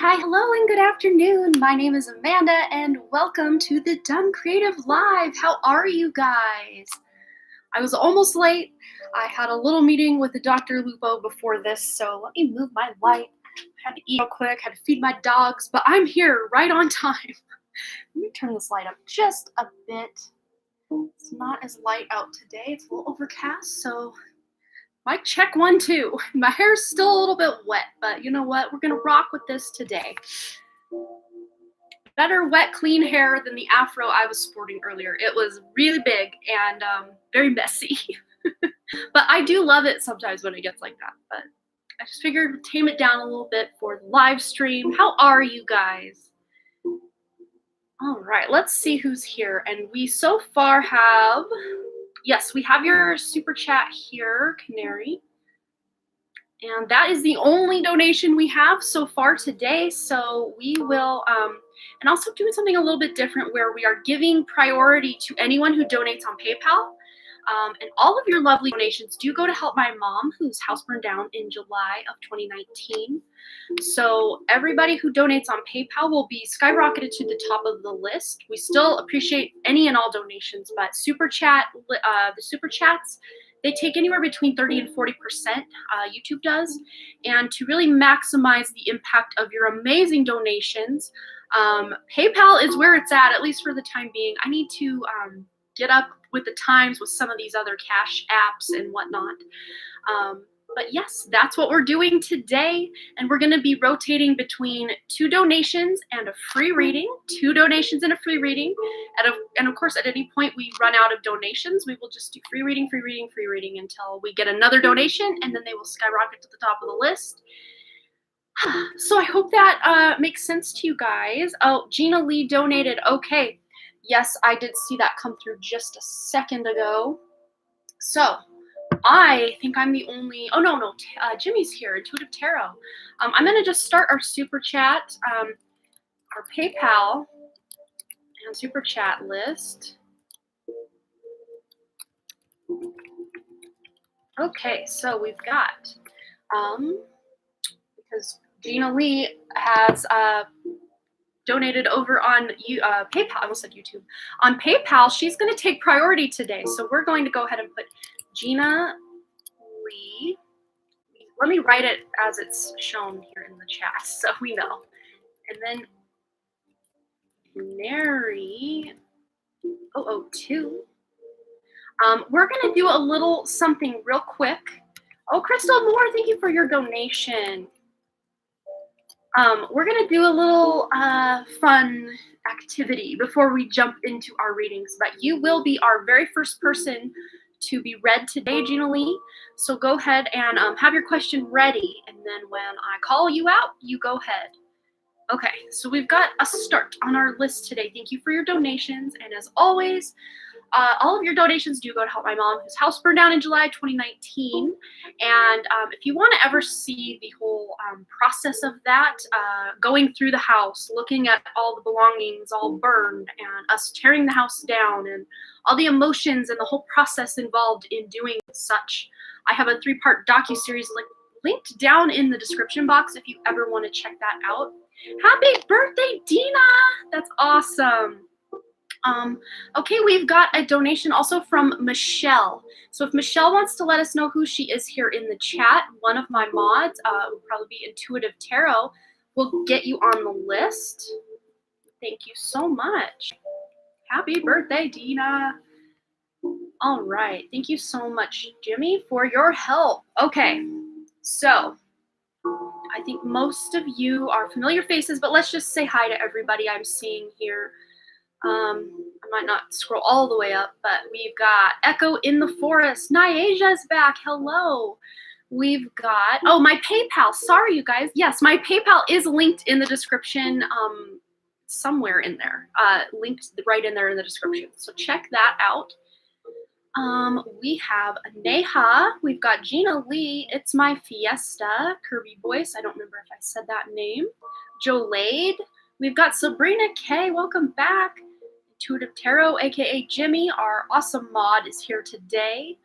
hi, hello, and good afternoon. My name is Amanda, and welcome to the Dunn Creative Live. How are you guys? I was almost late. I had a little meeting with the Dr. Lupo before this, so let me move my light. Had to eat real quick, had to feed my dogs, but I'm here right on time. Let me turn this light up just a bit. It's not as light out today. It's a little overcast, so mic check 1, 2. My hair's still a little bit wet, but you know what? We're gonna rock with this today. Better wet, clean hair than the afro I was sporting earlier. It was really big and very messy. But I do love it sometimes when it gets like that. But I just figured tame it down a little bit for the live stream. How are you guys? All right, let's see who's here. And we so far have, yes, we have your super chat here, Canary. And that is the only donation we have so far today. So we will, and also doing something a little bit different where we are giving priority to anyone who donates on PayPal. And all of your lovely donations do go to help my mom, whose house burned down in July of 2019. So everybody who donates on PayPal will be skyrocketed to the top of the list. We still appreciate any and all donations, but super chat, the super chats, they take anywhere between 30 and 40%, YouTube does. And to really maximize the impact of your amazing donations, PayPal is where it's at least for the time being. I need to get up with the times with some of these other cash apps and whatnot. But yes, that's what we're doing today. And we're going to be rotating between 2 donations and a free reading, 2 donations and a free reading. And of course, at any point we run out of donations, we will just do free reading, free reading, free reading until we get another donation, and then they will skyrocket to the top of the list. So I hope that makes sense to you guys. Oh, Gina Lee donated. Okay. Yes, I did see that come through just a second ago. So I think I'm the only, oh no, Jimmy's here, Intuitive Tarot. I'm gonna just start our super chat, our PayPal and super chat list. Okay, so we've got, because Gina Lee has donated over on PayPal, I almost said YouTube. On PayPal, she's gonna take priority today. So we're going to go ahead and put Gina Lee. Let me write it as it's shown here in the chat so we know. And then Mary 002. We're going to do a little something real quick. Oh, Crystal Moore, thank you for your donation. We're going to do a little fun activity before we jump into our readings, but you will be our very first person to be read today, Gina Lee. So go ahead and have your question ready, and then when I call you out, you go ahead. Okay, so we've got a start on our list today. Thank you for your donations, and as always, all of your donations do go to help my mom, whose house burned down in July 2019. And if you want to ever see the whole process of that, going through the house, looking at all the belongings all burned, and us tearing the house down, and all the emotions and the whole process involved in doing such, I have a 3-part docuseries linked down in the description box if you ever want to check that out. Happy birthday, Dina! That's awesome. Okay, we've got a donation also from Michelle. So if Michelle wants to let us know who she is here in the chat, one of my mods, will probably be Intuitive Tarot, will get you on the list. Thank you so much. Happy birthday, Dina. All right, thank you so much, Jimmy, for your help. Okay, so I think most of you are familiar faces, but let's just say hi to everybody I'm seeing here. I might not scroll all the way up, but we've got Echo in the Forest. Nyaja's back. Hello. We've got, oh, my PayPal. Sorry, you guys. Yes, my PayPal is linked in the description, somewhere in there. Linked right in there in the description. So check that out. We have Neha. We've got Gina Lee. It's My Fiesta. Kirby Voice. I don't remember if I said that name. Jolade. We've got Sabrina K. Welcome back. Intuitive Tarot, aka Jimmy, our awesome mod, is here today.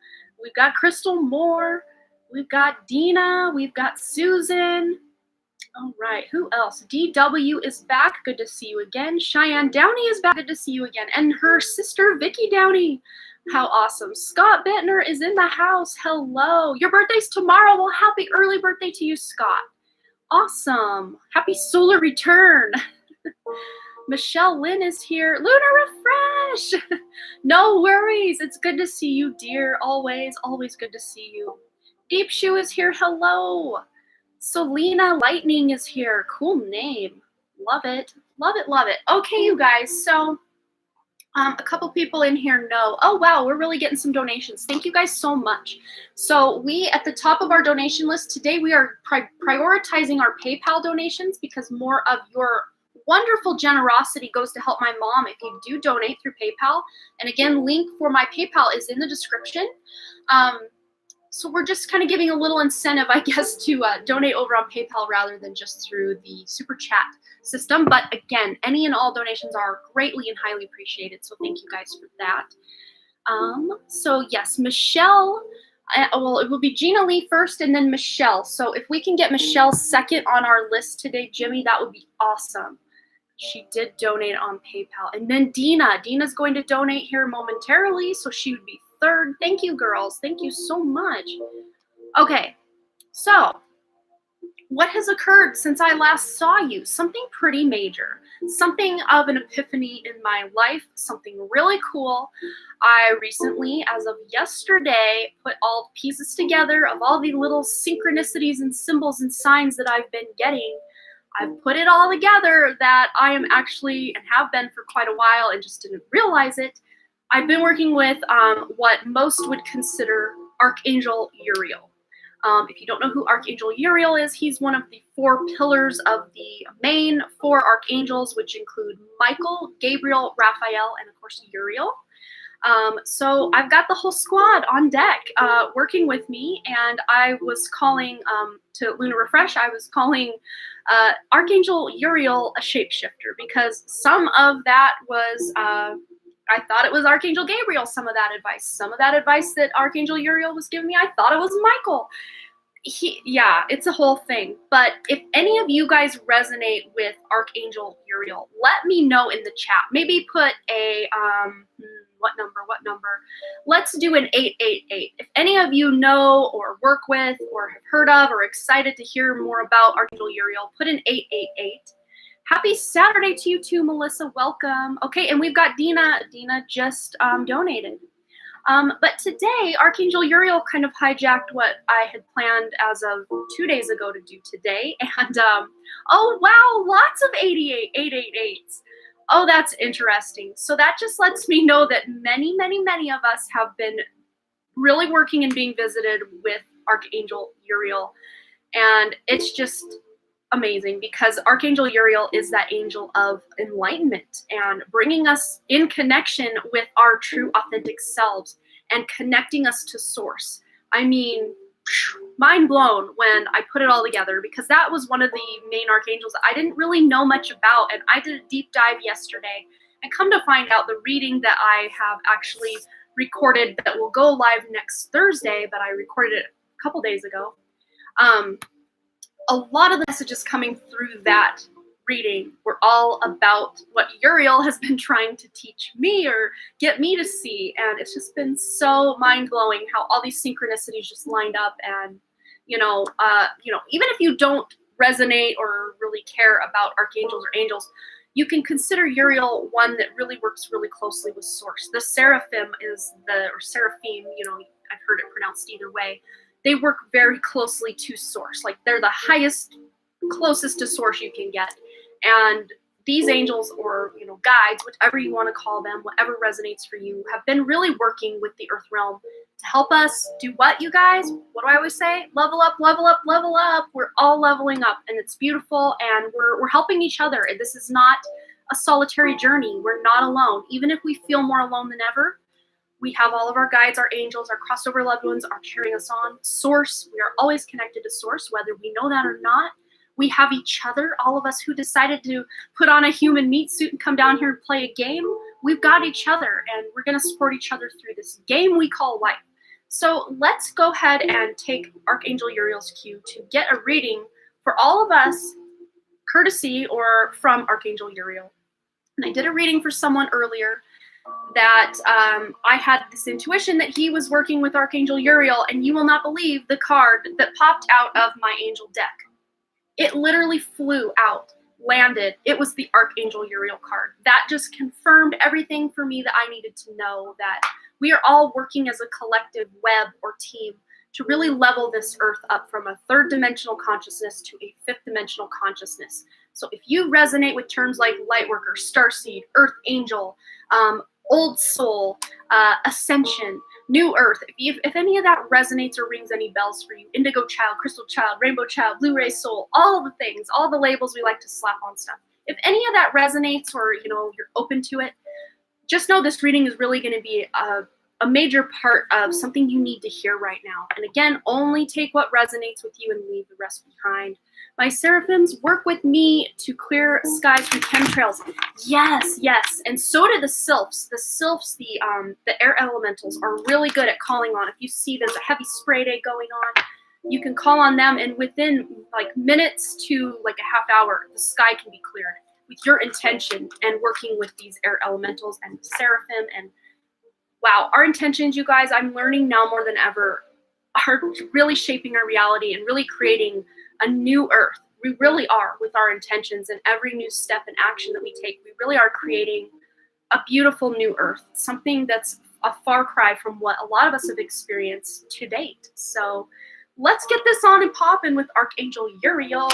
We've got Crystal Moore. We've got Dina. We've got Susan. All right, who else? DW is back. Good to see you again. Cheyenne Downey is back. Good to see you again. And her sister, Vicky Downey. How awesome. Scott Bittner is in the house. Hello. Your birthday's tomorrow. Well, happy early birthday to you, Scott. Awesome. Happy solar return. Michelle Lynn is here. Lunar Refresh. No worries. It's good to see you, dear. Always, always good to see you. Deep Shoe is here. Hello. Selena Lightning is here. Cool name. Love it. Love it. Love it. Okay, you guys. So a couple people in here know. Oh, wow. We're really getting some donations. Thank you guys so much. So we, at the top of our donation list today, we are prioritizing our PayPal donations because more of your wonderful generosity goes to help my mom if you do donate through PayPal. And again, link for my PayPal is in the description. So we're just kind of giving a little incentive, I guess, to donate over on PayPal rather than just through the super chat system. But again, any and all donations are greatly and highly appreciated. So thank you guys for that. So yes, Michelle, well, it will be Gina Lee first and then Michelle. So if we can get Michelle second on our list today, Jimmy, that would be awesome. She did donate on PayPal. And then Dina. Dina's going to donate here momentarily, so she would be third. Thank you, girls. Thank you so much. Okay, so what has occurred since I last saw you? Something pretty major. Something of an epiphany in my life. Something really cool. I recently, as of yesterday, put all the pieces together of all the little synchronicities and symbols and signs that I've been getting. I've put it all together that I am actually, and have been for quite a while and just didn't realize it, I've been working with what most would consider Archangel Uriel. If you don't know who Archangel Uriel is, he's one of the 4 pillars of the main 4 archangels, which include Michael, Gabriel, Raphael, and of course Uriel. So I've got the whole squad on deck working with me, and I was calling to Lunar Refresh, I was calling Archangel Uriel a shapeshifter, because some of that was, I thought it was Archangel Gabriel, some of that advice that Archangel Uriel was giving me, I thought it was Michael. Yeah, it's a whole thing. But if any of you guys resonate with Archangel Uriel, let me know in the chat. Maybe put a, what number? Let's do an 888. If any of you know or work with or have heard of or excited to hear more about Archangel Uriel, put an 888. Happy Saturday to you too, Melissa. Welcome. Okay, and we've got Dina. Dina just donated. But today, Archangel Uriel kind of hijacked what I had planned as of 2 days ago to do today. And, oh, wow, lots of 888s. Oh, that's interesting. So that just lets me know that many, many, many of us have been really working and being visited with Archangel Uriel. And it's just amazing because Archangel Uriel is that angel of enlightenment and bringing us in connection with our true authentic selves and connecting us to source. I mean, mind blown when I put it all together, because that was one of the main archangels that I didn't really know much about, and I did a deep dive yesterday and come to find out the reading that I have actually recorded that will go live next Thursday, but I recorded it a couple days ago. A lot of the messages coming through that reading were all about what Uriel has been trying to teach me or get me to see, and it's just been so mind-blowing how all these synchronicities just lined up. And even if you don't resonate or really care about archangels or angels, you can consider Uriel one that really works really closely with source. The seraphim or seraphim, I've heard it pronounced either way. They work very closely to source. Like, they're the highest, closest to source you can get. And these angels or, guides, whatever you want to call them, whatever resonates for you, have been really working with the earth realm to help us do what, you guys? What do I always say? Level up, level up, level up. We're all leveling up, and it's beautiful, and we're helping each other. And this is not a solitary journey. We're not alone. Even if we feel more alone than ever, we have all of our guides, our angels, our crossover loved ones are cheering us on. Source, we are always connected to source, whether we know that or not. We have each other, all of us who decided to put on a human meat suit and come down here and play a game. We've got each other, and we're going to support each other through this game we call life. So let's go ahead and take Archangel Uriel's cue to get a reading for all of us courtesy or from Archangel Uriel. And I did a reading for someone earlier that I had this intuition that he was working with Archangel Uriel, and you will not believe the card that popped out of my angel deck. It literally flew out, landed. It was the Archangel Uriel card. That just confirmed everything for me that I needed to know, that we are all working as a collective web or team to really level this earth up from a third dimensional consciousness to a fifth dimensional consciousness. So if you resonate with terms like lightworker, starseed, earth angel, old soul, ascension, new earth, if any of that resonates or rings any bells for you, indigo child, crystal child, rainbow child, Blu-ray soul, all the things, all the labels we like to slap on stuff. If any of that resonates or you're open to it, just know this reading is really going to be a major part of something you need to hear right now. And again, only take what resonates with you and leave the rest behind. My seraphims, work with me to clear skies from chemtrails. Yes, yes. And so do the sylphs. The sylphs, the air elementals, are really good at calling on. If you see there's a heavy spray day going on, you can call on them, and within like minutes to like a half hour, the sky can be cleared with your intention and working with these air elementals and seraphim. And wow, our intentions, you guys, I'm learning now more than ever, are really shaping our reality and really creating a new earth. We really are, with our intentions and every new step and action that we take. We really are creating a beautiful new earth, something that's a far cry from what a lot of us have experienced to date. So let's get this on and popping with Archangel Uriel.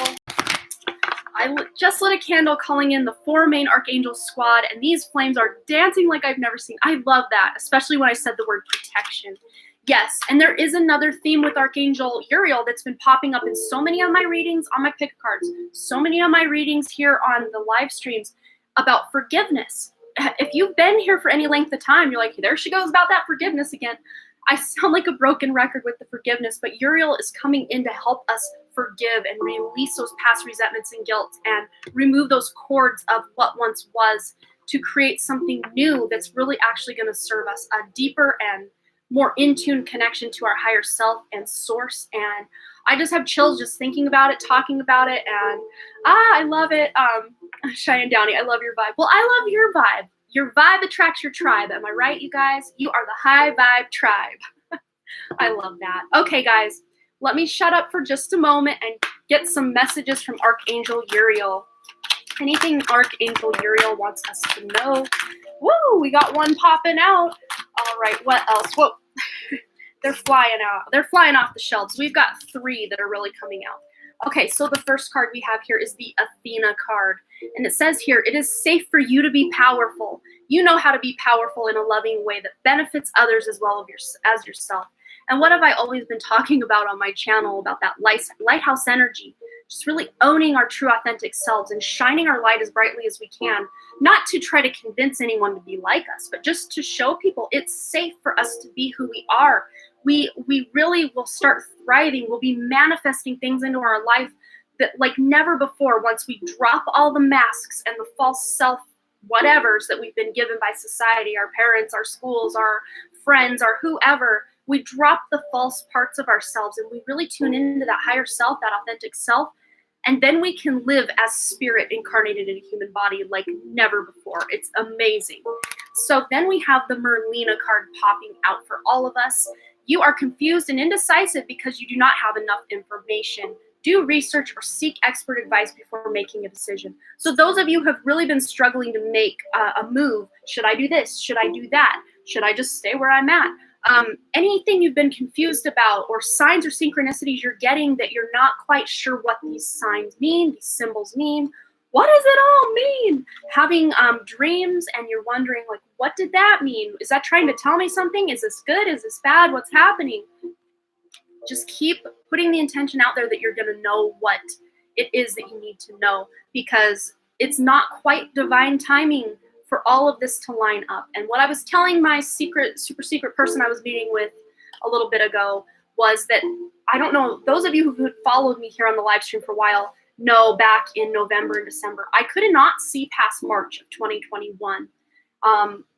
I just lit a candle calling in the 4 main Archangel squad, and these flames are dancing like I've never seen. I love that, especially when I said the word protection. Yes, and there is another theme with Archangel Uriel that's been popping up in so many of my readings on my pick cards, so many of my readings here on the live streams about forgiveness. If you've been here for any length of time, you're like, there she goes about that forgiveness again. I sound like a broken record with the forgiveness, but Uriel is coming in to help us forgive and release those past resentments and guilt and remove those cords of what once was to create something new that's really actually going to serve us a deeper and more in-tune connection to our higher self and source. And I just have chills just thinking about it, talking about it, and I love it. Cheyenne Downey, I love your vibe. Well, I love your vibe. Your vibe attracts your tribe. Am I right, you guys? You are the high vibe tribe. I love that. Okay, guys, let me shut up for just a moment and get some messages from Archangel Uriel. Anything Archangel Uriel wants us to know. Woo, we got one popping out. All right, what else? Whoa, they're flying out. They're flying off the shelves. We've got 3 that are really coming out. Okay, so the first card we have here is the Athena card. And it says here, it is safe for you to be powerful. You know how to be powerful in a loving way that benefits others as well as yourself. And what have I always been talking about on my channel about that lighthouse energy? Just really owning our true authentic selves and shining our light as brightly as we can. Not to try to convince anyone to be like us, but just to show people it's safe for us to be who we are. We really will start thriving. We'll be manifesting things into our life that like never before once we drop all the masks and the false self whatevers that we've been given by society, our parents, our schools, our friends, our whoever. We drop the false parts of ourselves and we really tune into that higher self, that authentic self. And then we can live as spirit incarnated in a human body like never before. It's amazing. So then we have the Merlina card popping out for all of us. You are confused and indecisive because you do not have enough information. Do research or seek expert advice before making a decision. So those of you who have really been struggling to make a move, should I do this? Should I do that? Should I just stay where I'm at? Anything you've been confused about or signs or synchronicities you're getting that you're not quite sure what these signs mean, these symbols mean, what does it all mean? Having dreams and you're wondering, like, what did that mean? Is that trying to tell me something? Is this good? Is this bad? What's happening? Just keep putting the intention out there that you're going to know what it is that you need to know, because it's not quite divine timing for all of this to line up. And what I was telling my super secret person I was meeting with a little bit ago was that, I don't know, those of you who followed me here on the live stream for a while know back in November and December, I could not see past March of 2021.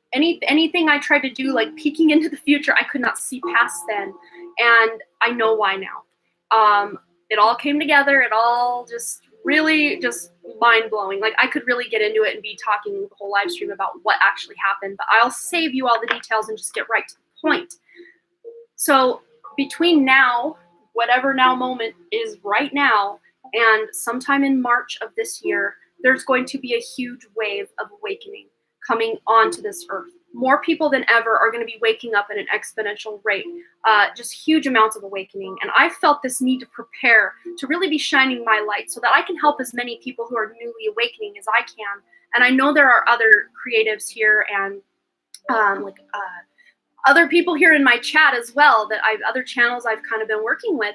Anything I tried to do, like peeking into the future, I could not see past then. And I know why now. It all came together. It all just really just mind-blowing. Like, I could really get into it and be talking the whole live stream about what actually happened, but I'll save you all the details and just get right to the point. So between now, whatever now moment is right now, and sometime in March of this year, there's going to be a huge wave of awakening coming onto this earth. More people than ever are going to be waking up at an exponential rate, just huge amounts of awakening. And I felt this need to prepare to really be shining my light so that I can help as many people who are newly awakening as I can. And I know there are other creatives here and other people here in my chat as well, that other channels I've kind of been working with,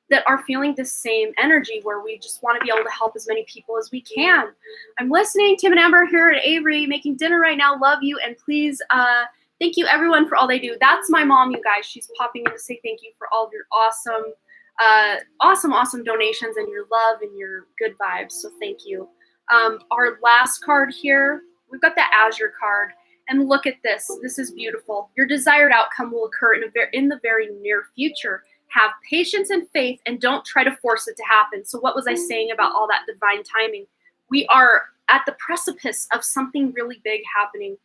that are feeling this same energy where we just want to be able to help as many people as we can. I'm listening. Tim and Amber here at Avery, making dinner right now. Love you. And please, thank you everyone for all they do. That's my mom, you guys. She's popping in to say thank you for all of your awesome donations and your love and your good vibes. So thank you. Our last card here, we've got the Azure card. And look at this. This is beautiful. Your desired outcome will occur in the very near future. Have patience and faith, and don't try to force it to happen. So what was I saying about all that divine timing? We are at the precipice of something really big happening.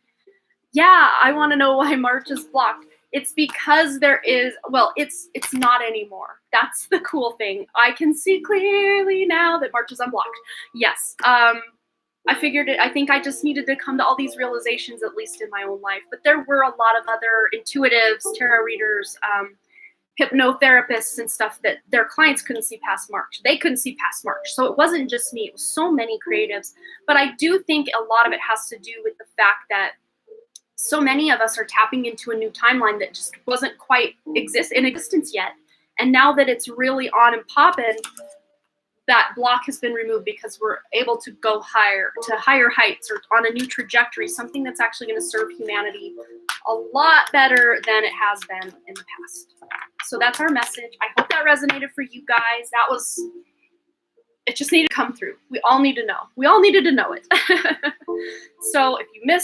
Yeah, I want to know why March is blocked. It's because there is, well, it's not anymore. That's the cool thing. I can see clearly now that March is unblocked. Yes. I figured it. I think I just needed to come to all these realizations, at least in my own life. But there were a lot of other intuitives, tarot readers, hypnotherapists and stuff that their clients couldn't see past March. They couldn't see past March. So it wasn't just me. It was so many creatives. But I do think a lot of it has to do with the fact that so many of us are tapping into a new timeline that just wasn't quite in existence yet. And now that it's really on and popping, that block has been removed because we're able to go higher heights or on a new trajectory, something that's actually going to serve humanity a lot better than it has been in the past. So that's our message. I hope that resonated for you guys. It just needed to come through. We all need to know. We all needed to know it. So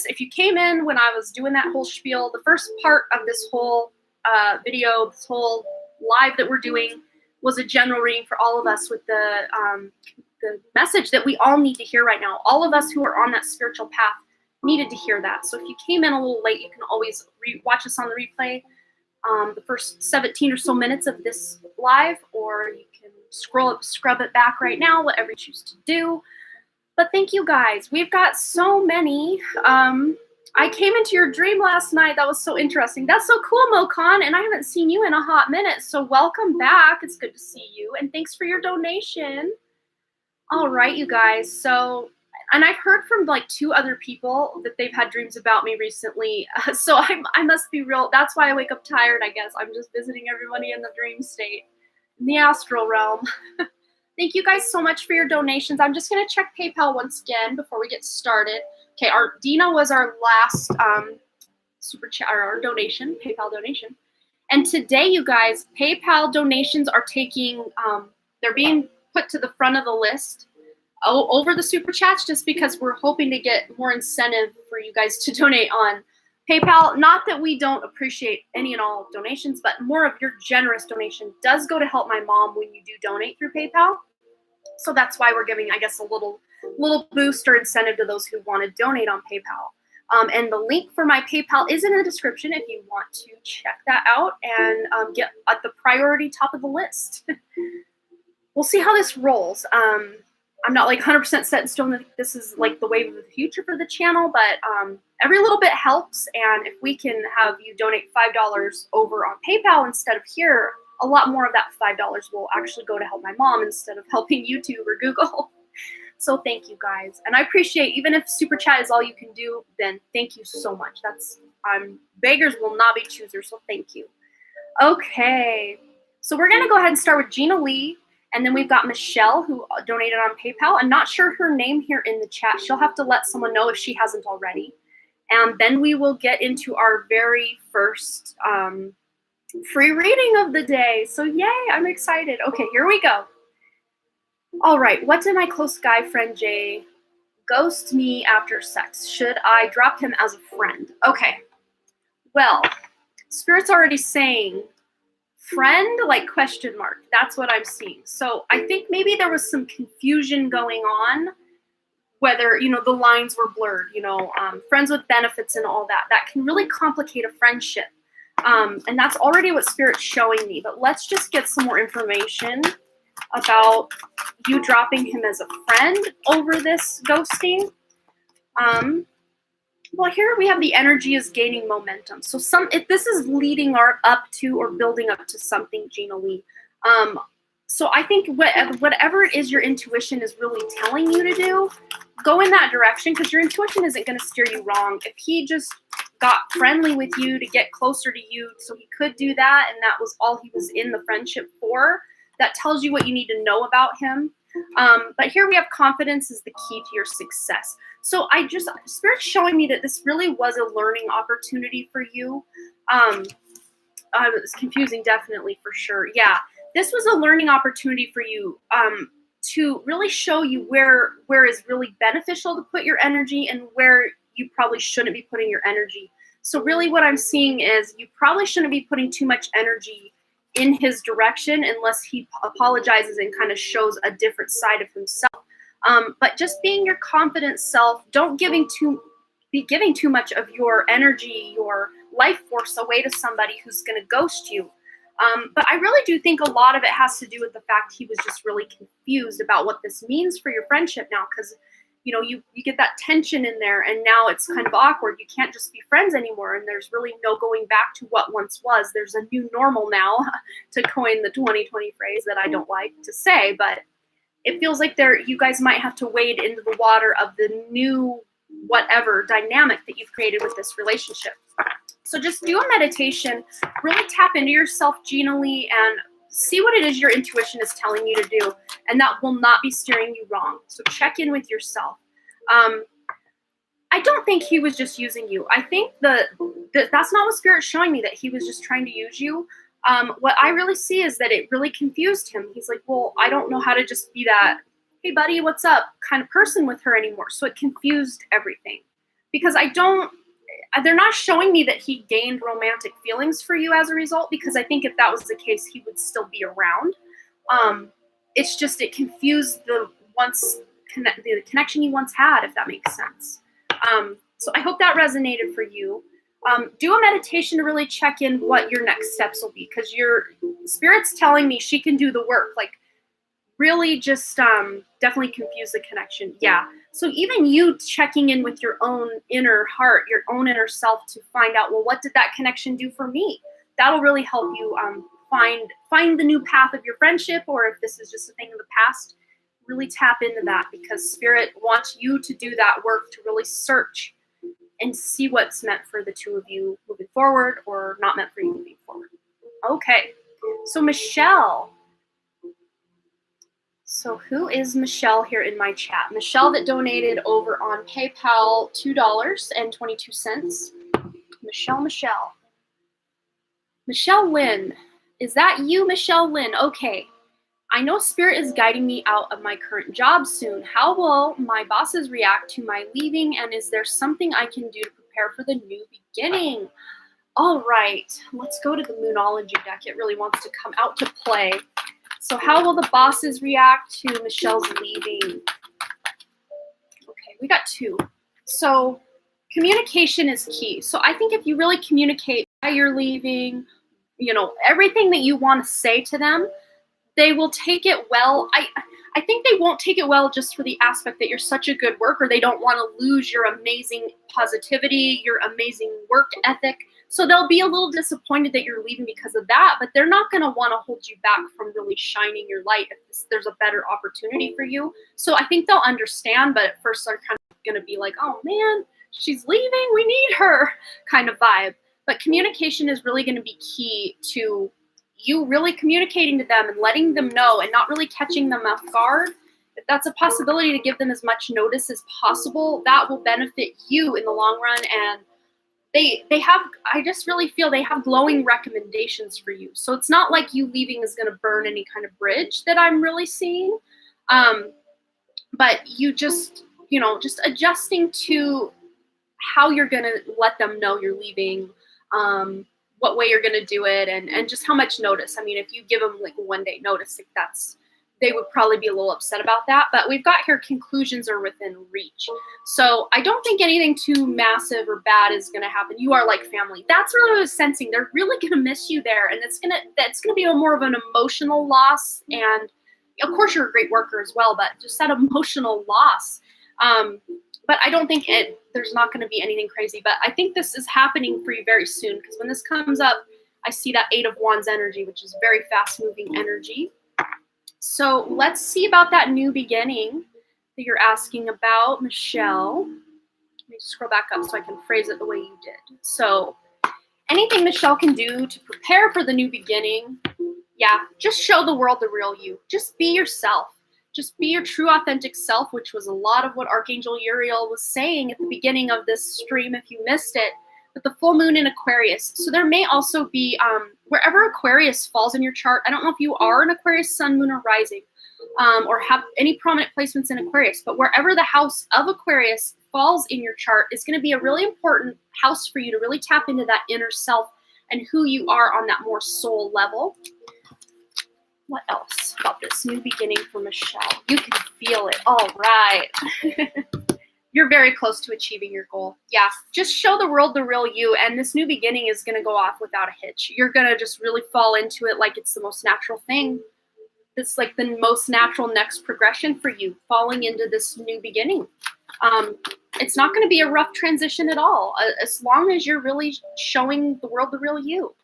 if you came in when I was doing that whole spiel, the first part of this whole video, this whole live that we're doing, was a general reading for all of us with the message that we all need to hear right now. All of us who are on that spiritual path needed to hear that. So if you came in a little late, you can always watch us on the replay, the first 17 or so minutes of this live, or you can scrub it back right now, whatever you choose to do. But thank you guys. We've got so many. I came into your dream last night. That was so interesting. That's so cool, Mokan, and I haven't seen you in a hot minute, so welcome back. It's good to see you, and thanks for your donation. All right, you guys. So, and I've heard from like 2 other people that they've had dreams about me recently, so I must be real. That's why I wake up tired, I guess. I'm just visiting everybody in the dream state, in the astral realm. Thank you guys so much for your donations. I'm just going to check PayPal once again before we get started. Okay, our Dina was our last super chat, or our donation, PayPal donation. And today, you guys, PayPal donations are they're being put to the front of the list over the super chats, just because we're hoping to get more incentive for you guys to donate on PayPal. Not that we don't appreciate any and all donations, but more of your generous donation does go to help my mom when you do donate through PayPal. So that's why we're giving, I guess, a little boost or incentive to those who want to donate on PayPal. And the link for my PayPal is in the description if you want to check that out and get at the priority top of the list. We'll see how this rolls. I'm not like 100% set in stone that this is like the wave of the future for the channel, but every little bit helps. And if we can have you donate $5 over on PayPal instead of here, a lot more of that $5 will actually go to help my mom instead of helping YouTube or Google. So thank you guys. And I appreciate, even if super chat is all you can do, then thank you so much. Beggars will not be choosers, so thank you. Okay, so we're gonna go ahead and start with Gina Lee, and then we've got Michelle who donated on PayPal. I'm not sure her name here in the chat. She'll have to let someone know if she hasn't already. And then we will get into our very first free reading of the day. So yay, I'm excited. Okay, here we go. All right, what did my close guy friend Jay ghost me after sex? Should I drop him as a friend? Okay, well, Spirit's already saying friend, like question mark. That's what I'm seeing. So I think maybe there was some confusion going on, whether, the lines were blurred, friends with benefits and all that. That can really complicate a friendship. And that's already what Spirit's showing me. But let's just get some more information about you dropping him as a friend over this ghosting. Well, here we have the energy is gaining momentum. So if this is leading up to or building up to something, Gina Lee. So I think whatever it is your intuition is really telling you to do, go in that direction, because your intuition isn't going to steer you wrong. If he just got friendly with you to get closer to you so he could do that, and that was all he was in the friendship for, that tells you what you need to know about him. But here we have confidence is the key to your success. So Spirit's showing me that this really was a learning opportunity for you. It's confusing, definitely, for sure. Yeah, this was a learning opportunity for you to really show you where is really beneficial to put your energy and where you probably shouldn't be putting your energy. So really what I'm seeing is you probably shouldn't be putting too much energy in his direction unless he apologizes and kind of shows a different side of himself. But just being your confident self, don't be giving too much of your energy, your life force away to somebody who's going to ghost you. But I really do think a lot of it has to do with the fact he was just really confused about what this means for your friendship now, because you get that tension in there, and now it's kind of awkward. You can't just be friends anymore, and there's really no going back to what once was. There's a new normal now, to coin the 2020 phrase that I don't like to say, but it feels like you guys might have to wade into the water of the new whatever dynamic that you've created with this relationship. So just do a meditation, really tap into yourself, Gina Lee, and see what it is your intuition is telling you to do, and that will not be steering you wrong. So check in with yourself. I don't think he was just using you. I think that's not what Spirit's showing me, that he was just trying to use you. What I really see is that it really confused him. He's like, well, I don't know how to just be that, hey buddy, what's up, kind of person with her anymore. So it confused everything, because they're not showing me that he gained romantic feelings for you as a result, because I think if that was the case, he would still be around. It's just, it confused the connection you once had, if that makes sense. So I hope that resonated for you. Do a meditation to really check in what your next steps will be, because your Spirit's telling me she can do the work. Like, really just definitely confuse the connection. Yeah. So even you checking in with your own inner heart, your own inner self, to find out, well, what did that connection do for me? That'll really help you find the new path of your friendship, or if this is just a thing of the past, really tap into that, because Spirit wants you to do that work, to really search and see what's meant for the two of you moving forward, or not meant for you moving forward. Okay, so Michelle. So who is Michelle here in my chat? Michelle that donated over on PayPal $2.22. Michelle. Michelle Lynn. Is that you, Michelle Lynn? Okay. I know Spirit is guiding me out of my current job soon. How will my bosses react to my leaving, and is there something I can do to prepare for the new beginning? All right, let's go to the Moonology deck. It really wants to come out to play. So how will the bosses react to Michelle's leaving? Okay, we got two. So communication is key. So I think if you really communicate why you're leaving, everything that you want to say to them, they will take it well. I think they won't take it well just for the aspect that you're such a good worker. They don't want to lose your amazing positivity, your amazing work ethic. So they'll be a little disappointed that you're leaving because of that, but they're not going to want to hold you back from really shining your light if there's a better opportunity for you. So I think they'll understand, but at first they're kind of going to be like, oh man, she's leaving, we need her kind of vibe. But communication is really going to be key to you really communicating to them and letting them know, and not really catching them off guard. If that's a possibility, to give them as much notice as possible, that will benefit you in the long run. And I just really feel they have glowing recommendations for you. So it's not like you leaving is going to burn any kind of bridge that I'm really seeing. But you just adjusting to how you're going to let them know you're leaving, what way you're going to do it, and just how much notice. I mean, if you give them like a 1 day notice, like they would probably be a little upset about that. But we've got here conclusions are within reach. So I don't think anything too massive or bad is going to happen. You are like family. That's really what I was sensing. They're really going to miss you there, and that's going to be more of an emotional loss. And of course, you're a great worker as well, but just that emotional loss. But I don't think there's not going to be anything crazy. But I think this is happening for you very soon, because when this comes up, I see that 8 of Wands energy, which is very fast-moving energy. So let's see about that new beginning that you're asking about, Michelle. Let me scroll back up so I can phrase it the way you did. So anything Michelle can do to prepare for the new beginning, yeah, just show the world the real you. Just be yourself. Just be your true, authentic self, which was a lot of what Archangel Uriel was saying at the beginning of this stream, if you missed it, with the full moon in Aquarius. So there may also be, wherever Aquarius falls in your chart, I don't know if you are an Aquarius sun, moon, or rising, or have any prominent placements in Aquarius, but wherever the house of Aquarius falls in your chart is going to be a really important house for you to really tap into that inner self and who you are on that more soul level. What else about this new beginning for Michelle? You can feel it. All right. You're very close to achieving your goal. Yeah, just show the world the real you, and this new beginning is going to go off without a hitch. You're going to just really fall into it like it's the most natural thing. It's like the most natural next progression for you, falling into this new beginning. It's not going to be a rough transition at all, as long as you're really showing the world the real you.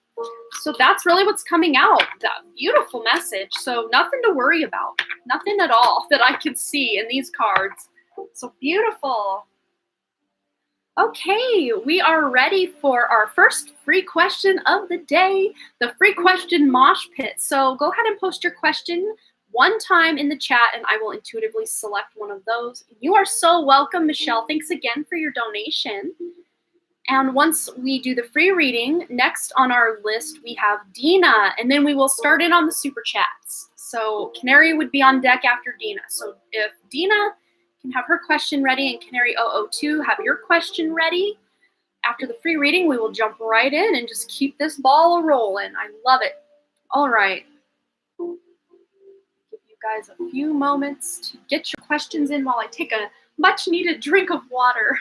So that's really what's coming out. That beautiful message. So nothing to worry about. Nothing at all that I can see in these cards. So beautiful. Okay, we are ready for our first free question of the day, the free question mosh pit. So go ahead and post your question one time in the chat, and I will intuitively select one of those. You are so welcome, Michelle. Thanks again for your donation. And once we do the free reading, next on our list, we have Dina, and then we will start in on the super chats. So Canary would be on deck after Dina. So if Dina can have her question ready and Canary 002 have your question ready, after the free reading, we will jump right in and just keep this ball a-rolling. I love it. All right. Give you guys a few moments to get your questions in while I take a much-needed drink of water.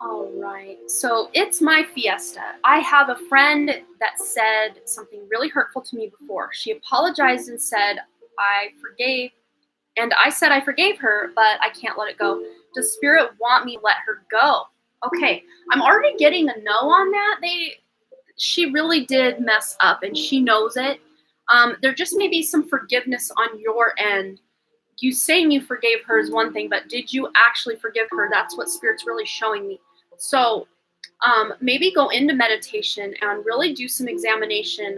All right, so it's my fiesta. I have a friend that said something really hurtful to me before. She apologized and said, I forgave, and I said I forgave her, but I can't let it go. Does Spirit want me to let her go? Okay, I'm already getting a no on that. She really did mess up, and she knows it. There just may be some forgiveness on your end. You saying you forgave her is one thing, but did you actually forgive her? That's what Spirit's really showing me. So maybe go into meditation and really do some examination.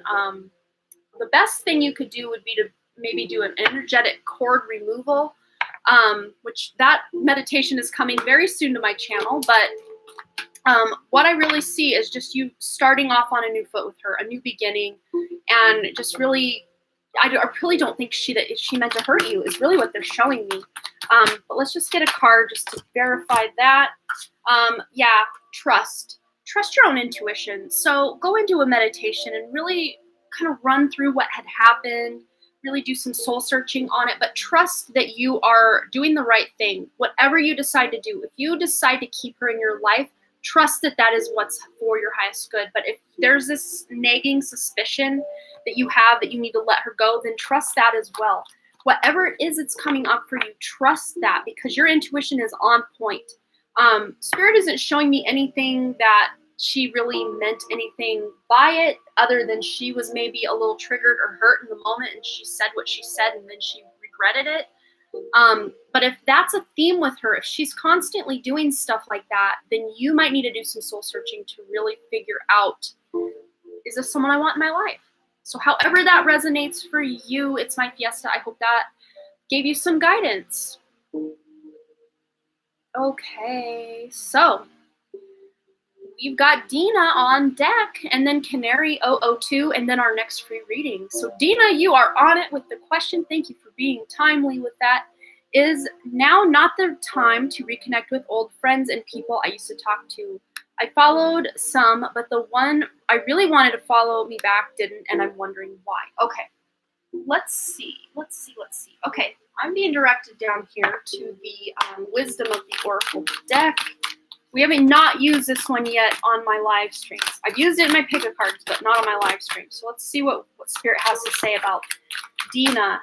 The best thing you could do would be to maybe do an energetic cord removal, which that meditation is coming very soon to my channel. But what I really see is just you starting off on a new foot with her, a new beginning, and just really, I really don't think she meant to hurt you is really what they're showing me. But let's just get a card just to verify that. Yeah, trust your own intuition. So go into a meditation and really kind of run through what had happened, really do some soul searching on it, but trust that you are doing the right thing. Whatever you decide to do, if you decide to keep her in your life, trust that that is what's for your highest good. But if there's this nagging suspicion that you have that you need to let her go, then trust that as well. Whatever it is that's coming up for you, trust that, because your intuition is on point. Spirit isn't showing me anything that she really meant anything by it, other than she was maybe a little triggered or hurt in the moment and she said what she said and then she regretted it. But if that's a theme with her, if she's constantly doing stuff like that, then you might need to do some soul searching to really figure out, is this someone I want in my life? So however that resonates for you, it's my fiesta. I hope that gave you some guidance. Okay, so we've got Dina on deck, and then Canary 002, and then our next free reading. So Dina, you are on it with the question. Thank you for being timely with that. Is now not the time to reconnect with old friends and people I used to talk to? I followed some, but the one I really wanted to follow me back didn't, and I'm wondering why. Okay, let's see. Okay, I'm being directed down here to the Wisdom of the Oracle deck. We haven't not used this one yet on my live streams. I've used it in my pick-a cards, but not on my live stream. So let's see what Spirit has to say about Dina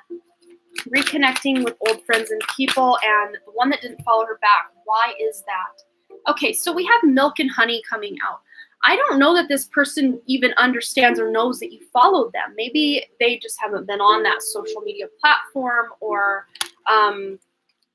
reconnecting with old friends and people, and the one that didn't follow her back. Why is that? Okay, so we have Milk and Honey coming out. I don't know that this person even understands or knows that you followed them. Maybe they just haven't been on that social media platform, or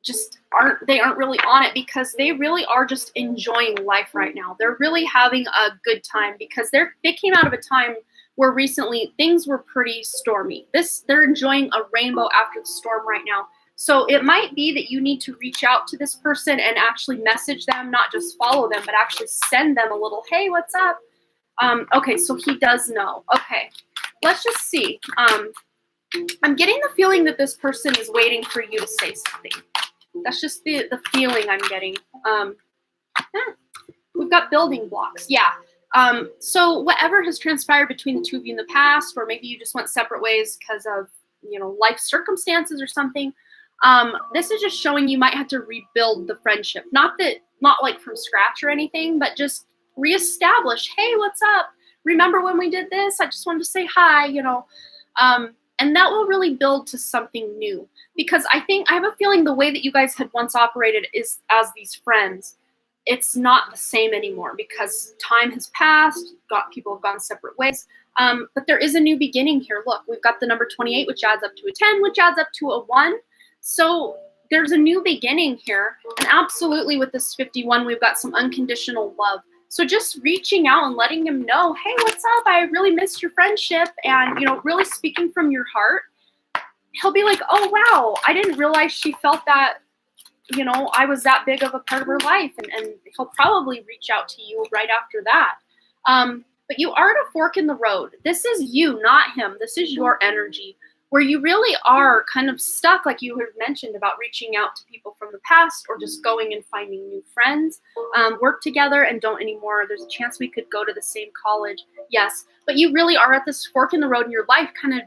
just aren't really on it, because they really are just enjoying life right now. They're really having a good time, because they came out of a time where recently things were pretty stormy. They're enjoying a rainbow after the storm right now. So it might be that you need to reach out to this person and actually message them, not just follow them, but actually send them a little, hey, what's up? Okay, so he does know. Okay, let's just see. I'm getting the feeling that this person is waiting for you to say something. That's just the feeling I'm getting. We've got building blocks. Yeah. So whatever has transpired between the two of you in the past, or maybe you just went separate ways because of, life circumstances or something. This is just showing you might have to rebuild the friendship. Not like from scratch or anything, but just reestablish, hey, what's up? Remember when we did this? I just wanted to say hi, and that will really build to something new, because I have a feeling the way that you guys had once operated is as these friends. It's not the same anymore, because time has passed, people have gone separate ways. But there is a new beginning here. Look, we've got the number 28, which adds up to a 10, which adds up to a 1. So there's a new beginning here. And absolutely with this 51, we've got some unconditional love. So just reaching out and letting him know, hey, what's up? I really missed your friendship. And, really speaking from your heart, he'll be like, oh, wow, I didn't realize she felt that, I was that big of a part of her life. And he'll probably reach out to you right after that. But you are at a fork in the road. This is you, not him. This is your energy, where you really are kind of stuck, like you had mentioned about reaching out to people from the past, or just going and finding new friends. Work together and don't anymore. There's a chance we could go to the same college. Yes, but you really are at this fork in the road in your life, kind of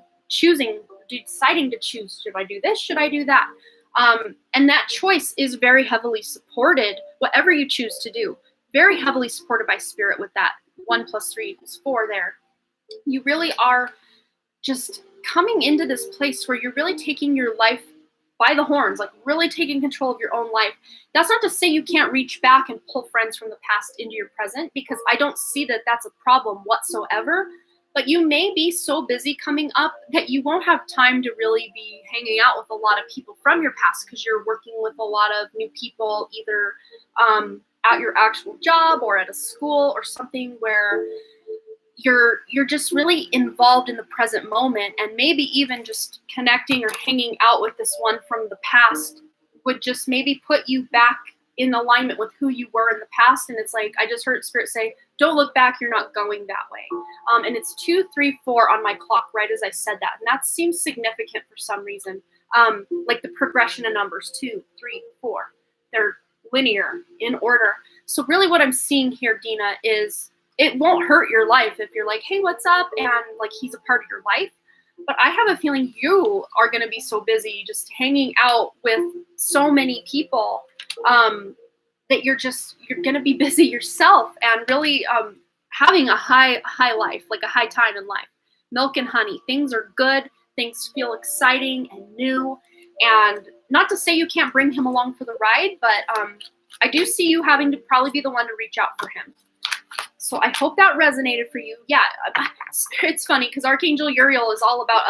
deciding to choose. Should I do this? Should I do that? And that choice is very heavily supported, whatever you choose to do, very heavily supported by Spirit with that 1 + 3 = 4 there. You really are just coming into this place where you're really taking your life by the horns, like really taking control of your own life. That's not to say you can't reach back and pull friends from the past into your present, because I don't see that that's a problem whatsoever. But you may be so busy coming up that you won't have time to really be hanging out with a lot of people from your past, because you're working with a lot of new people, either at your actual job or at a school or something, where you're just really involved in the present moment. And maybe even just connecting or hanging out with this one from the past would just maybe put you back in alignment with who you were in the past. And it's like, I just heard Spirit say, don't look back, you're not going that way. And it's 2, 3, 4 on my clock right as I said that. And that seems significant for some reason. Like the progression of numbers, 2, 3, 4. They're linear in order. So really what I'm seeing here, Dina, is it won't hurt your life if you're like, hey, what's up? And like, he's a part of your life. But I have a feeling you are going to be so busy just hanging out with so many people that you're going to be busy yourself, and really having a high life, like a high time in life. Milk and honey. Things are good. Things feel exciting and new. And not to say you can't bring him along for the ride, but I do see you having to probably be the one to reach out for him. So I hope that resonated for you. Yeah, it's funny because Archangel Uriel is all about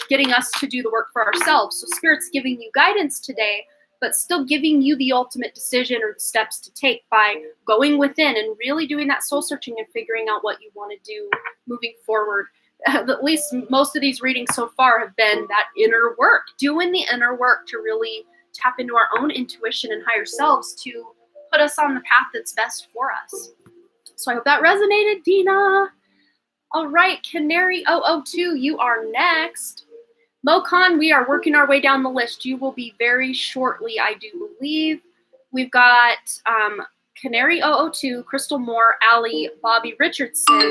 getting us to do the work for ourselves. So Spirit's giving you guidance today, but still giving you the ultimate decision or the steps to take by going within and really doing that soul searching and figuring out what you want to do moving forward. At least most of these readings so far have been that inner work, doing the inner work to really tap into our own intuition and higher selves to put us on the path that's best for us. So I hope that resonated, Dina. All right, Canary 002, you are next. Mokan, we are working our way down the list. You will be very shortly, I do believe. We've got Canary 002, Crystal Moore, Allie, Bobby Richardson.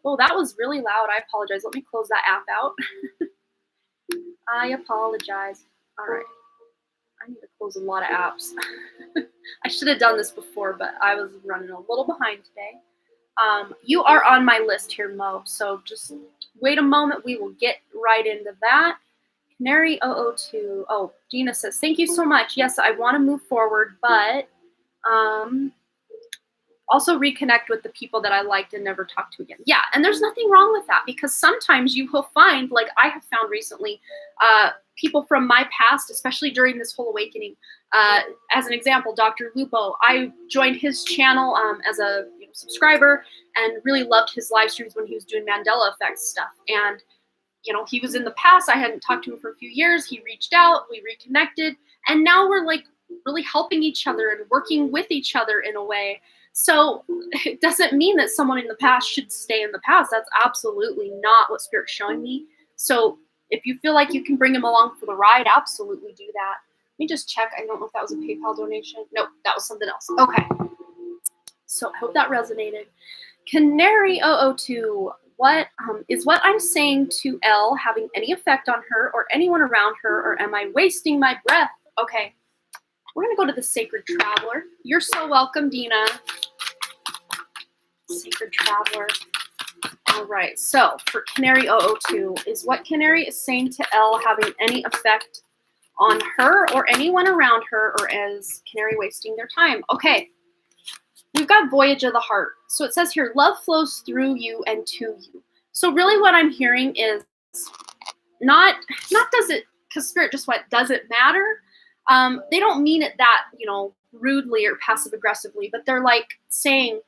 Oh, that was really loud. I apologize. Let me close that app out. I apologize. All right. I need to close a lot of apps. I should have done this before, but I was running a little behind today. You are on my list here, Mo, so just wait a moment. We will get right into that. Canary 002. Oh, Gina says, thank you so much. Yes, I want to move forward, but also reconnect with the people that I liked and never talked to again. Yeah, and there's nothing wrong with that, because sometimes you will find, like I have found recently, people from my past, especially during this whole awakening. As an example, Dr. Lupo, I joined his channel as a subscriber and really loved his live streams when he was doing Mandela effect stuff. And he was in the past. I hadn't talked to him for a few years. He reached out, we reconnected, and now we're like really helping each other and working with each other in a way. So it doesn't mean that someone in the past should stay in the past. That's absolutely not what Spirit's showing me. So if you feel like you can bring him along for the ride, absolutely do that. Let me just check. I don't know if that was a PayPal donation. Nope, that was something else. Okay. So I hope that resonated. Canary 002, what is what I'm saying to Elle having any effect on her or anyone around her, or am I wasting my breath? Okay. We're going to go to the Sacred Traveler. You're so welcome, Dina. Sacred Traveler. All right, so for Canary 002, is what Canary is saying to Elle having any effect on her or anyone around her, or is Canary wasting their time? Okay, we've got Voyage of the Heart. So it says here, love flows through you and to you. So really what I'm hearing is not does it, because Spirit just went, does it matter? They don't mean it that, rudely or passive aggressively, but they're like saying,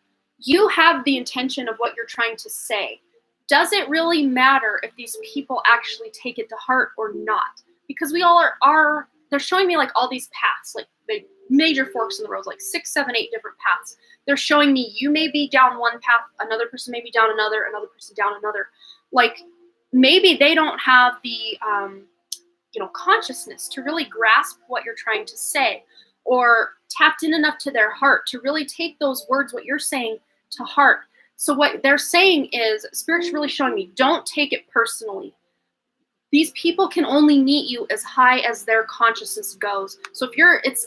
you have the intention of what you're trying to say. Does it really matter if these people actually take it to heart or not? Because we all are they're showing me like all these paths, like the major forks in the road, like 6, 7, 8 different paths. They're showing me you may be down one path, another person may be down another person down another. Like maybe they don't have the, consciousness to really grasp what you're trying to say, or tapped in enough to their heart to really take those words, what you're saying, to heart. So what they're saying is, Spirit's really showing me, don't take it personally. These people can only meet you as high as their consciousness goes. So if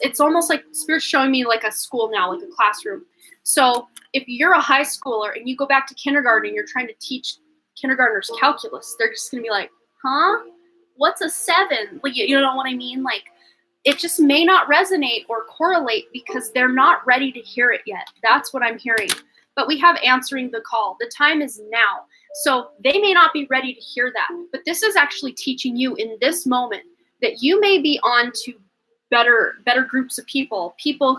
it's almost like Spirit's showing me like a school now, like a classroom. So if you're a high schooler and you go back to kindergarten and you're trying to teach kindergartners calculus, they're just going to be like, huh? What's a 7? Like, you know what I mean? Like, it just may not resonate or correlate because they're not ready to hear it yet. That's what I'm hearing. But we have answering the call. The time is now. So they may not be ready to hear that. But this is actually teaching you in this moment that you may be on to better groups of people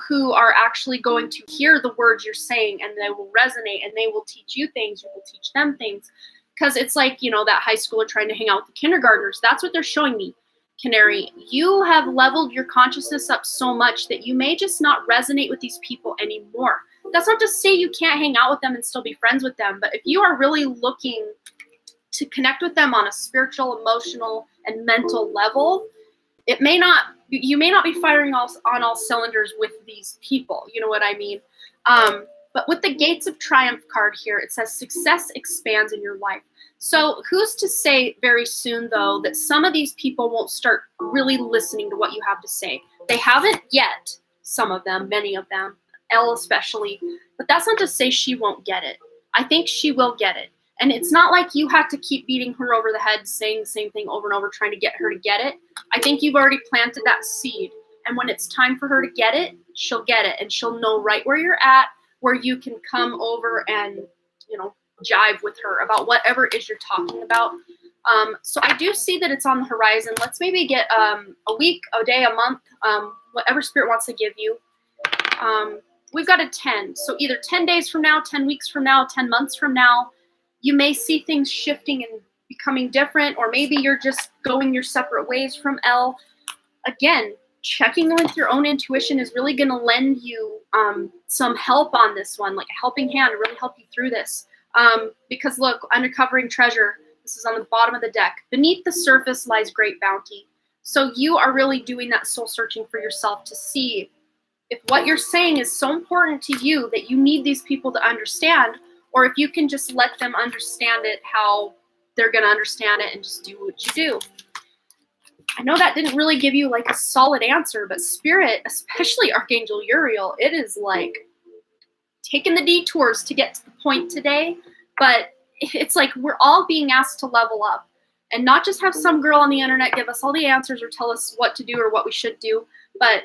who are actually going to hear the words you're saying, and they will resonate, and they will teach you things. You will teach them things. Because it's like, that high schooler trying to hang out with the kindergartners. That's what they're showing me, Canary. You have leveled your consciousness up so much that you may just not resonate with these people anymore. That's not to say you can't hang out with them and still be friends with them. But if you are really looking to connect with them on a spiritual, emotional, and mental level, you may not be firing on all cylinders with these people. You know what I mean? But with the Gates of Triumph card here, it says success expands in your life. So who's to say very soon, though, that some of these people won't start really listening to what you have to say? They haven't yet, some of them, many of them, Elle especially. But that's not to say she won't get it. I think she will get it. And it's not like you have to keep beating her over the head, saying the same thing over and over, trying to get her to get it. I think you've already planted that seed. And when it's time for her to get it, she'll get it. And she'll know right where you're at, where you can come over and, jive with her about whatever it is you're talking about. So I do see that it's on the horizon. Let's maybe get a week, a day, a month, whatever Spirit wants to give you. We've got a 10. So either 10 days from now, 10 weeks from now, 10 months from now, you may see things shifting and becoming different, or maybe you're just going your separate ways from Elle. Again, checking with your own intuition is really going to lend you some help on this one, like a helping hand to really help you through this. Because look, uncovering treasure, this is on the bottom of the deck. Beneath the surface lies great bounty. So you are really doing that soul searching for yourself to see if what you're saying is so important to you that you need these people to understand, or if you can just let them understand it how they're going to understand it and just do what you do. I know that didn't really give you like a solid answer, but Spirit, especially Archangel Uriel, it is like taking the detours to get to the point today, but it's like we're all being asked to level up and not just have some girl on the internet give us all the answers or tell us what to do or what we should do, but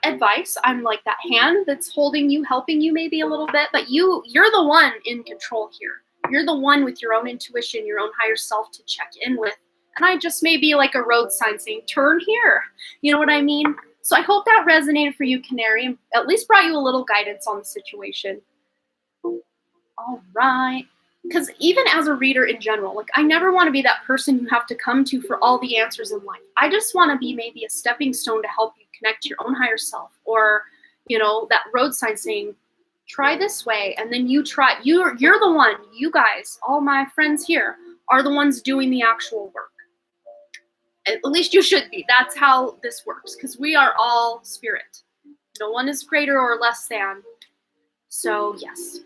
advice. I'm like that hand that's holding you, helping you maybe a little bit, but you're the one in control here. You're the one with your own intuition, your own higher self to check in with. And I just may be like a road sign saying, turn here. You know what I mean? So I hope that resonated for you, Canary, and at least brought you a little guidance on the situation. All right. Because even as a reader in general, like I never want to be that person you have to come to for all the answers in life. I just want to be maybe a stepping stone to help you connect to your own higher self, or, you know, that road sign saying, try this way. And then you try, you're the one, you guys, all my friends here are the ones doing the actual work. At least you should be. That's how this works, because we are all spirit. No one is greater or less than. So yes,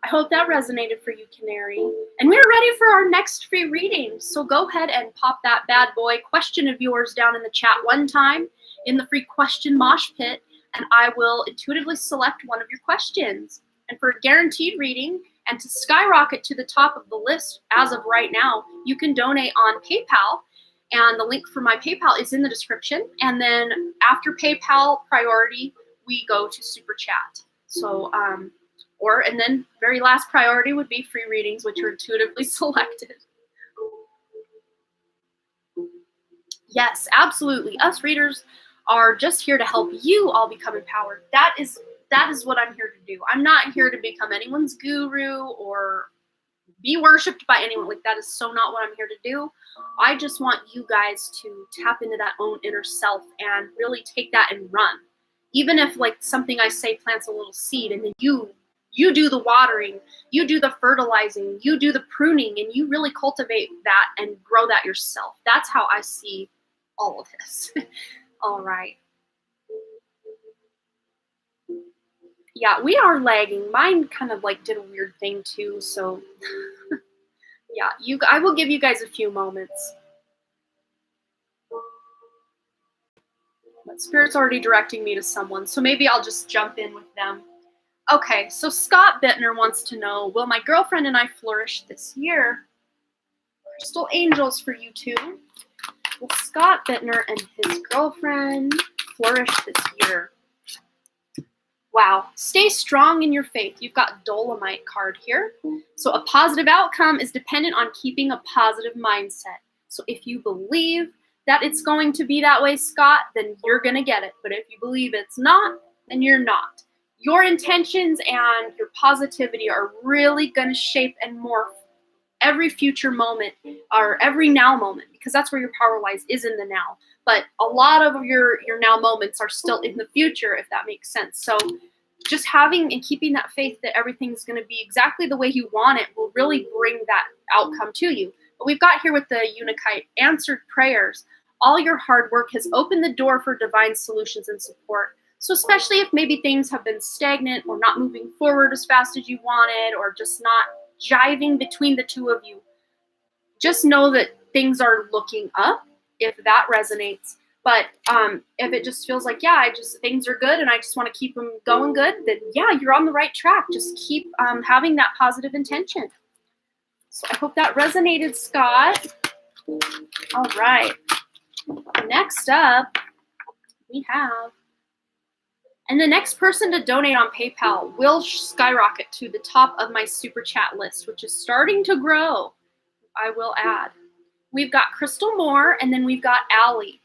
I hope that resonated for you, Canary. And we're ready for our next free reading. So go ahead and pop that bad boy question of yours down in the chat one time in the free question mosh pit, and I will intuitively select one of your questions. And for a guaranteed reading and to skyrocket to the top of the list as of right now, you can donate on PayPal. And the link for my PayPal is in the description. And then after PayPal priority, we go to Super Chat. So, and then very last priority would be free readings, which are intuitively selected. Yes, absolutely. Us readers are just here to help you all become empowered. That is what I'm here to do. I'm not here to become anyone's guru or be worshipped by anyone. Like, that is so not what I'm here to do. I just want you guys to tap into that own inner self and really take that and run. Even if like something I say plants a little seed, and then you do the watering, you do the fertilizing, you do the pruning, and you really cultivate that and grow that yourself. That's how I see all of this. All right. Yeah, we are lagging. Mine kind of like did a weird thing too, so yeah, I will give you guys a few moments. But Spirit's already directing me to someone, so maybe I'll just jump in with them. Okay, so Scott Bittner wants to know, will my girlfriend and I flourish this year? Crystal angels for you too. Will Scott Bittner and his girlfriend flourish this year? Wow, stay strong in your faith. You've got Dolomite card here. So a positive outcome is dependent on keeping a positive mindset. So if you believe that it's going to be that way, Scott, then you're going to get it. But if you believe it's not, then you're not. Your intentions and your positivity are really going to shape and morph every future moment or every now moment, because that's where your power lies, is in the now. But a lot of your now moments are still in the future, if that makes sense. So just having and keeping that faith that everything's going to be exactly the way you want it will really bring that outcome to you. But we've got here with the Unikite, answered prayers. All your hard work has opened the door for divine solutions and support. So especially if maybe things have been stagnant or not moving forward as fast as you wanted, or just not jiving between the two of you, just know that things are looking up, if that resonates. But if it just feels like, yeah, things are good and I just want to keep them going good, then yeah, you're on the right track. Just keep having that positive intention. So I hope that resonated, Scott. All right. Next up, we have, and the next person to donate on PayPal will skyrocket to the top of my super chat list, which is starting to grow, I will add. We've got Crystal Moore, and then we've got Allie.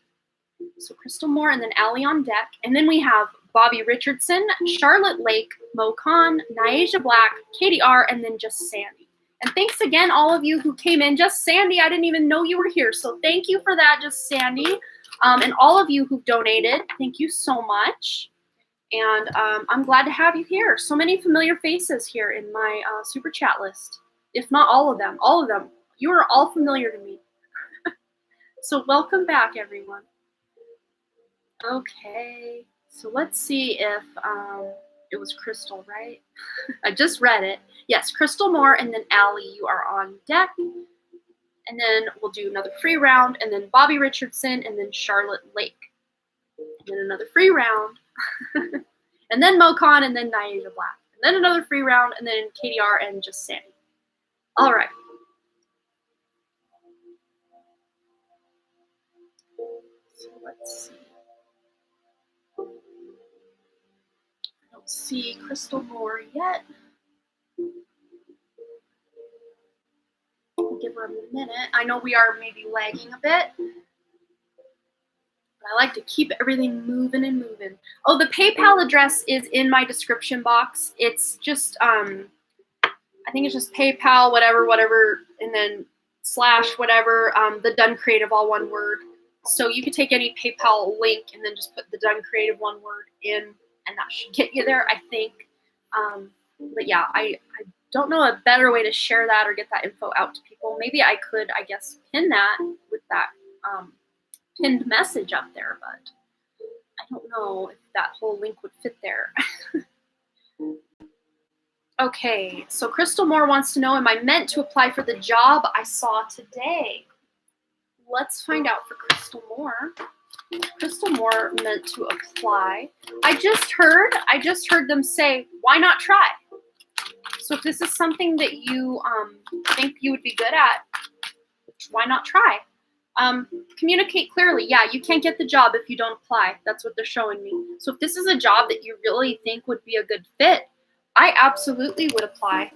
So Crystal Moore and then Allie on deck. And then we have Bobby Richardson, Charlotte Lake, Mo Khan, Nyasia Black, Katie R., and then just Sandy. And thanks again, all of you who came in. Just Sandy, I didn't even know you were here. So thank you for that, just Sandy. And all of you who've donated, thank you so much. And I'm glad to have you here. So many familiar faces here in my super chat list. If not all of them, you are all familiar to me. So welcome back, everyone. Okay, so let's see if it was Crystal, right? I just read it. Yes, Crystal Moore, and then Allie, you are on deck. And then we'll do another free round, and then Bobby Richardson, and then Charlotte Lake. And then another free round. And then Mokan, and then Nyasha Black. And then another free round, and then KDR and just Sandy. All right. So let's see. I don't see Crystal Moore yet. We'll give her a minute. I know we are maybe lagging a bit. But I like to keep everything moving and moving. Oh, the PayPal address is in my description box. It's just, I think it's just PayPal, whatever, and then / whatever, the Dunn Creative, all one word. So you could take any PayPal link and then just put the Dunn Creative one word in, and that should get you there, I think. But yeah, I don't know a better way to share that or get that info out to people. Maybe I could, I guess, pin that with that pinned message up there, but I don't know if that whole link would fit there. Okay, so Crystal Moore wants to know, am I meant to apply for the job I saw today? Let's find out for Crystal Moore. Crystal Moore meant to apply. I just heard them say, why not try? So if this is something that you think you would be good at, why not try? Communicate clearly. Yeah, you can't get the job if you don't apply. That's what they're showing me. So if this is a job that you really think would be a good fit, I absolutely would apply.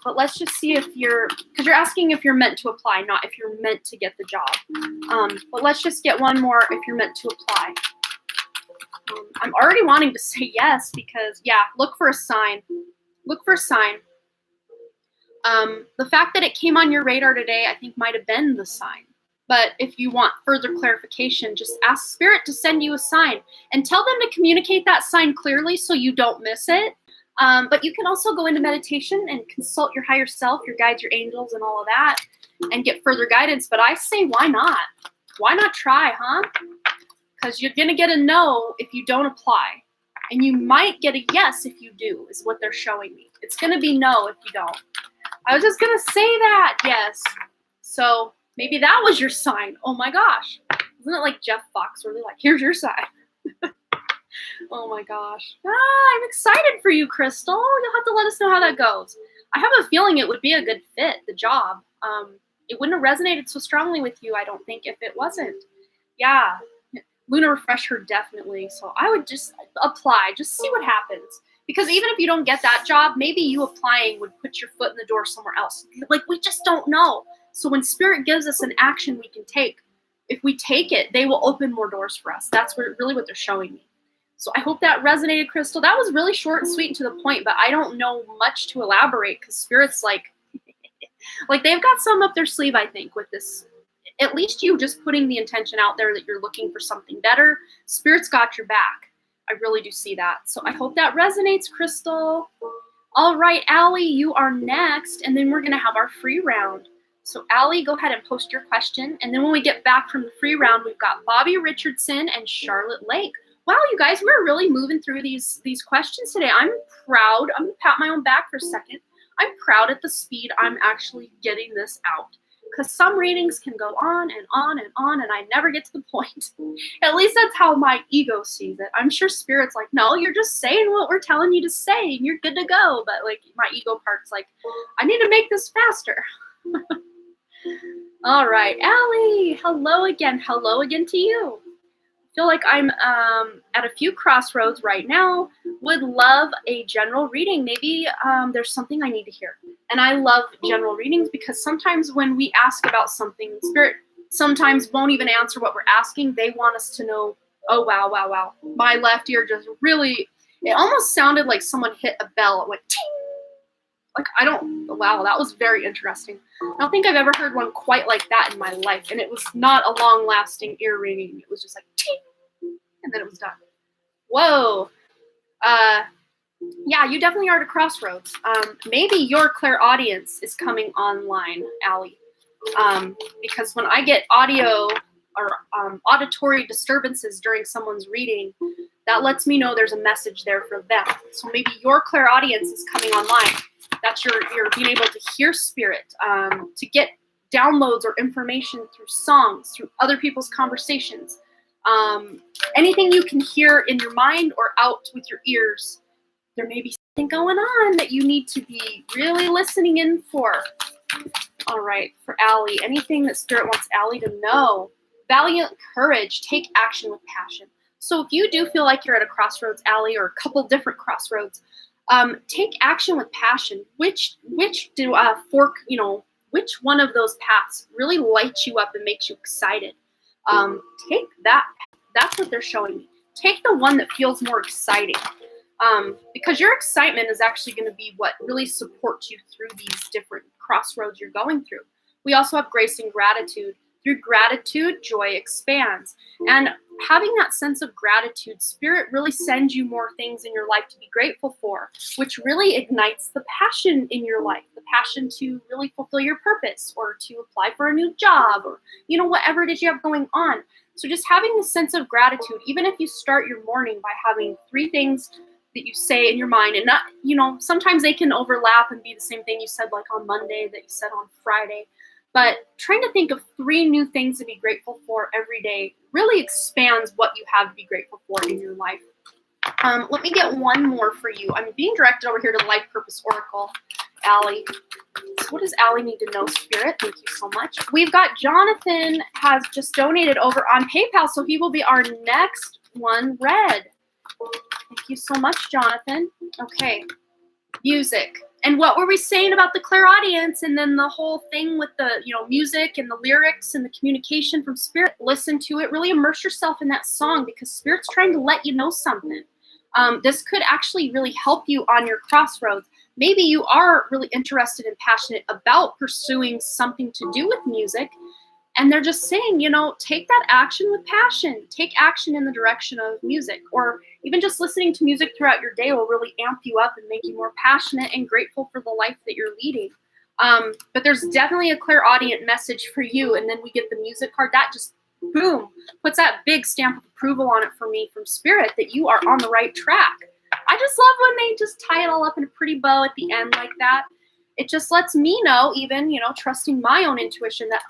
But let's just see if because you're asking if you're meant to apply, not if you're meant to get the job. But let's just get one more if you're meant to apply. I'm already wanting to say yes because, yeah, look for a sign. Look for a sign. The fact that it came on your radar today, I think, might have been the sign. But if you want further clarification, just ask Spirit to send you a sign and tell them to communicate that sign clearly so you don't miss it. But you can also go into meditation and consult your higher self, your guides, your angels, and all of that, and get further guidance. But I say, why not? Why not try, huh? Because you're going to get a no if you don't apply. And you might get a yes if you do, is what they're showing me. It's going to be no if you don't. I was just going to say that, yes. So maybe that was your sign. Oh my gosh. Isn't it like Jeff Fox where they're like, here's your sign? Oh my gosh. I'm excited for you, Crystal. You'll have to let us know how that goes. I have a feeling it would be a good fit, the job. It wouldn't have resonated so strongly with you, I don't think, if it wasn't. Yeah. Lunar Refresher, definitely. So I would just apply. Just see what happens. Because even if you don't get that job, maybe you applying would put your foot in the door somewhere else. Like, we just don't know. So when Spirit gives us an action we can take, if we take it, they will open more doors for us. That's really what they're showing me. So I hope that resonated, Crystal. That was really short and sweet and to the point, but I don't know much to elaborate because Spirit's like they've got some up their sleeve, I think, with this. At least you just putting the intention out there that you're looking for something better. Spirit's got your back. I really do see that. So I hope that resonates, Crystal. All right, Allie, you are next, and then we're going to have our free round. So Allie, go ahead and post your question. And then when we get back from the free round, we've got Bobby Richardson and Charlotte Lake. Wow, you guys, we're really moving through these questions today. I'm proud. I'm going to pat my own back for a second. I'm proud at the speed I'm actually getting this out. Because some readings can go on and on and on, and I never get to the point. At least that's how my ego sees it. I'm sure Spirit's like, no, you're just saying what we're telling you to say, and you're good to go. But like my ego part's like, I need to make this faster. All right, Allie, hello again. Hello again to you. I feel like I'm at a few crossroads right now. Would love a general reading. Maybe there's something I need to hear. And I love general readings because sometimes when we ask about something, Spirit sometimes won't even answer what we're asking. They want us to know, oh, wow, wow, wow. My left ear just really, it almost sounded like someone hit a bell. It went ting. Like, wow, that was very interesting. I don't think I've ever heard one quite like that in my life. And it was not a long-lasting ear ringing. It was just like, ting, and then it was done. Whoa. Yeah, you definitely are at a crossroads. Maybe your clairaudience is coming online, Allie. Because when I get audio or auditory disturbances during someone's reading, that lets me know there's a message there for them. So maybe your clairaudience is coming online. That's you're being able to hear spirit, to get downloads or information through songs, through other people's conversations. Anything you can hear in your mind or out with your ears, there may be something going on that you need to be really listening in for. All right, for Allie, anything that Spirit wants Allie to know. Valiant courage, take action with passion. So if you do feel like you're at a crossroads, Allie, or a couple different crossroads, take action with passion. Which one of those paths really lights you up and makes you excited? Take that. That's what they're showing me. Take the one that feels more exciting. Because your excitement is actually going to be what really supports you through these different crossroads you're going through. We also have grace and gratitude. Through gratitude, joy expands. And having that sense of gratitude, Spirit really sends you more things in your life to be grateful for, which really ignites the passion in your life, the passion to really fulfill your purpose or to apply for a new job or, whatever it is you have going on. So just having this sense of gratitude, even if you start your morning by having 3 things that you say in your mind, and not, sometimes they can overlap and be the same thing you said like on Monday that you said on Friday. But trying to think of 3 new things to be grateful for every day really expands what you have to be grateful for in your life. Let me get one more for you. I'm being directed over here to Life Purpose Oracle, Allie. So what does Allie need to know, Spirit? Thank you so much. We've got Jonathan has just donated over on PayPal, so he will be our next one read. Thank you so much, Jonathan. Okay, music. And what were we saying about the clairaudience and then the whole thing with the, music and the lyrics and the communication from Spirit? Listen to it. Really immerse yourself in that song because Spirit's trying to let you know something. This could actually really help you on your crossroads. Maybe you are really interested and passionate about pursuing something to do with music. And they're just saying, take that action with passion. Take action in the direction of music. Or even just listening to music throughout your day will really amp you up and make you more passionate and grateful for the life that you're leading. But there's definitely a clairaudient message for you. And then we get the music card. That just, boom, puts that big stamp of approval on it for me from Spirit that you are on the right track. I just love when they just tie it all up in a pretty bow at the end like that. It just lets me know, even, trusting my own intuition, that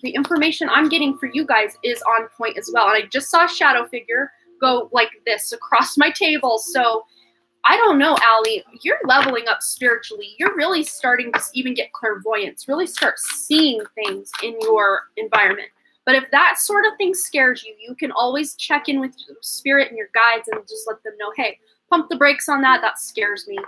the information I'm getting for you guys is on point as well. And I just saw a shadow figure go like this across my table. So I don't know, Allie, you're leveling up spiritually. You're really starting to even get clairvoyance, really start seeing things in your environment. But if that sort of thing scares you, you can always check in with Spirit and your guides and just let them know, hey, pump the brakes on that. That scares me.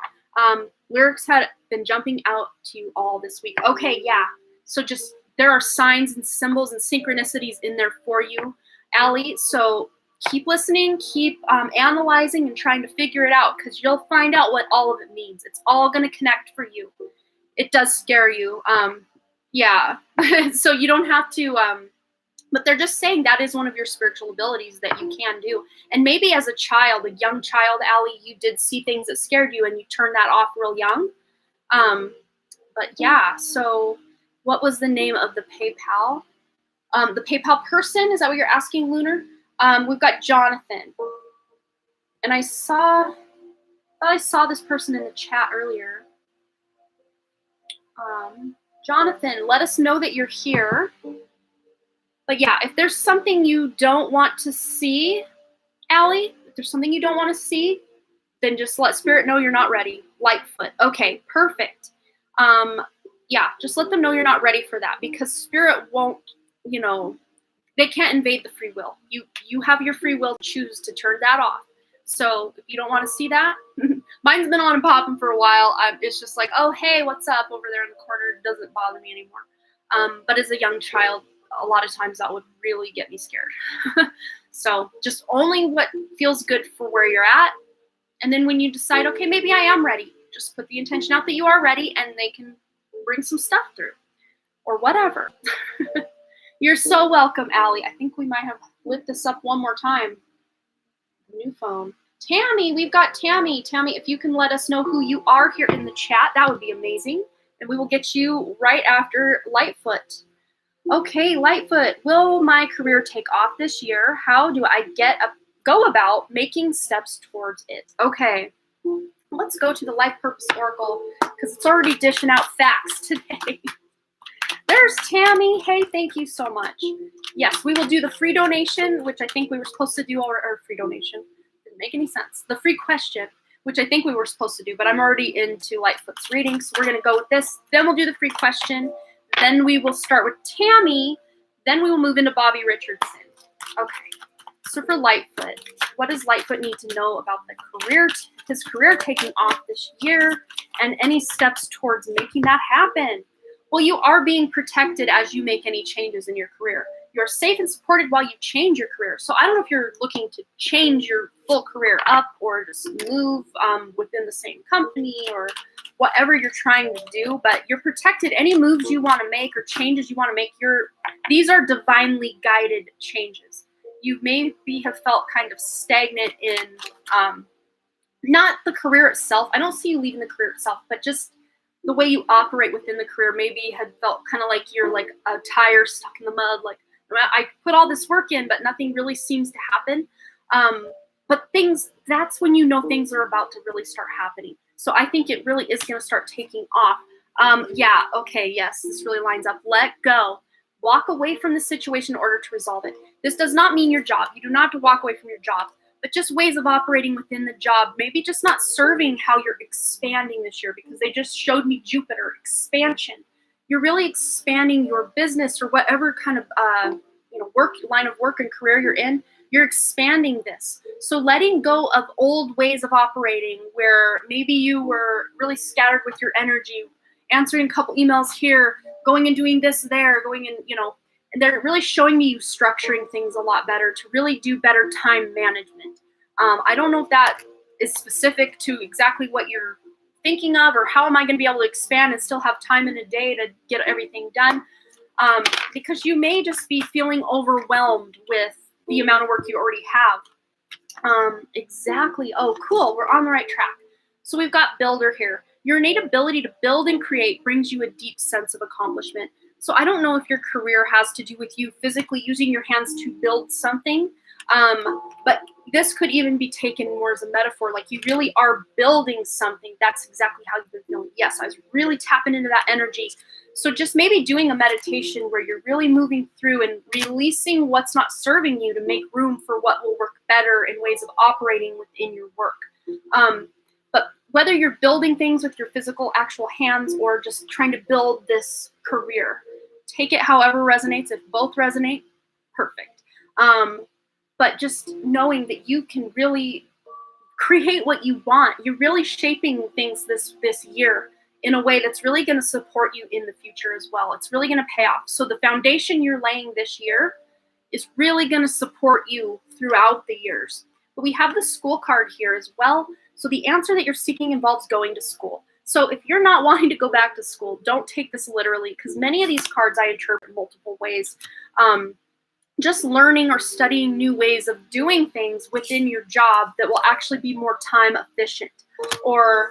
Lyrics had been jumping out to you all this week. Okay, yeah. So just there are signs and symbols and synchronicities in there for you, Allie. So keep listening, keep analyzing and trying to figure it out because you'll find out what all of it means. It's all going to connect for you. It does scare you. Yeah. So you don't have to, but they're just saying that is one of your spiritual abilities that you can do. And maybe as a child, a young child, Allie, you did see things that scared you and you turned that off real young. But yeah, so what was the name of the PayPal? The PayPal person, is that what you're asking, Lunar? We've got Jonathan. And I thought I saw this person in the chat earlier. Jonathan, let us know that you're here. But yeah, if there's something you don't want to see, Allie, if there's something you don't want to see, then just let Spirit know you're not ready. Lightfoot. Okay, perfect. Yeah, just let them know you're not ready for that because Spirit won't, they can't invade the free will. You have your free will to choose to turn that off. So if you don't want to see that, mine's been on and popping for a while. It's just like, oh, hey, what's up over there in the corner? It doesn't bother me anymore. But as a young child, a lot of times that would really get me scared. So just only what feels good for where you're at. And then when you decide, okay, maybe I am ready, just put the intention out that you are ready, and they can bring some stuff through or whatever. You're so welcome, Allie. I think we might have lit this up one more time. New phone. Tammy, we've got Tammy. Tammy, if you can let us know who you are here in the chat, that would be amazing. And we will get you right after Lightfoot. Okay, Lightfoot, will my career take off this year? How do I go about making steps towards it? Okay, let's go to the Life Purpose Oracle because it's already dishing out facts today. There's Tammy. Hey, thank you so much. Yes, we will do the free donation, which I think we were supposed to do, or free donation. Didn't make any sense. The free question, which I think we were supposed to do, but I'm already into Lightfoot's reading, so we're going to go with this. Then we'll do the free question. Then we will start with Tammy. Then we will move into Bobby Richardson. Okay. So for Lightfoot, what does Lightfoot need to know about his career taking off this year, and any steps towards making that happen? Well, you are being protected as you make any changes in your career. You're safe and supported while you change your career. So I don't know if you're looking to change your full career up or just move within the same company or whatever you're trying to do, but you're protected. Any moves you want to make or changes you want to make, these are divinely guided changes. You maybe have felt kind of stagnant in not the career itself. I don't see you leaving the career itself, but just the way you operate within the career maybe had felt kind of like you're like a tire stuck in the mud. Like, I put all this work in, but nothing really seems to happen. But that's when you know things are about to really start happening. So I think it really is going to start taking off. Yeah, okay, yes, this really lines up. Let go. Walk away from the situation in order to resolve it. This does not mean your job. You do not have to walk away from your job, but just ways of operating within the job, maybe just not serving how you're expanding this year, because they just showed me Jupiter, expansion. You're really expanding your business or whatever kind of line of work and career you're in. You're expanding this. So letting go of old ways of operating where maybe you were really scattered with your energy, answering a couple emails here, going and doing this there, and they're really showing me you structuring things a lot better to really do better time management. I don't know if that is specific to exactly what you're thinking of, or how am I going to be able to expand and still have time in a day to get everything done, because you may just be feeling overwhelmed with the amount of work you already have. Exactly. Oh, cool. We're on the right track. So we've got builder here. Your innate ability to build and create brings you a deep sense of accomplishment. So I don't know if your career has to do with you physically using your hands to build something, but this could even be taken more as a metaphor, like you really are building something. That's exactly how you've been feeling. Yes, I was really tapping into that energy. So just maybe doing a meditation where you're really moving through and releasing what's not serving you to make room for what will work better in ways of operating within your work. But whether you're building things with your physical, actual hands or just trying to build this career, take it however resonates. If both resonate, perfect. But just knowing that you can really create what you want. You're really shaping things this year in a way that's really going to support you in the future as well. It's really going to pay off. So the foundation you're laying this year is really going to support you throughout the years. But we have the school card here as well. So the answer that you're seeking involves going to school. So if you're not wanting to go back to school, don't take this literally, because many of these cards I interpret multiple ways. Just learning or studying new ways of doing things within your job that will actually be more time efficient, or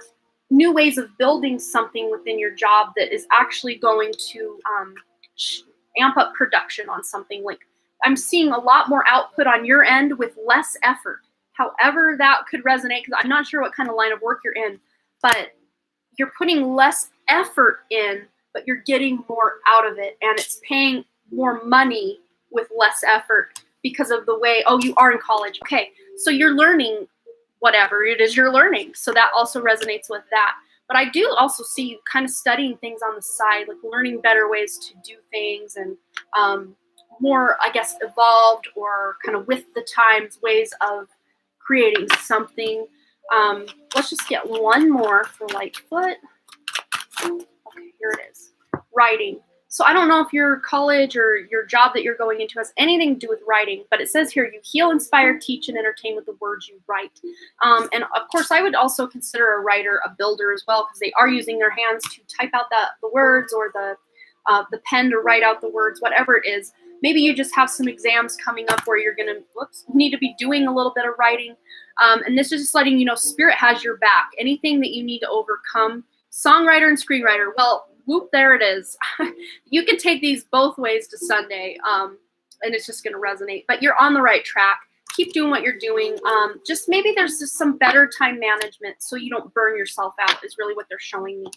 new ways of building something within your job that is actually going to amp up production on something. Like, I'm seeing a lot more output on your end with less effort. However that could resonate, because I'm not sure what kind of line of work you're in, but you're putting less effort in, but you're getting more out of it, and it's paying more money with less effort because of the way, you are in college. Okay, so you're learning whatever it is you're learning. So that also resonates with that. But I do also see you kind of studying things on the side, like learning better ways to do things and more, I guess, evolved or kind of with the times ways of creating something. Let's just get one more for Lightfoot. Okay, here it is. Writing. So I don't know if your college or your job that you're going into has anything to do with writing, but it says here you heal, inspire, teach, and entertain with the words you write. And of course, I would also consider a writer a builder as well, because they are using their hands to type out the words, or the pen to write out the words, whatever it is. Maybe you just have some exams coming up where you're going to need to be doing a little bit of writing. And this is just letting you know Spirit has your back. Anything that you need to overcome. Songwriter and screenwriter. Well, whoop, there it is. You can take these both ways to Sunday, and it's just going to resonate. But you're on the right track. Keep doing what you're doing. Just maybe there's just some better time management so you don't burn yourself out is really what they're showing me.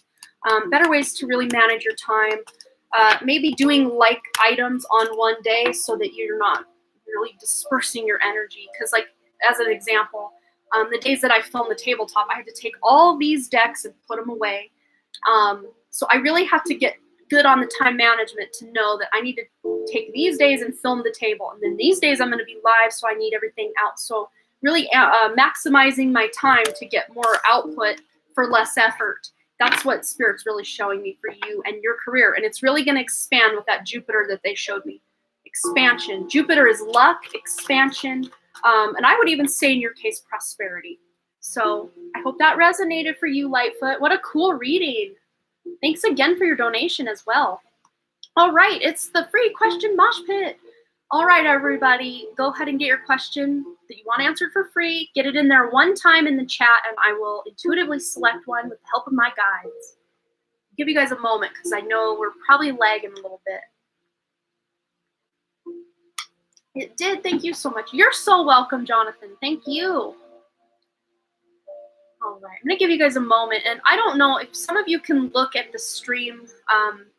Better ways to really manage your time. Maybe doing like items on one day so that you're not really dispersing your energy. Because like, as an example, the days that I filmed the tabletop, I had to take all these decks and put them away. So I really have to get good on the time management to know that I need to take these days and film the table. And then these days I'm going to be live, so I need everything out. So really maximizing my time to get more output for less effort. That's what Spirit's really showing me for you and your career. And it's really going to expand with that Jupiter that they showed me. Expansion. Jupiter is luck, expansion, and I would even say in your case, prosperity. So I hope that resonated for you, Lightfoot. What a cool reading. Thanks again for your donation as well. All right, it's the free question mosh pit. All right, everybody, go ahead and get your question that you want answered for free. Get it in there one time in the chat, and I will intuitively select one with the help of my guides. Give you guys a moment, because I know we're probably lagging a little bit. It did. Thank you so much. You're so welcome, Jonathan. Thank you. All right, I'm going to give you guys a moment, and I don't know if some of you can look at the stream.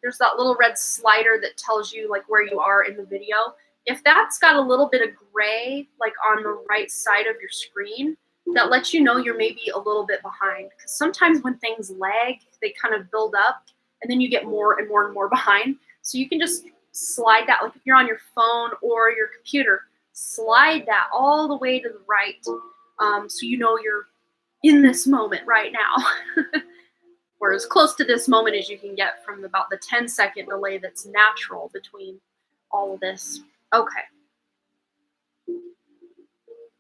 There's that little red slider that tells you like where you are in the video. If that's got a little bit of gray like on the right side of your screen, that lets you know you're maybe a little bit behind. Because sometimes when things lag, they kind of build up, and then you get more and more and more behind. So you can just slide that, like if you're on your phone or your computer, slide that all the way to the right, so you know you're in this moment right now. Or as close to this moment as you can get from about the 10-second delay that's natural between all of this. Okay.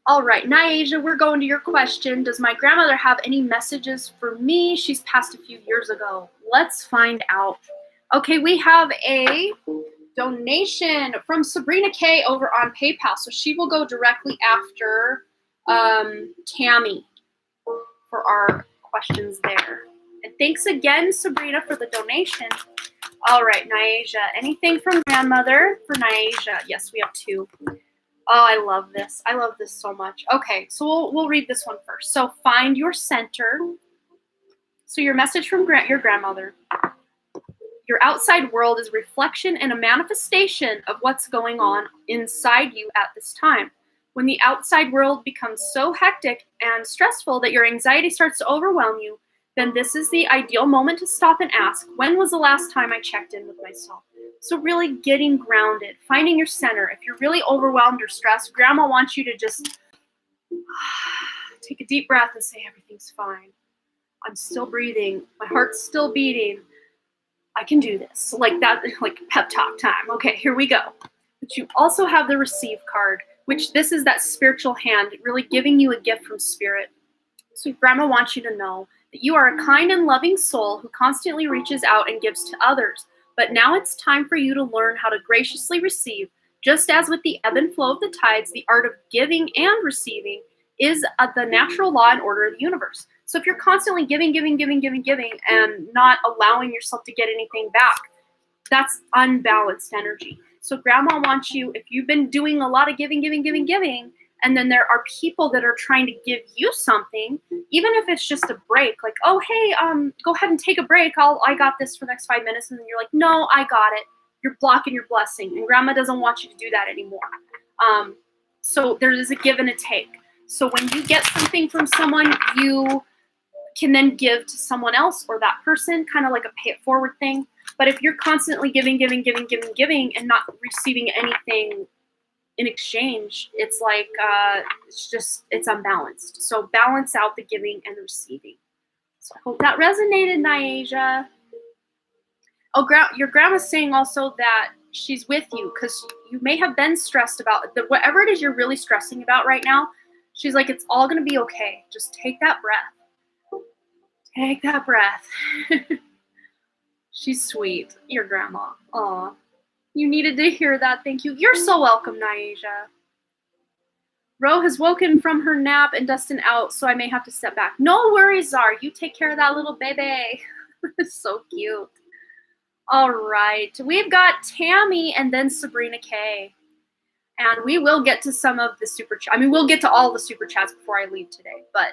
All right, Nyasia, we're going to your question. Does my grandmother have any messages for me? She's passed a few years ago. Let's find out. Okay, we have a donation from Sabrina K over on PayPal. So she will go directly after Tammy for our questions there. And thanks again, Sabrina, for the donation. All right, Nyasia, anything from grandmother for Nyasia? Yes, we have two. Oh, I love this. I love this so much. Okay, so we'll read this one first. So find your center. So your message from your grandmother. Your outside world is a reflection and a manifestation of what's going on inside you at this time. When the outside world becomes so hectic and stressful that your anxiety starts to overwhelm you, then this is the ideal moment to stop and ask, when was the last time I checked in with myself? So really getting grounded, finding your center. If you're really overwhelmed or stressed, Grandma wants you to just take a deep breath and say, everything's fine. I'm still breathing. My heart's still beating. I can do this. Like that, like pep talk time. Okay, here we go. But you also have the receive card, which this is that spiritual hand really giving you a gift from Spirit. So Grandma wants you to know that you are a kind and loving soul who constantly reaches out and gives to others. But now it's time for you to learn how to graciously receive. Just as with the ebb and flow of the tides, the art of giving and receiving is the natural law and order of the universe. So if you're constantly giving, and not allowing yourself to get anything back, that's unbalanced energy. So Grandma wants you, if you've been doing a lot of giving, and then there are people that are trying to give you something, even if it's just a break, like, oh, hey, go ahead and take a break. I got this for the next 5 minutes. And then you're like, no, I got it. You're blocking your blessing. And Grandma doesn't want you to do that anymore. So there is a give and a take. So when you get something from someone, you can then give to someone else or that person, kind of like a pay it forward thing. But if you're constantly giving, and not receiving anything in exchange, it's like, it's unbalanced. So balance out the giving and the receiving. So I hope that resonated, Nyasia. Oh, your grandma's saying also that she's with you because you may have been stressed about whatever it is you're really stressing about right now. She's like, it's all gonna be okay. Just take that breath. Take that breath. She's sweet, your grandma. Aw, you needed to hear that. Thank you. You're so welcome, Nyasia. Ro has woken from her nap and Dustin out, so I may have to step back. No worries, Zar. You take care of that little baby. So cute. All right. We've got Tammy and then Sabrina K. And we will get to some of the super chat. I mean, we'll get to all the super chats before I leave today, but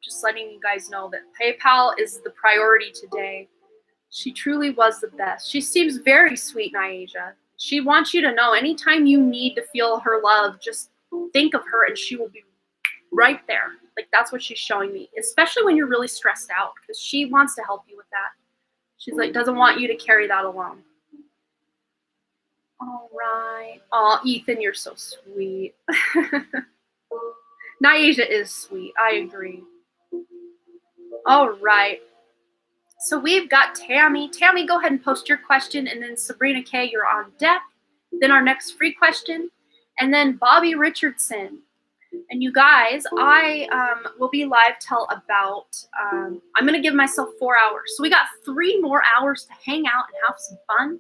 just letting you guys know that PayPal is the priority today. She truly was the best. She seems very sweet, Nyasia. She wants you to know anytime you need to feel her love, just think of her and she will be right there. Like, that's what she's showing me, especially when you're really stressed out, because she wants to help you with that. She's like, doesn't want you to carry that alone. All right. Oh, Ethan, you're so sweet. Nyasia is sweet. I agree. All right. So we've got Tammy. Tammy, go ahead and post your question, and then Sabrina K, you're on deck. Then our next free question, and then Bobby Richardson. And you guys, I will be live till about, I'm going to give myself 4 hours. So we got 3 more hours to hang out and have some fun.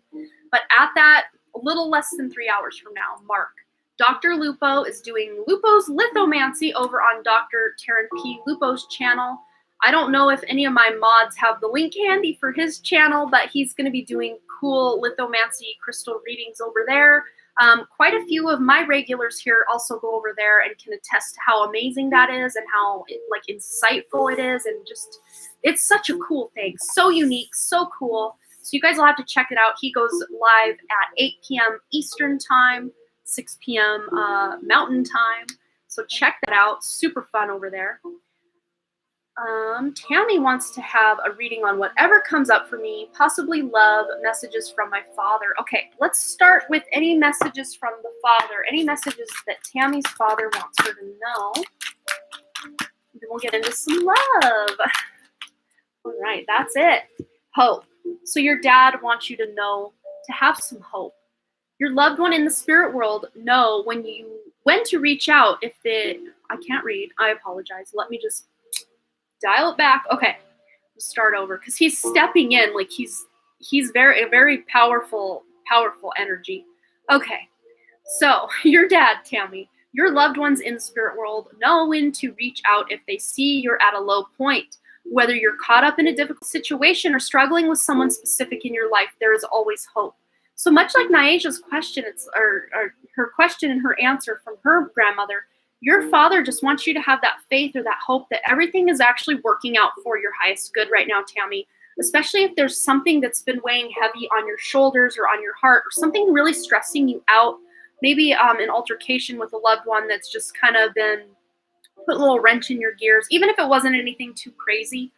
But at that, a little less than 3 hours from now, mark. Dr. Lupo is doing Lupo's Lithomancy over on Dr. Taryn P. Lupo's channel. I don't know if any of my mods have the link handy for his channel, but he's going to be doing cool lithomancy crystal readings over there. Quite a few of my regulars here also go over there and can attest to how amazing that is and how insightful it is, and just it's such a cool thing, so unique, so cool. So you guys will have to check it out. He goes live at 8 p.m. Eastern time, 6 p.m. Mountain time. So check that out. Super fun over there. Tammy wants to have a reading on whatever comes up for me, possibly love, messages from my father. Okay, let's start with any messages from the father, any messages that Tammy's father wants her to know. Then we'll get into some love. All right, that's it. Hope. So your dad wants you to know to have some hope. Your loved one in the spirit world know when to reach out. I can't read. I apologize. Let me just dial it back. Okay, we'll start over because he's stepping in like he's a very powerful energy. Okay, so your dad, Tammy, your loved ones in the spirit world know when to reach out if they see you're at a low point. Whether you're caught up in a difficult situation or struggling with someone specific in your life, there is always hope. So much like Nyasia's question, or her question and her answer from her grandmother, your father just wants you to have that faith or that hope that everything is actually working out for your highest good right now, Tammy, especially if there's something that's been weighing heavy on your shoulders or on your heart, or something really stressing you out, maybe an altercation with a loved one that's just kind of been put a little wrench in your gears, even if it wasn't anything too crazy.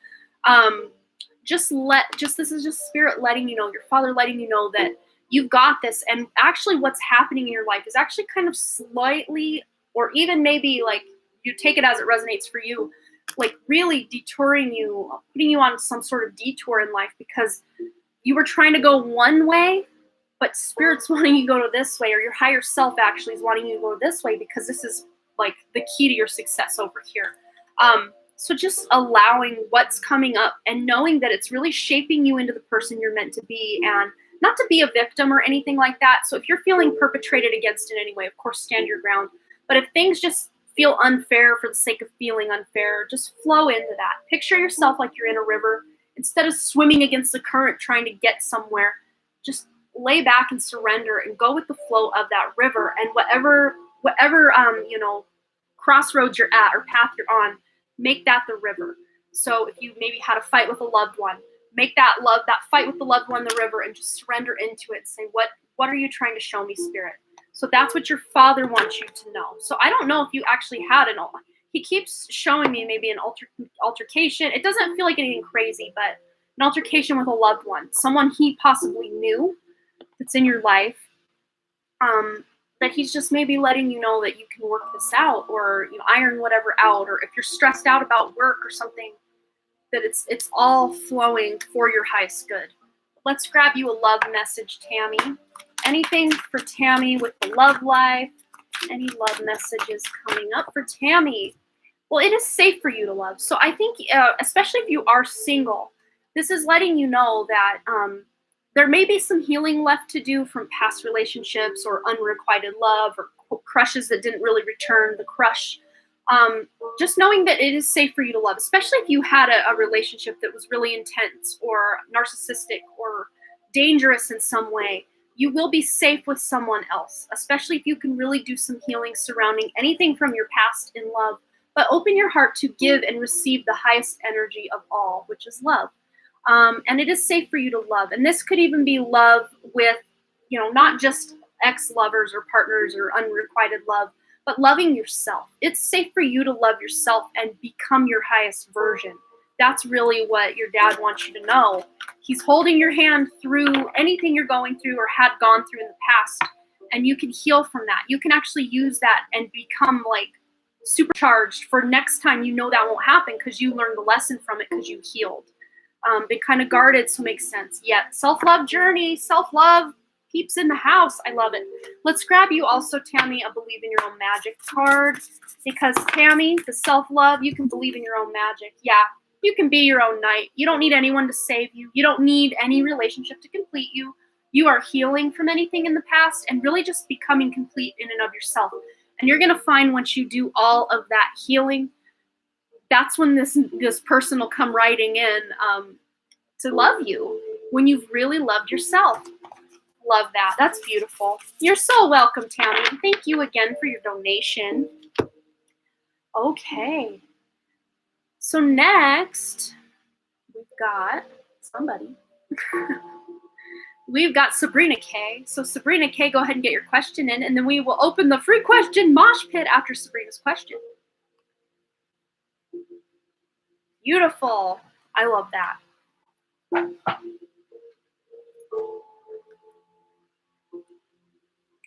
This is just spirit letting you know, your father letting you know that you've got this, and actually what's happening in your life is actually kind of slightly, or even maybe like you take it as it resonates for you, like really detouring you, putting you on some sort of detour in life because you were trying to go one way, but spirit's wanting you to go this way, or your higher self actually is wanting you to go this way because this is like the key to your success over here. So just allowing what's coming up and knowing that it's really shaping you into the person you're meant to be, and not to be a victim or anything like that. So if you're feeling perpetrated against in any way, of course, stand your ground. But if things just feel unfair for the sake of feeling unfair, just flow into that. Picture yourself like you're in a river. Instead of swimming against the current trying to get somewhere, just lay back and surrender and go with the flow of that river. And whatever crossroads you're at or path you're on, make that the river. So if you maybe had a fight with a loved one, make that fight with the loved one the river, and just surrender into it and say, what are you trying to show me, spirit? So that's what your father wants you to know. So I don't know if you actually had he keeps showing me maybe an altercation. It doesn't feel like anything crazy, but an altercation with a loved one, someone he possibly knew that's in your life, that he's just maybe letting you know that you can work this out, or iron whatever out, or if you're stressed out about work or something, that it's all flowing for your highest good. Let's grab you a love message, Tammy. Anything for Tammy with the love life? Any love messages coming up for Tammy? Well, it is safe for you to love. So I think, especially if you are single, this is letting you know that there may be some healing left to do from past relationships or unrequited love or crushes that didn't really return the crush. Just knowing that it is safe for you to love, especially if you had a relationship that was really intense or narcissistic or dangerous in some way. You will be safe with someone else, especially if you can really do some healing surrounding anything from your past in love. But open your heart to give and receive the highest energy of all, which is love. And it is safe for you to love. And this could even be love with, not just ex-lovers or partners or unrequited love, but loving yourself. It's safe for you to love yourself and become your highest version. That's really what your dad wants you to know. He's holding your hand through anything you're going through or had gone through in the past, and you can heal from that. You can actually use that and become like supercharged for next time. You know that won't happen because you learned the lesson from it because you healed. Been kind of guarded, so it makes sense. Yet self-love journey, self-love peeps in the house. I love it. Let's grab you also, Tammy, a Believe in Your Own Magic card, because Tammy, the self-love, you can believe in your own magic. Yeah, you can be your own knight. You don't need anyone to save you. You don't need any relationship to complete you. You are healing from anything in the past and really just becoming complete in and of yourself. And you're going to find once you do all of that healing, that's when this person will come writing in to love you, when you've really loved yourself. Love that. That's beautiful. You're so welcome, Tammy. Thank you again for your donation. Okay. So next, we've got somebody. We've got Sabrina K. So Sabrina K, go ahead and get your question in, and then we will open the free question mosh pit after Sabrina's question. Beautiful. I love that.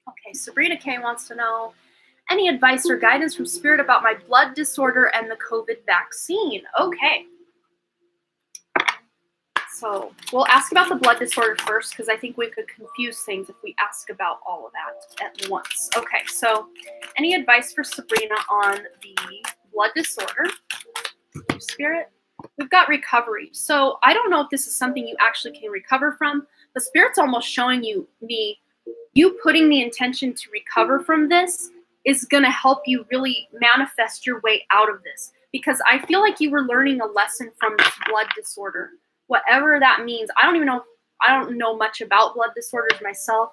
Okay, Sabrina K wants to know, any advice or guidance from Spirit about my blood disorder and the COVID vaccine? Okay. So we'll ask about the blood disorder first, because I think we could confuse things if we ask about all of that at once. Okay, so any advice for Sabrina on the blood disorder? Spirit? We've got recovery. So I don't know if this is something you actually can recover from, but Spirit's almost showing me you putting the intention to recover from this is going to help you really manifest your way out of this, because I feel like you were learning a lesson from this blood disorder, whatever that means. I don't know much about blood disorders myself,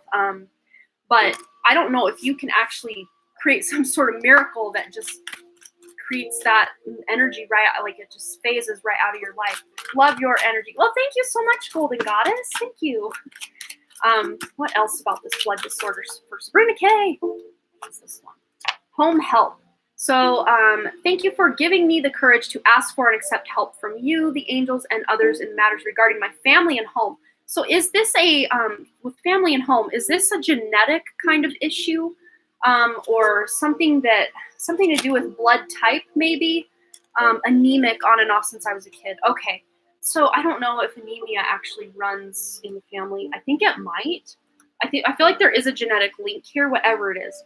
but I don't know if you can actually create some sort of miracle that just creates that energy right out, like it just phases right out of your life. Love your energy. Well, thank you so much, Golden Goddess. Thank you. What else about this blood disorder for Sabrina K? What's this one? Home help. So thank you for giving me the courage to ask for and accept help from you, the angels, and others in matters regarding my family and home. So is this with family and home, is this a genetic kind of issue? Or something to do with blood type, maybe? Anemic on and off since I was a kid. Okay. So I don't know if anemia actually runs in the family. I think it might. I feel like there is a genetic link here, whatever it is.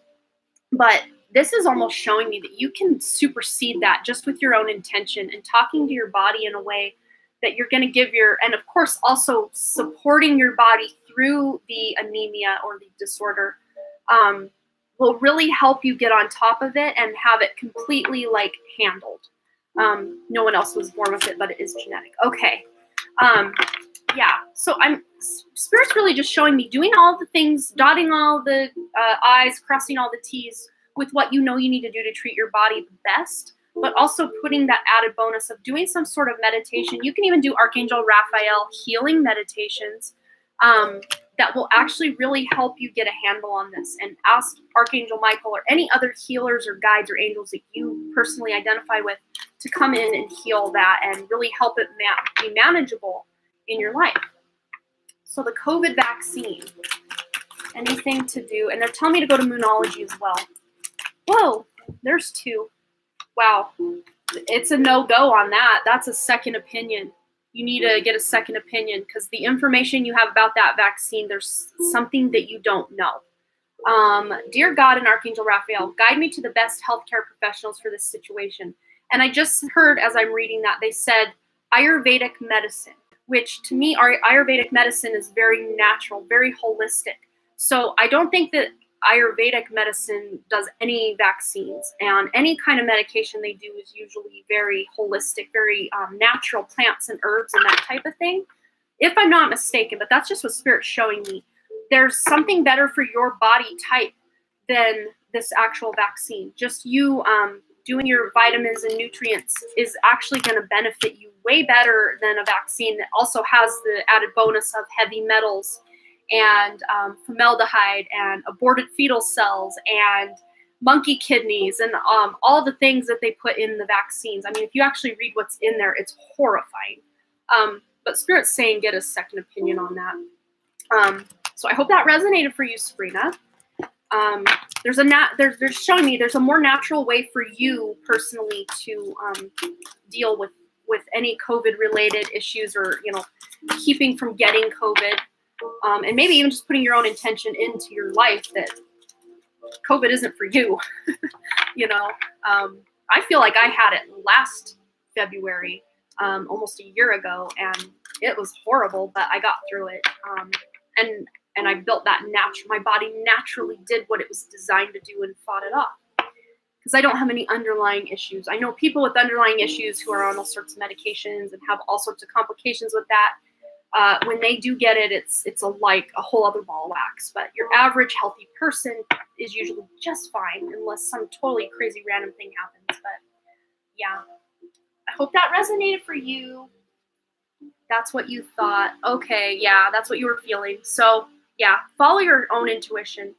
But this is almost showing me that you can supersede that just with your own intention and talking to your body in a way that you're going to give and of course also supporting your body through the anemia or the disorder will really help you get on top of it and have it completely handled. No one else was born with it, but it is genetic. Okay. Yeah. So Spirit's really just showing me doing all the things, dotting all the I's, crossing all the T's with what you know you need to do to treat your body the best, but also putting that added bonus of doing some sort of meditation. You can even do Archangel Raphael healing meditations that will actually really help you get a handle on this, and ask Archangel Michael or any other healers or guides or angels that you personally identify with to come in and heal that and really help it be manageable in your life. So the COVID vaccine, anything to do, and they're telling me to go to Moonology as well. Whoa, there's 2. Wow, it's a no-go on that. That's a second opinion. you need to get a second opinion, because the information you have about that vaccine, there's something that you don't know. Dear God and Archangel Raphael, guide me to the best healthcare professionals for this situation. And I just heard, as I'm reading that, they said Ayurvedic medicine, which to me, Ayurvedic medicine is very natural, very holistic. So I don't think that Ayurvedic medicine does any vaccines, and any kind of medication they do is usually very holistic, very natural plants and herbs and that type of thing, if I'm not mistaken. But that's just what Spirit's showing me. There's something better for your body type than this actual vaccine. Just you doing your vitamins and nutrients is actually going to benefit you way better than a vaccine that also has the added bonus of heavy metals and formaldehyde and aborted fetal cells and monkey kidneys and all the things that they put in the vaccines. I mean, if you actually read what's in there, it's horrifying. But Spirit's saying get a second opinion on that. So I hope that resonated for you, Sabrina. They're showing me there's a more natural way for you personally to deal with any COVID-related issues, or keeping from getting COVID, and maybe even just putting your own intention into your life that COVID isn't for you. I feel like I had it last February, almost a year ago, and it was horrible, but I got through it. And I built that my body naturally did what it was designed to do and fought it off. Because I don't have any underlying issues. I know people with underlying issues who are on all sorts of medications and have all sorts of complications with that. When they do get it, it's like a whole other ball of wax. But your average healthy person is usually just fine, unless some totally crazy random thing happens. But yeah, I hope that resonated for you. That's what you thought. Okay, yeah, that's what you were feeling. So yeah, follow your own intuition.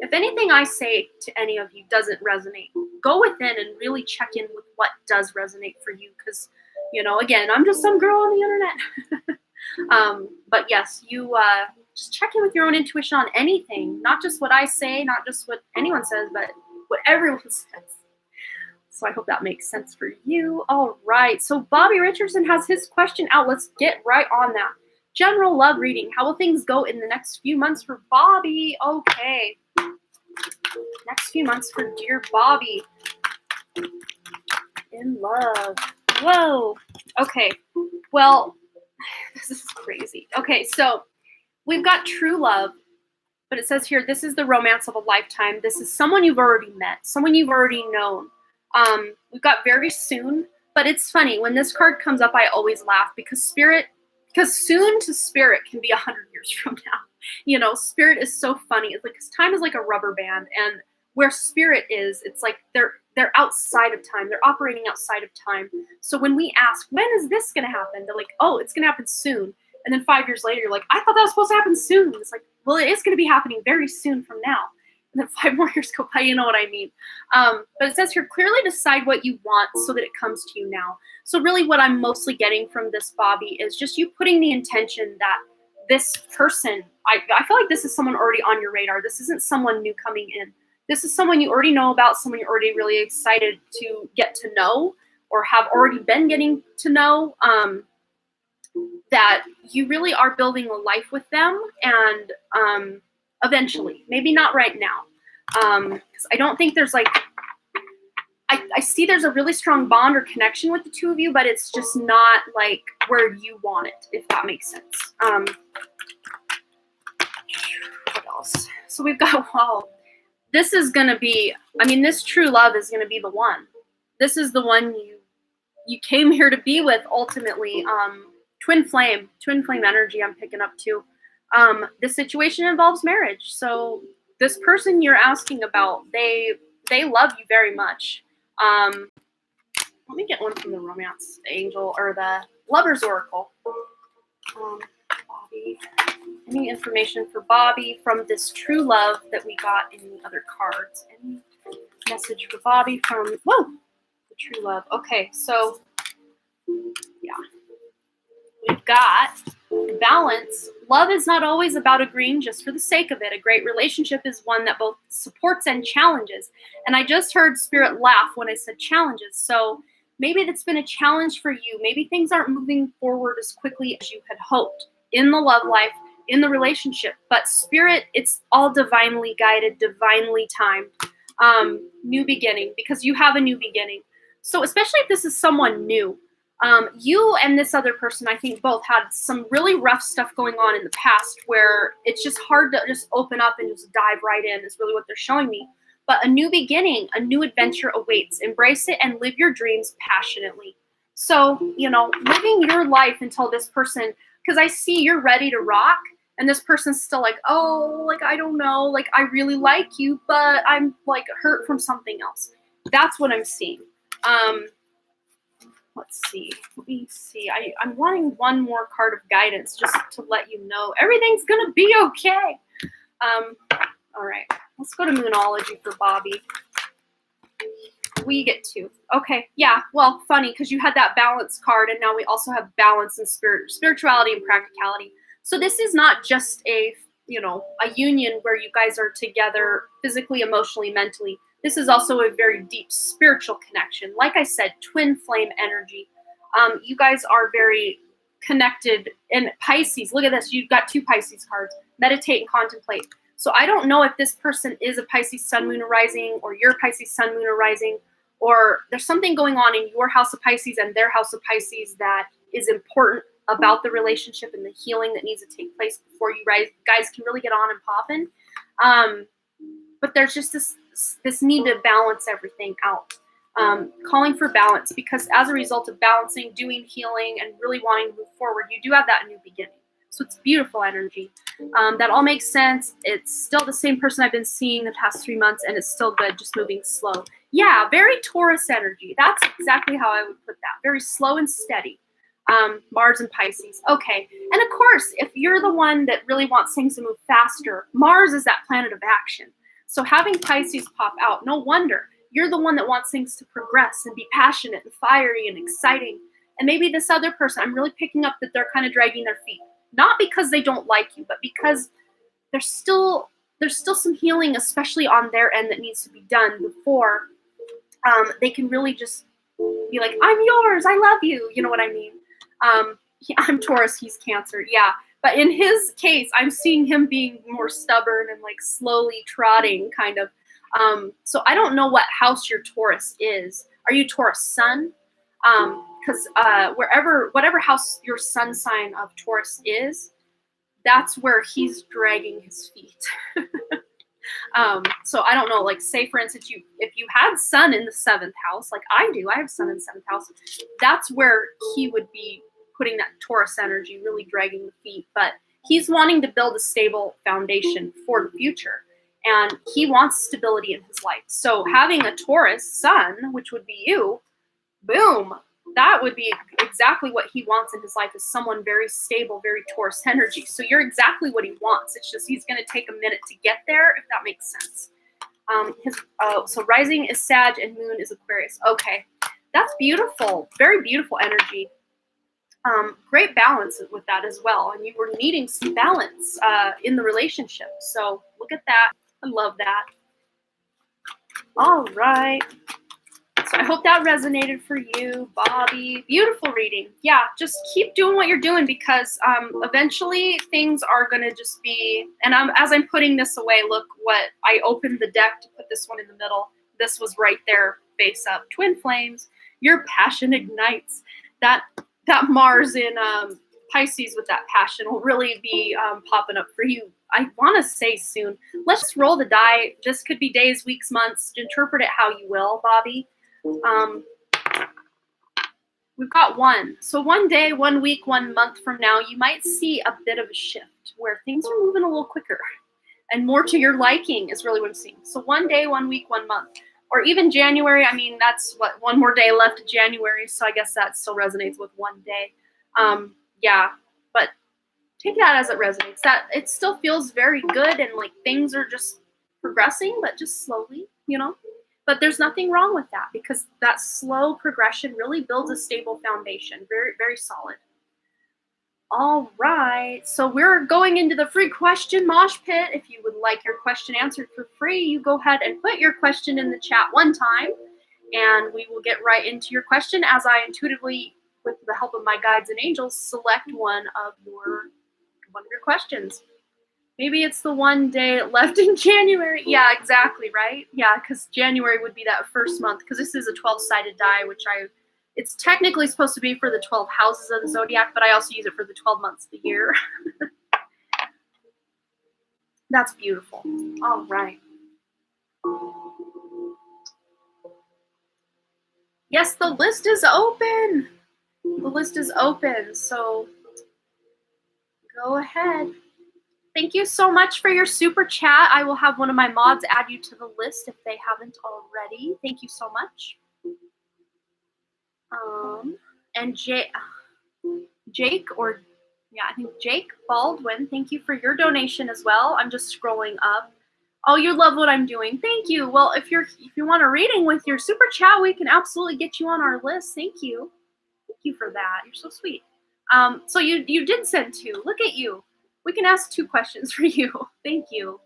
If anything I say to any of you doesn't resonate, go within and really check in with what does resonate for you. Because, again, I'm just some girl on the internet. But yes, you just check in with your own intuition on anything. Not just what I say, not just what anyone says, but what everyone says. So I hope that makes sense for you. All right. So Bobby Richardson has his question out. Let's get right on that. General love reading. How will things go in the next few months for Bobby? Okay. Next few months for dear Bobby. In love. Whoa. Okay. Well, this is crazy. Okay, so we've got true love, but it says here, this is the romance of a lifetime. This is someone you've already met, someone you've already known. We've got very soon, but it's funny. When this card comes up, I always laugh because soon to Spirit can be 100 years from now. Spirit is so funny. It's like, 'cause time is like a rubber band, and where Spirit is, it's like they're outside of time. They're operating outside of time. So when we ask, when is this going to happen? They're like, oh, it's going to happen soon. And then 5 years later, you're like, I thought that was supposed to happen soon. It's like, well, it is going to be happening very soon from now. And then 5 more years go by, you know what I mean? But it says here, clearly decide what you want so that it comes to you now. So really what I'm mostly getting from this, Bobby, is just you putting the intention that this person, I feel like this is someone already on your radar. This isn't someone new coming in. This is someone you already know about, someone you're already really excited to get to know or have already been getting to know, that you really are building a life with them, and eventually, maybe not right now. Because I don't think there's I see there's a really strong bond or connection with the two of you, but it's just not like where you want it, if that makes sense. What else? So we've got, wow, this is going to be, this true love is going to be the one. This is the one you came here to be with ultimately. Twin flame energy I'm picking up too. This situation involves marriage. So this person you're asking about, they love you very much. Let me get one from the romance angel or the lover's oracle. Bobby, any information for Bobby from this true love that we got in the other cards? Any message for Bobby from, the true love. Okay, so yeah. We've got balance. Love is not always about agreeing just for the sake of it. A great relationship is one that both supports and challenges. And I just heard Spirit laugh when I said challenges. So maybe that's been a challenge for you. Maybe things aren't moving forward as quickly as you had hoped in the love life, in the relationship. But Spirit, it's all divinely guided, divinely timed. New beginning, because you have a new beginning. So especially if this is someone new, you and this other person, I think both had some really rough stuff going on in the past where it's just hard to just open up and just dive right in is really what they're showing me. But a new beginning, a new adventure awaits. Embrace it and live your dreams passionately. So, living your life until this person, because I see you're ready to rock, and this person's still like, oh, like, I don't know, like, I really like you, but I'm like hurt from something else. That's what I'm seeing. Let's see. Let me see. I'm wanting one more card of guidance just to let you know everything's going to be okay. All right. Let's go to Moonology for Bobby. We get two. Okay. Yeah. Well, funny because you had that balance card and now we also have balance and spirituality and practicality. So this is not just a union where you guys are together physically, emotionally, mentally. This is also a very deep spiritual connection. Like I said, twin flame energy. You guys are very connected. And Pisces, look at this. You've got two Pisces cards. Meditate and contemplate. So I don't know if this person is a Pisces sun, moon, or rising, or your Pisces sun, moon, or rising, or there's something going on in your house of Pisces and their house of Pisces that is important about the relationship and the healing that needs to take place before you guys can really get on and popping. But there's just this need to balance everything out. Calling for balance, because as a result of balancing, doing healing, and really wanting to move forward, you do have that new beginning. So it's beautiful energy. That all makes sense. It's still the same person I've been seeing the past 3 months, and it's still good, just moving slow. Yeah, very Taurus energy. That's exactly how I would put that. Very slow and steady. Mars and Pisces. Okay. And of course, if you're the one that really wants things to move faster, Mars is that planet of action. So having Pisces pop out, no wonder. You're the one that wants things to progress and be passionate and fiery and exciting. And maybe this other person, I'm really picking up that they're kind of dragging their feet. Not because they don't like you, but because there's still some healing, especially on their end, that needs to be done before they can really just be like, I'm yours, I love you. You know what I mean? I'm Taurus, he's Cancer. Yeah. But in his case, I'm seeing him being more stubborn and like slowly trotting kind of. So I don't know what house your Taurus is. Are you Taurus sun? Because whatever house your sun sign of Taurus is, that's where he's dragging his feet. So I don't know, like say for instance, if you had sun in the 7th house, like I do, I have sun in the 7th house, that's where he would be putting that Taurus energy, really dragging the feet. But he's wanting to build a stable foundation for the future. And he wants stability in his life. So having a Taurus sun, which would be you, boom, that would be exactly what he wants in his life, is someone very stable, very Taurus energy. So you're exactly what he wants. It's just he's going to take a minute to get there, if that makes sense. So rising is Sag and moon is Aquarius. Okay, that's beautiful. Very beautiful energy. Great balance with that as well. And you were needing some balance in the relationship. So look at that. I love that. All right. So I hope that resonated for you, Bobby. Beautiful reading. Yeah, just keep doing what you're doing, because eventually things are going to just be, and as I'm putting this away, look what, I opened the deck to put this one in the middle. This was right there, face up. Twin flames. Your passion ignites. That Mars in Pisces with that passion will really be popping up for you. I want to say soon. Let's just roll the die. This could be days, weeks, months. Interpret it how you will, Bobby. We've got one. So one day, 1 week, 1 month from now, you might see a bit of a shift where things are moving a little quicker and more to your liking is really what I'm seeing. So 1 day, 1 week, 1 month. Or even January. I mean, that's what, 1 more day left of January. So I guess that still resonates with 1 day. Yeah, but take that as it resonates. That it still feels very good and like things are just progressing, but just slowly, But there's nothing wrong with that, because that slow progression really builds a stable foundation. Very, very solid. All right. So we're going into the free question mosh pit. If you would like your question answered for free, you go ahead and put your question in the chat one time. and we will get right into your question as I intuitively, with the help of my guides and angels, select one of your questions. Maybe it's the one day left in January. Yeah, exactly, right? Yeah, because January would be that first month, because this is a 12-sided die, which it's technically supposed to be for the 12 houses of the zodiac, but I also use it for the 12 months of the year. That's beautiful. All right. Yes, the list is open. The list is open, so go ahead. Thank you so much for your super chat. I will have one of my mods add you to the list if they haven't already. Thank you so much. And Jake, or yeah, I think Jake Baldwin, thank you for your donation as well. I'm just scrolling up. Oh, you love what I'm doing. Thank you. Well, if you want a reading with your super chat, we can absolutely get you on our list. Thank you. Thank you for that. You're so sweet. So you did send 2. Look at you. We can ask 2 questions for you. Thank you.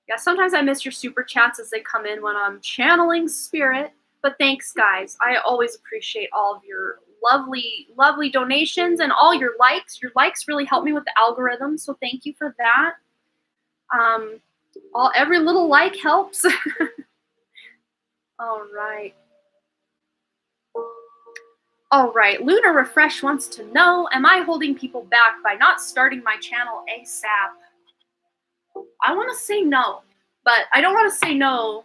Yeah, sometimes I miss your super chats as they come in when I'm channeling spirit. But thanks, guys. I always appreciate all of your lovely, lovely donations and all your likes. Your likes really help me with the algorithm, so thank you for that. Every little like helps. All right. All right. Lunar Refresh wants to know, am I holding people back by not starting my channel ASAP? I want to say no, but I don't want to say no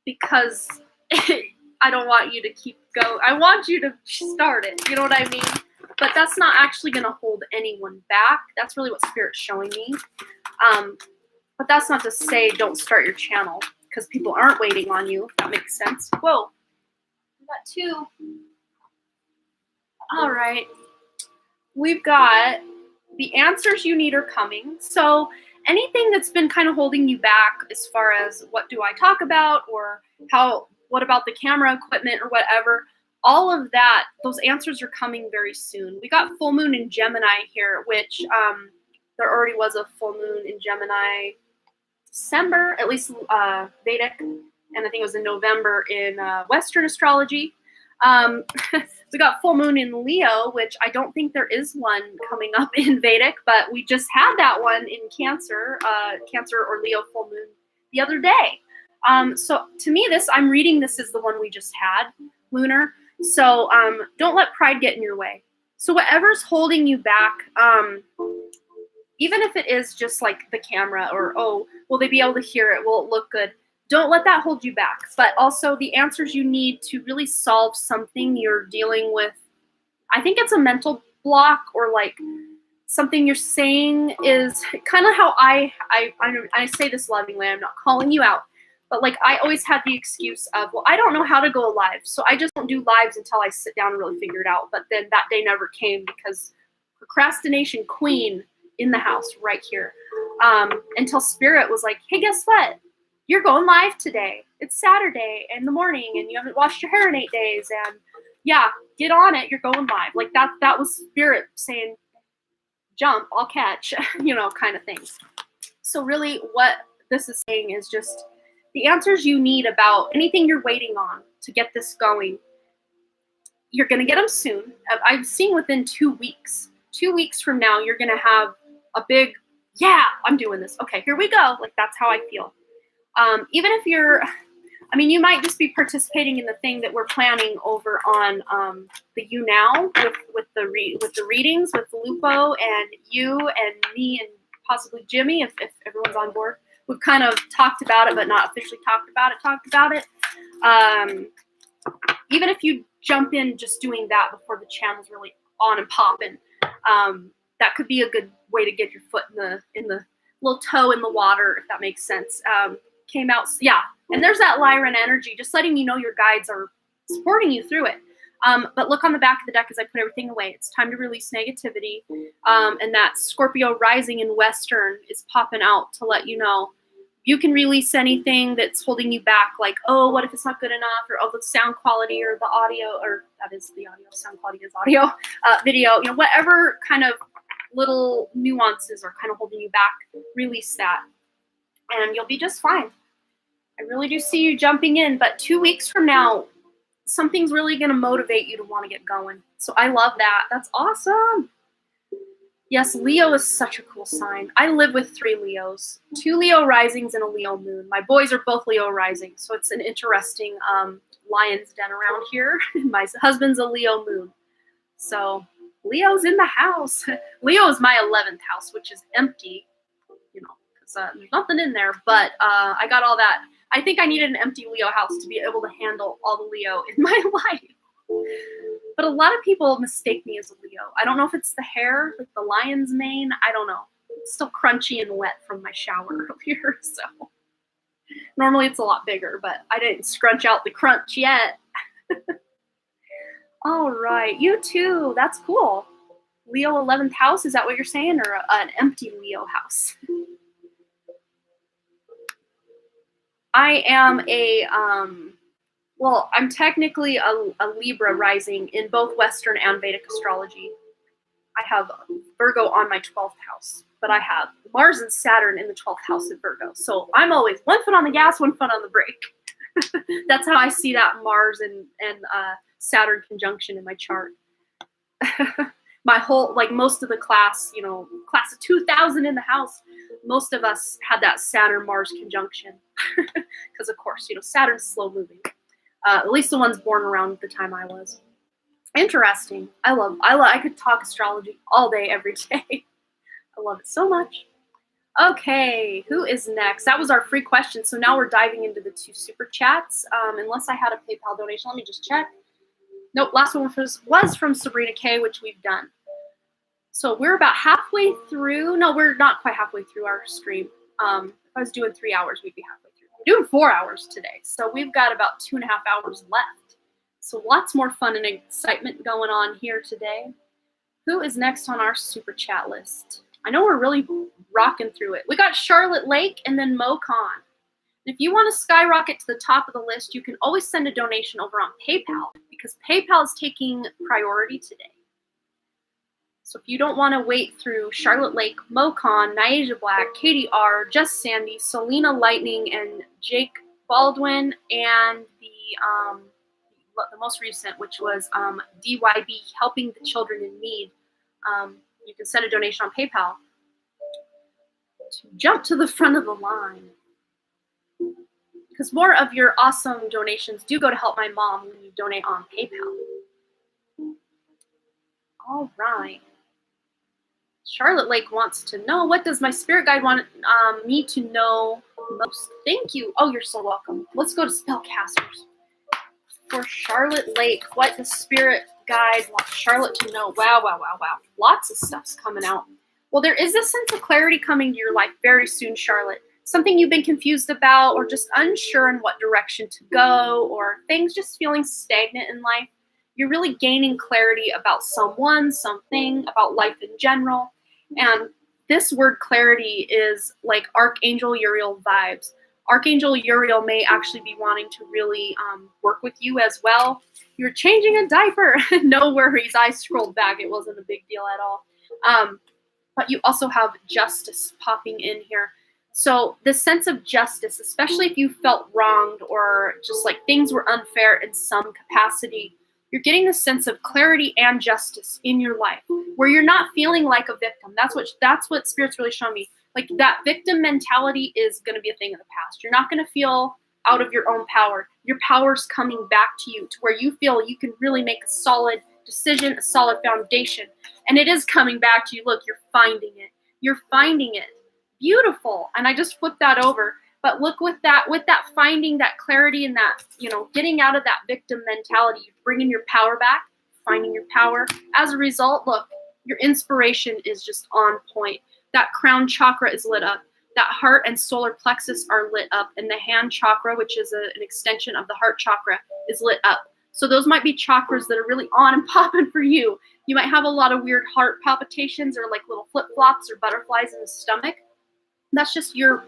because I don't want you to keep going. I want you to start it. You know what I mean? But that's not actually going to hold anyone back. That's really what Spirit's showing me. But that's not to say don't start your channel, because people aren't waiting on you, if that makes sense. Whoa. We got 2. All right. We've got the answers you need are coming. So anything that's been kind of holding you back as far as what do I talk about, or what about the camera equipment or whatever, all of that, those answers are coming very soon. We got full moon in Gemini here, which there already was a full moon in Gemini December, at least Vedic, and I think it was in November in Western astrology. We got full moon in Leo, which I don't think there is one coming up in Vedic, but we just had that one in Cancer or Leo full moon the other day. So to me, I'm reading this as the one we just had, lunar. So don't let pride get in your way. So whatever's holding you back, even if it is just like the camera, or, oh, will they be able to hear it? Will it look good? Don't let that hold you back. But also the answers you need to really solve something you're dealing with. I think it's a mental block, or like something you're saying is kind of how I say this lovingly. I'm not calling you out. But like I always had the excuse of, well, I don't know how to go live. So I just don't do lives until I sit down and really figure it out. But then that day never came, because procrastination queen in the house right here. Until Spirit was like, hey, guess what? You're going live today. It's Saturday in the morning and you haven't washed your hair in 8 days. And yeah, get on it. You're going live. Like that was Spirit saying, jump, I'll catch, kind of things. So really what this is saying is just the answers you need about anything you're waiting on to get this going. You're going to get them soon. I'm seeing within 2 weeks. 2 weeks from now, you're going to have a big, yeah, I'm doing this. Okay, here we go. Like that's how I feel. Even if you might just be participating in the thing that we're planning over on the You Now with the readings with Lupo and you and me and possibly Jimmy, if everyone's on board. We've kind of talked about it, but not officially talked about it. Even if you jump in just doing that before the channel's really on and popping, that could be a good way to get your foot in the little toe in the water, if that makes sense. Came out, yeah. And there's that Lyran energy, just letting me know your guides are supporting you through it. But look on the back of the deck as I put everything away. It's time to release negativity. And that Scorpio rising in Western is popping out to let you know you can release anything that's holding you back. Like, oh, what if it's not good enough? Or, oh, the sound quality or the audio, or that is the audio, sound quality is audio, video, whatever kind of little nuances are kind of holding you back, release that. And you'll be just fine. I really do see you jumping in, but 2 weeks from now, something's really going to motivate you to want to get going. So I love that. That's awesome. Yes, Leo is such a cool sign. I live with 3 Leos, 2 Leo risings and a Leo moon. My boys are both Leo risings, so it's an interesting lion's den around here. My husband's a Leo moon. So Leo's in the house. Leo is my 11th house, which is empty, because there's nothing in there. But I got all that. I think I needed an empty Leo house to be able to handle all the Leo in my life. But a lot of people mistake me as a Leo. I don't know if it's the hair, like the lion's mane. I don't know. It's still crunchy and wet from my shower earlier. So normally it's a lot bigger, but I didn't scrunch out the crunch yet. All right. You too. That's cool. Leo 11th house. Is that what you're saying? Or an empty Leo house? I am I'm technically a Libra rising in both Western and Vedic astrology. I have Virgo on my 12th house, but I have Mars and Saturn in the 12th house of Virgo. So I'm always one foot on the gas, one foot on the brake. That's how I see that Mars and Saturn conjunction in my chart. My whole, most of the class, class of 2000 in the house, most of us had that Saturn-Mars conjunction. Because, of course, Saturn's slow moving. At least the ones born around the time I was. Interesting. I could talk astrology all day, every day. I love it so much. Okay, who is next? That was our free question. So now we're diving into the 2 super chats. Unless I had a PayPal donation, let me just check. Nope, last one was from Sabrina K, which we've done. So we're about halfway through. No, we're not quite halfway through our stream. If I was doing 3 hours, we'd be halfway through. We're doing 4 hours today. So we've got about 2.5 hours left. So lots more fun and excitement going on here today. Who is next on our super chat list? I know we're really rocking through it. We got Charlotte Lake and then Mo Khan. If you want to skyrocket to the top of the list, you can always send a donation over on PayPal because PayPal is taking priority today. So if you don't want to wait through Charlotte Lake, Mo Khan, Nyaja Black, Katie R, Just Sandy, Selena Lightning, and Jake Baldwin, and the most recent, which was DYB, Helping the Children in Need, you can send a donation on PayPal to jump to the front of the line. Because more of your awesome donations do go to help my mom when you donate on PayPal. All right. Charlotte Lake wants to know, what does my spirit guide want me to know most? Thank you. Oh, you're so welcome. Let's go to Spellcasters. For Charlotte Lake, what does spirit guide want Charlotte to know? Wow. Lots of stuff's coming out. Well, there is a sense of clarity coming to your life very soon, Charlotte. Something you've been confused about or just unsure in what direction to go, or things just feeling stagnant in life. You're really gaining clarity about someone, something, about life in general. And this word clarity is like Archangel Uriel vibes. Archangel Uriel may actually be wanting to really work with you as well. You're changing a diaper. No worries. I scrolled back. It wasn't a big deal at all. But you also have justice popping in here. So this sense of justice, especially if you felt wronged or just like things were unfair in some capacity, you're getting this sense of clarity and justice in your life where you're not feeling like a victim. That's what Spirit's really showing me. Like that victim mentality is going to be a thing of the past. You're not going to feel out of your own power. Your power's coming back to you to where you feel you can really make a solid decision, a solid foundation. And it is coming back to you. Look, you're finding it. You're finding it. Beautiful. And I just flipped that over. But look, with that finding that clarity and that, getting out of that victim mentality, you're bringing your power back, finding your power. As a result, look, your inspiration is just on point. That crown chakra is lit up. That heart and solar plexus are lit up. And the hand chakra, which is an extension of the heart chakra, is lit up. So those might be chakras that are really on and popping for you. You might have a lot of weird heart palpitations or like little flip-flops or butterflies in the stomach. That's just you're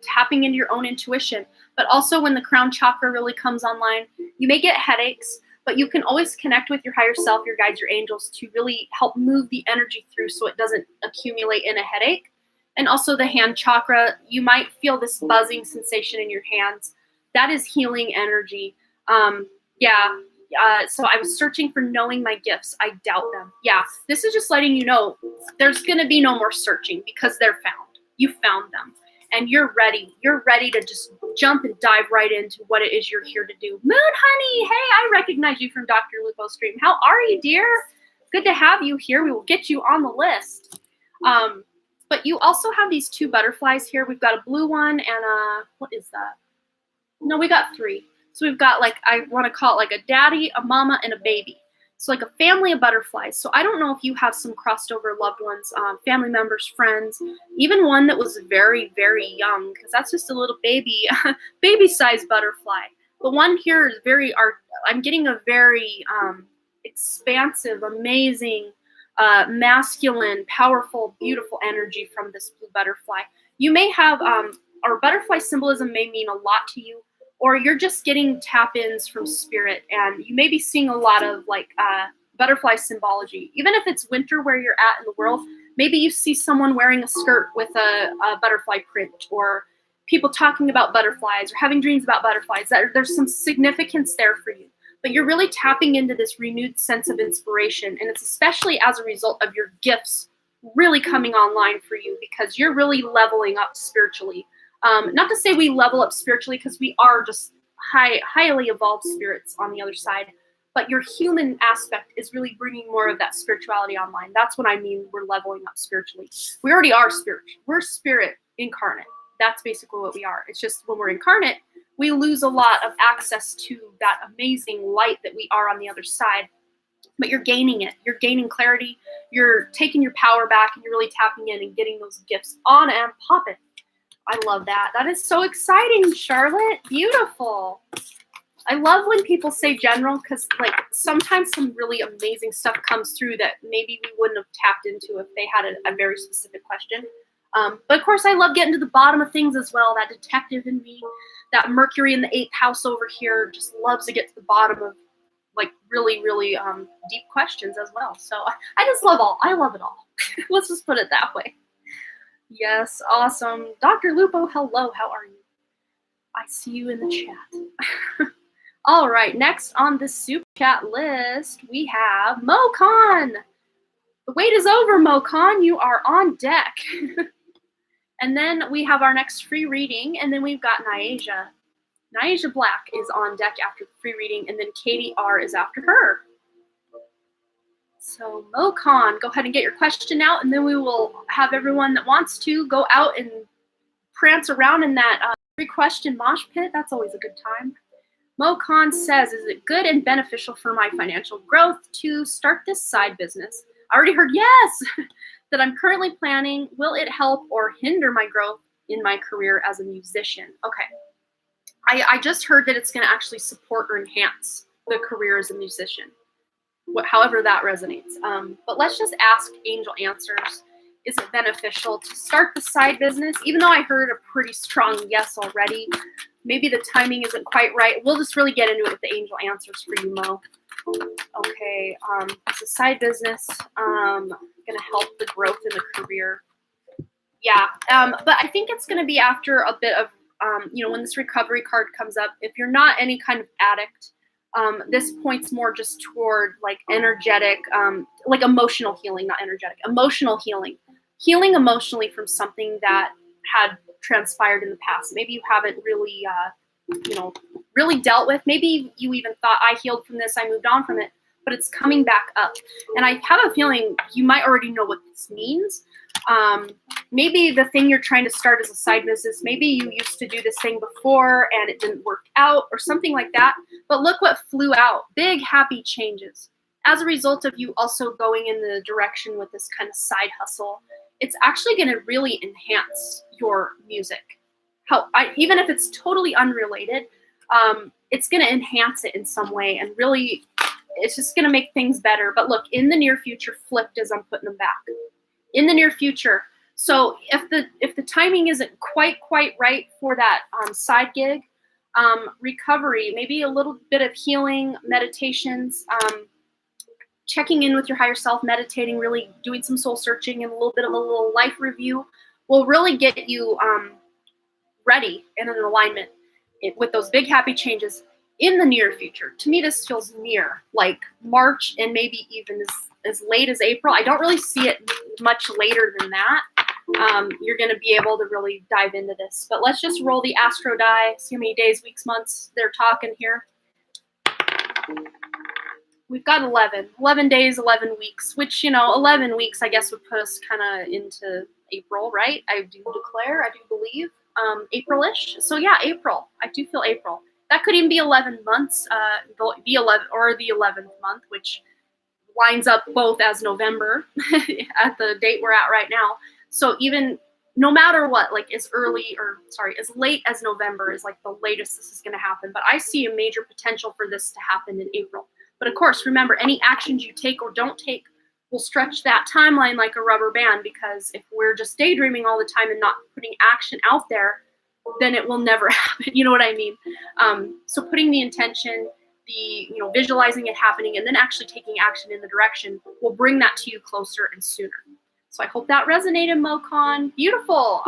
tapping into your own intuition. But also when the crown chakra really comes online, you may get headaches, but you can always connect with your higher self, your guides, your angels to really help move the energy through so it doesn't accumulate in a headache. And also the hand chakra, you might feel this buzzing sensation in your hands. That is healing energy. Yeah. So I was searching for knowing my gifts. I doubt them. Yeah. This is just letting you know there's going to be no more searching because they're found. You found them. And you're ready. You're ready to just jump and dive right into what it is you're here to do. Moon Honey, hey, I recognize you from Dr. Lupo's stream. How are you, dear? Good to have you here. We will get you on the list. But you also have these two butterflies here. We've got a blue one and what is that? No, we got three. So we've got like, I want to call it like a daddy, a mama, and a baby. So like a family of butterflies. So I don't know if you have some crossed over loved ones, family members, friends, even one that was very, very young, because that's just a little baby, baby-sized butterfly. The one here is very, I'm getting a very expansive, amazing, masculine, powerful, beautiful energy from this blue butterfly. You may have, or butterfly symbolism may mean a lot to you, or you're just getting tap-ins from spirit, and you may be seeing a lot of like butterfly symbology. Even if it's winter where you're at in the world, maybe you see someone wearing a skirt with a butterfly print, or people talking about butterflies, or having dreams about butterflies. There's some significance there for you. But you're really tapping into this renewed sense of inspiration, and it's especially as a result of your gifts really coming online for you, because you're really leveling up spiritually. Not to say we level up spiritually, because we are just highly evolved spirits on the other side, but your human aspect is really bringing more of that spirituality online. That's what I mean we're leveling up spiritually. We already are spirit. We're spirit incarnate. That's basically what we are. It's just when we're incarnate, we lose a lot of access to that amazing light that we are on the other side. But you're gaining it. You're gaining clarity. You're taking your power back, and you're really tapping in and getting those gifts on and popping. I love that. That is so exciting, Charlotte. Beautiful. I love when people say general, because like sometimes some really amazing stuff comes through that maybe we wouldn't have tapped into if they had a very specific question. But of course, I love getting to the bottom of things as well. That detective in me, that Mercury in the 8th house over here just loves to get to the bottom of like really, really deep questions as well. So I just love I love it all. Let's just put it that way. Yes, awesome. Dr. Lupo, hello, how are you? I see you in the chat. All right, next on the super chat list, we have MoCon. The wait is over, MoCon. You are on deck. And then we have our next free reading, and then we've got Nyasia. Nyasia Black is on deck after the free reading, and then Katie R is after her. So MoCon, go ahead and get your question out, and then we will have everyone that wants to go out and prance around in that three-question mosh pit. That's always a good time. MoCon says, is it good and beneficial for my financial growth to start this side business? I already heard yes, that I'm currently planning. Will it help or hinder my growth in my career as a musician? Okay. I just heard that it's going to actually support or enhance the career as a musician. However that resonates. But let's just ask angel answers. Is it beneficial to start the side business? Even though I heard a pretty strong yes already, maybe the timing isn't quite right. We'll just really get into it with the angel answers for you, Mo. Okay, it's a side business going to help the growth in the career. Yeah, but I think it's going to be after a bit of, when this recovery card comes up. If you're not any kind of addict, this points more just toward like energetic, like emotional healing, not energetic, emotional healing. Healing emotionally from something that had transpired in the past. Maybe you haven't really, really dealt with. Maybe you even thought, I healed from this, I moved on from it, but it's coming back up. And I have a feeling you might already know what this means. Maybe the thing you're trying to start as a side business, maybe you used to do this thing before and it didn't work out or something like that. But look what flew out. Big, happy changes. As a result of you also going in the direction with this kind of side hustle, it's actually going to really enhance your music. Even if it's totally unrelated, it's going to enhance it in some way, and really, it's just going to make things better. But look, in the near future, flipped as I'm putting them back. In the near future. So if the timing isn't quite right for that side gig, recovery, maybe a little bit of healing, meditations, checking in with your higher self, meditating, really doing some soul searching, and a little bit of a little life review will really get you ready and in alignment with those big happy changes. in the near future. To me, this feels near, like March and maybe even as late as April. I don't really see it much later than that. You're going to be able to really dive into this. But let's just roll the astro die, see how many days, weeks, months they're talking here. We've got 11 days, 11 weeks, which, 11 weeks, I guess, would put us kind of into April, right? I do believe, April-ish. So yeah, April. I do feel April. That could even be 11 months, the 11 or the 11th month, which lines up both as November at the date we're at right now. So even no matter what, like as late as November is like the latest this is going to happen. But I see a major potential for this to happen in April. But of course, remember, any actions you take or don't take will stretch that timeline like a rubber band, because if we're just daydreaming all the time and not putting action out there, then it will never happen. You know what I mean? So putting the intention, visualizing it happening, and then actually taking action in the direction will bring that to you closer and sooner. So I hope that resonated, Mocon. Beautiful.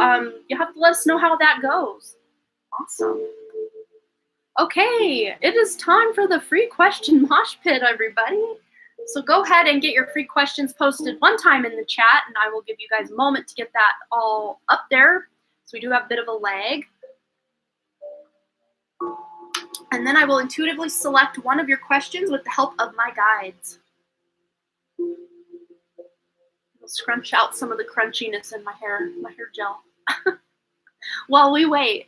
You have to let us know how that goes. Awesome. Okay, it is time for the free question mosh pit, everybody. So go ahead and get your free questions posted one time in the chat, and I will give you guys a moment to get that all up there. So we do have a bit of a lag. And then I will intuitively select one of your questions with the help of my guides. I'll scrunch out some of the crunchiness in my hair gel while we wait.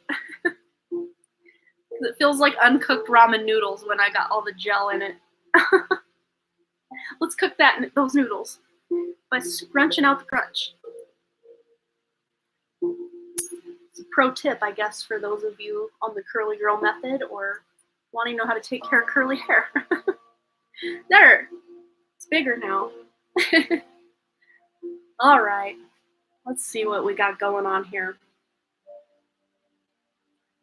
It feels like uncooked ramen noodles when I got all the gel in it. Let's cook those noodles by scrunching out the crunch. It's a pro tip, I guess, for those of you on the curly girl method or wanting to know how to take care of curly hair. There, it's bigger now. All right, let's see what we got going on here.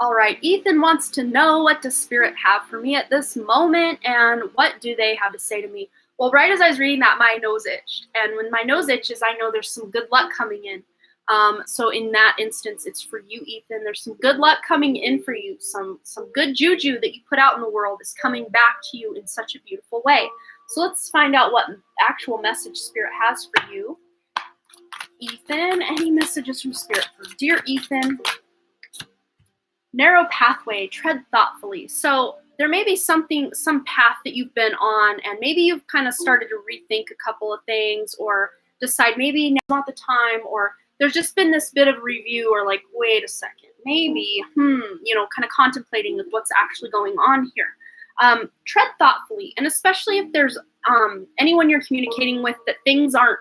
All right, Ethan wants to know, what does Spirit have for me at this moment, and what do they have to say to me? Well, right as I was reading that, my nose itched. And when my nose itches, I know there's some good luck coming in. So in that instance, it's for you, Ethan. There's some good luck coming in for you. Some good juju that you put out in the world is coming back to you in such a beautiful way. So let's find out what actual message Spirit has for you. Ethan, any messages from Spirit for dear Ethan? Narrow pathway, tread thoughtfully. So there may be some path that you've been on, and maybe you've kind of started to rethink a couple of things, or decide maybe now's not the time, or there's just been this bit of review, or like, wait a second, maybe, kind of contemplating with what's actually going on here. Tread thoughtfully, and especially if there's anyone you're communicating with that things aren't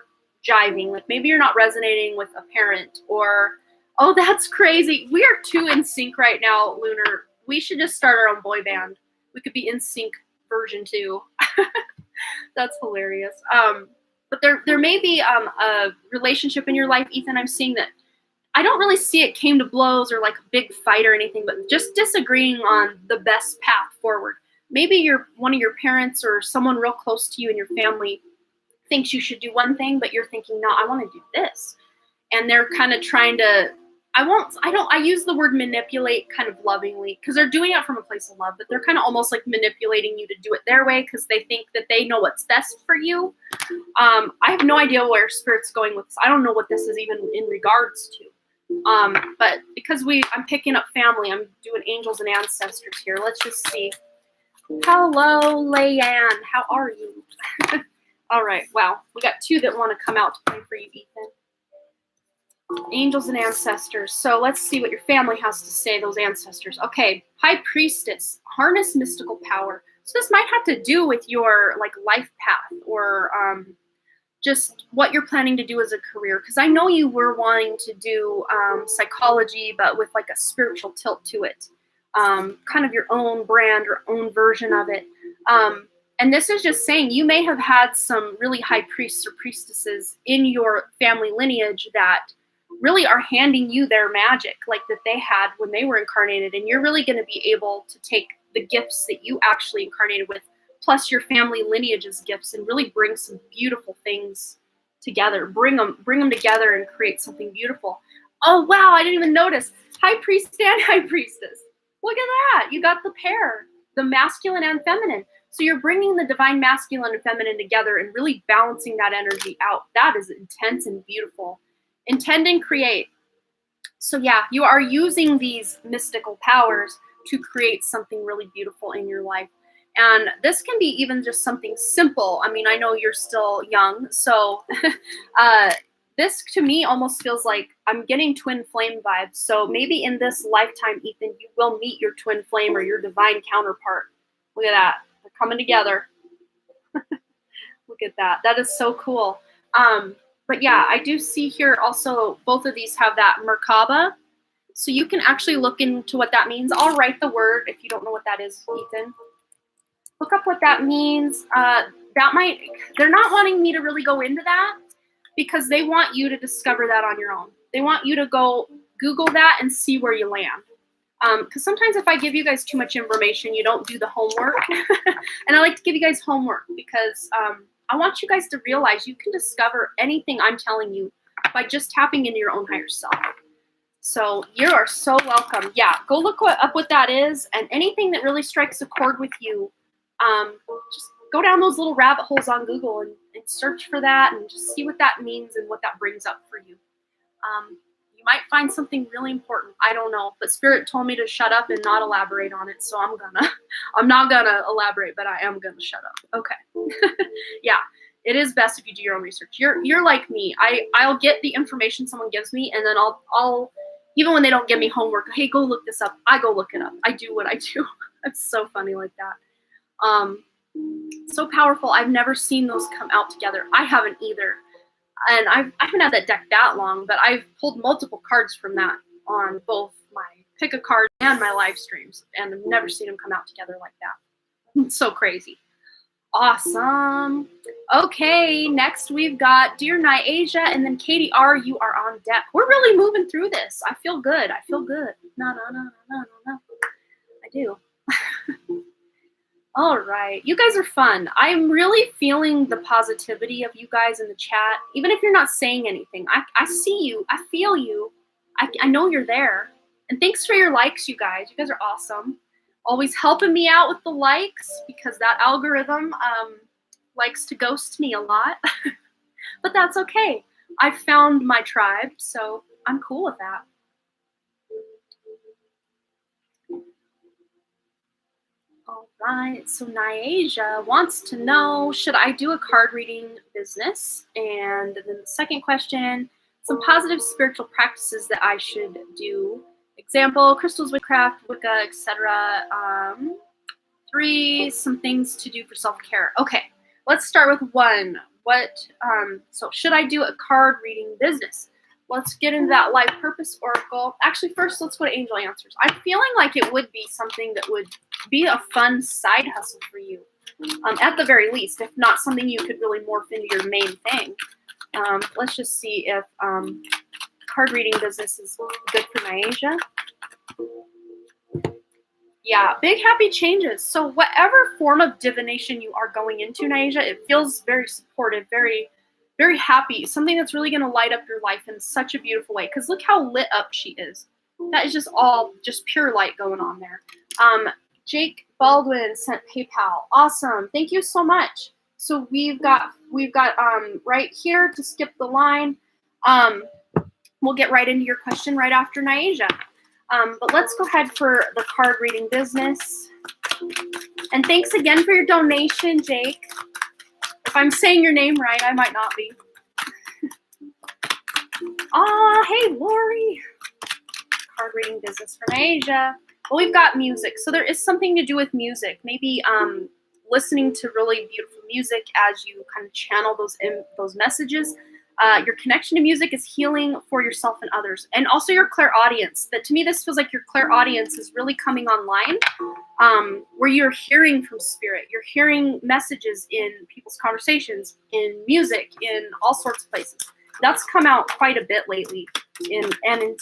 jiving, like maybe you're not resonating with a parent, or oh, that's crazy. We are too in sync right now, Lunar. We should just start our own boy band. We could be in sync version 2. That's hilarious. But there may be a relationship in your life, Ethan. I'm seeing that. I don't really see it came to blows or like a big fight or anything, but just disagreeing on the best path forward. Maybe one of your parents or someone real close to you in your family thinks you should do one thing, but you're thinking, no, I want to do this. And they're kind of trying to, I use the word manipulate kind of lovingly, because they're doing it from a place of love, but they're kind of almost like manipulating you to do it their way because they think that they know what's best for you. I have no idea where Spirit's going with this. I don't know what this is even in regards to. But because I'm picking up family, I'm doing angels and ancestors here. Let's just see. Hello, Leanne. How are you? All right. Wow. We got 2 that want to come out to play for you, Ethan. Angels and ancestors. So let's see what your family has to say, those ancestors. Okay. High Priestess. Harness mystical power. So this might have to do with your life path, or just what you're planning to do as a career. Because I know you were wanting to do psychology, but with like a spiritual tilt to it. Kind of your own brand or own version of it. And this is just saying you may have had some really high priests or priestesses in your family lineage that really are handing you their magic, like that they had when they were incarnated. And you're really going to be able to take the gifts that you actually incarnated with, plus your family lineage's gifts, and really bring some beautiful things together. Bring them together and create something beautiful. Oh, wow, I didn't even notice. High Priest and High Priestess. Look at that. You got the pair. the masculine and feminine. So you're bringing the divine masculine and feminine together and really balancing that energy out. That is intense and beautiful. Intend and create. So yeah, you are using these mystical powers to create something really beautiful in your life. And this can be even just something simple. I mean, I know you're still young, so this to me almost feels like I'm getting twin flame vibes. So maybe in this lifetime, Ethan, you will meet your twin flame or your divine counterpart. Look at that. They're coming together. Look at that. That is so cool. But yeah, I do see here also both of these have that Merkaba. So you can actually look into what that means. I'll write the word if you don't know what that is, Ethan. Look up what that means. They're not wanting me to really go into that because they want you to discover that on your own. They want you to go Google that and see where you land. Because sometimes if I give you guys too much information, you don't do the homework. And I like to give you guys homework because I want you guys to realize you can discover anything I'm telling you by just tapping into your own higher self. So you are so welcome. Yeah, go look up what that is, and anything that really strikes a chord with you, just go down those little rabbit holes on Google and search for that and just see what that means and what that brings up for you. You might find something really important. I don't know, but Spirit told me to shut up and not elaborate on it, so I'm not gonna elaborate, but I am gonna shut up. Okay. Yeah, it is best if you do your own research. You're like me. I'll get the information someone gives me, and then I'll even when they don't give me homework, hey, go look this up. I go look it up. I do what I do. It's so funny like that. So powerful. I've never seen those come out together. I haven't either. And I haven't had that deck that long, but I've pulled multiple cards from that on both my pick a card and my live streams, and I've never seen them come out together like that. It's so crazy. Awesome. Okay, next we've got Dear Nyasia, and then Katie R., you are on deck. We're really moving through this. I feel good. No. I do. All right. You guys are fun. I'm really feeling the positivity of you guys in the chat. Even if you're not saying anything, I see you. I feel you. I know you're there. And thanks for your likes, you guys. You guys are awesome. Always helping me out with the likes because that algorithm likes to ghost me a lot. But that's okay. I've found my tribe, so I'm cool with that. All right, so Nyasia wants to know, should I do a card reading business? And then the second question, some positive spiritual practices that I should do. Example, crystals, witchcraft, Wicca, etc. 3, some things to do for self-care. Okay, let's start with 1. So should I do a card reading business? Let's get into that life purpose oracle. Actually, first, let's go to angel answers. I'm feeling like it would be something that would be a fun side hustle for you, at the very least, if not something you could really morph into your main thing. Let's just see if card reading business is good for Nyasia. Yeah, big happy changes. So whatever form of divination you are going into, Nyasia, it feels very supportive, very, very happy. Something that's really going to light up your life in such a beautiful way. Because look how lit up she is. That is just all just pure light going on there. Jake Baldwin sent PayPal. Awesome. Thank you so much. So we've got right here to skip the line. We'll get right into your question right after Nyasia. But let's go ahead for the card reading business. And thanks again for your donation, Jake. If I'm saying your name right, I might not be. Hey, Lori. Card reading business for Nyasia. Well, we've got music. So there is something to do with music. Maybe listening to really beautiful music as you kind of channel those messages. Your connection to music is healing for yourself and others. And also your clairaudience. That to me, this feels like your clairaudience is really coming online, where you're hearing from spirit. You're hearing messages in people's conversations, in music, in all sorts of places. That's come out quite a bit lately in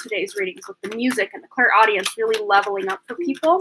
today's readings with the music and the clairaudience really leveling up for people.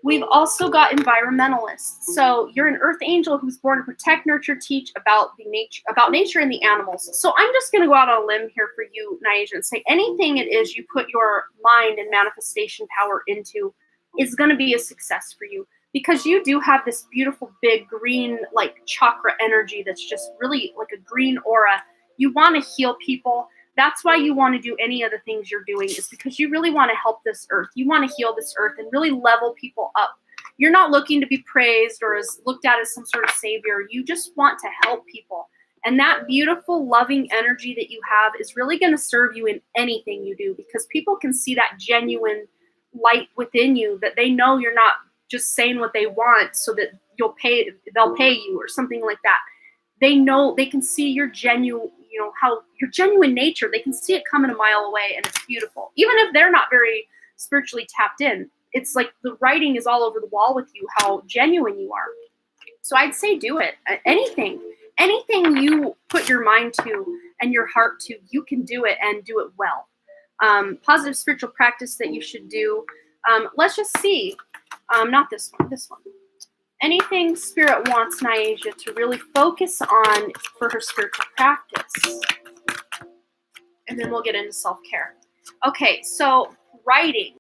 We've also got environmentalists. So you're an earth angel who's born to protect, nurture, teach about nature and the animals. So I'm just going to go out on a limb here for you, Nyasia, and say anything it is you put your mind and manifestation power into is going to be a success for you, because you do have this beautiful big green like chakra energy that's just really like a green aura. You want to heal people. That's why you want to do any of the things you're doing, is because you really want to help this earth. You want to heal this earth and really level people up. You're not looking to be praised or as looked at as some sort of savior. You just want to help people. And that beautiful, loving energy that you have is really going to serve you in anything you do, because people can see that genuine light within you, that they know you're not just saying what they want so that they'll pay you or something like that. They know, they can see your genuine, how your genuine nature. They can see it coming a mile away, and it's beautiful. Even if they're not very spiritually tapped in, it's like the writing is all over the wall with you, how genuine you are. So I'd say do it. Anything you put your mind to and your heart to, you can do it and do it well. Positive spiritual practice that you should do. Let's just see. Not this one, this one. Anything Spirit wants Nyasha to really focus on for her spiritual practice. And then we'll get into self-care. Okay, so writing,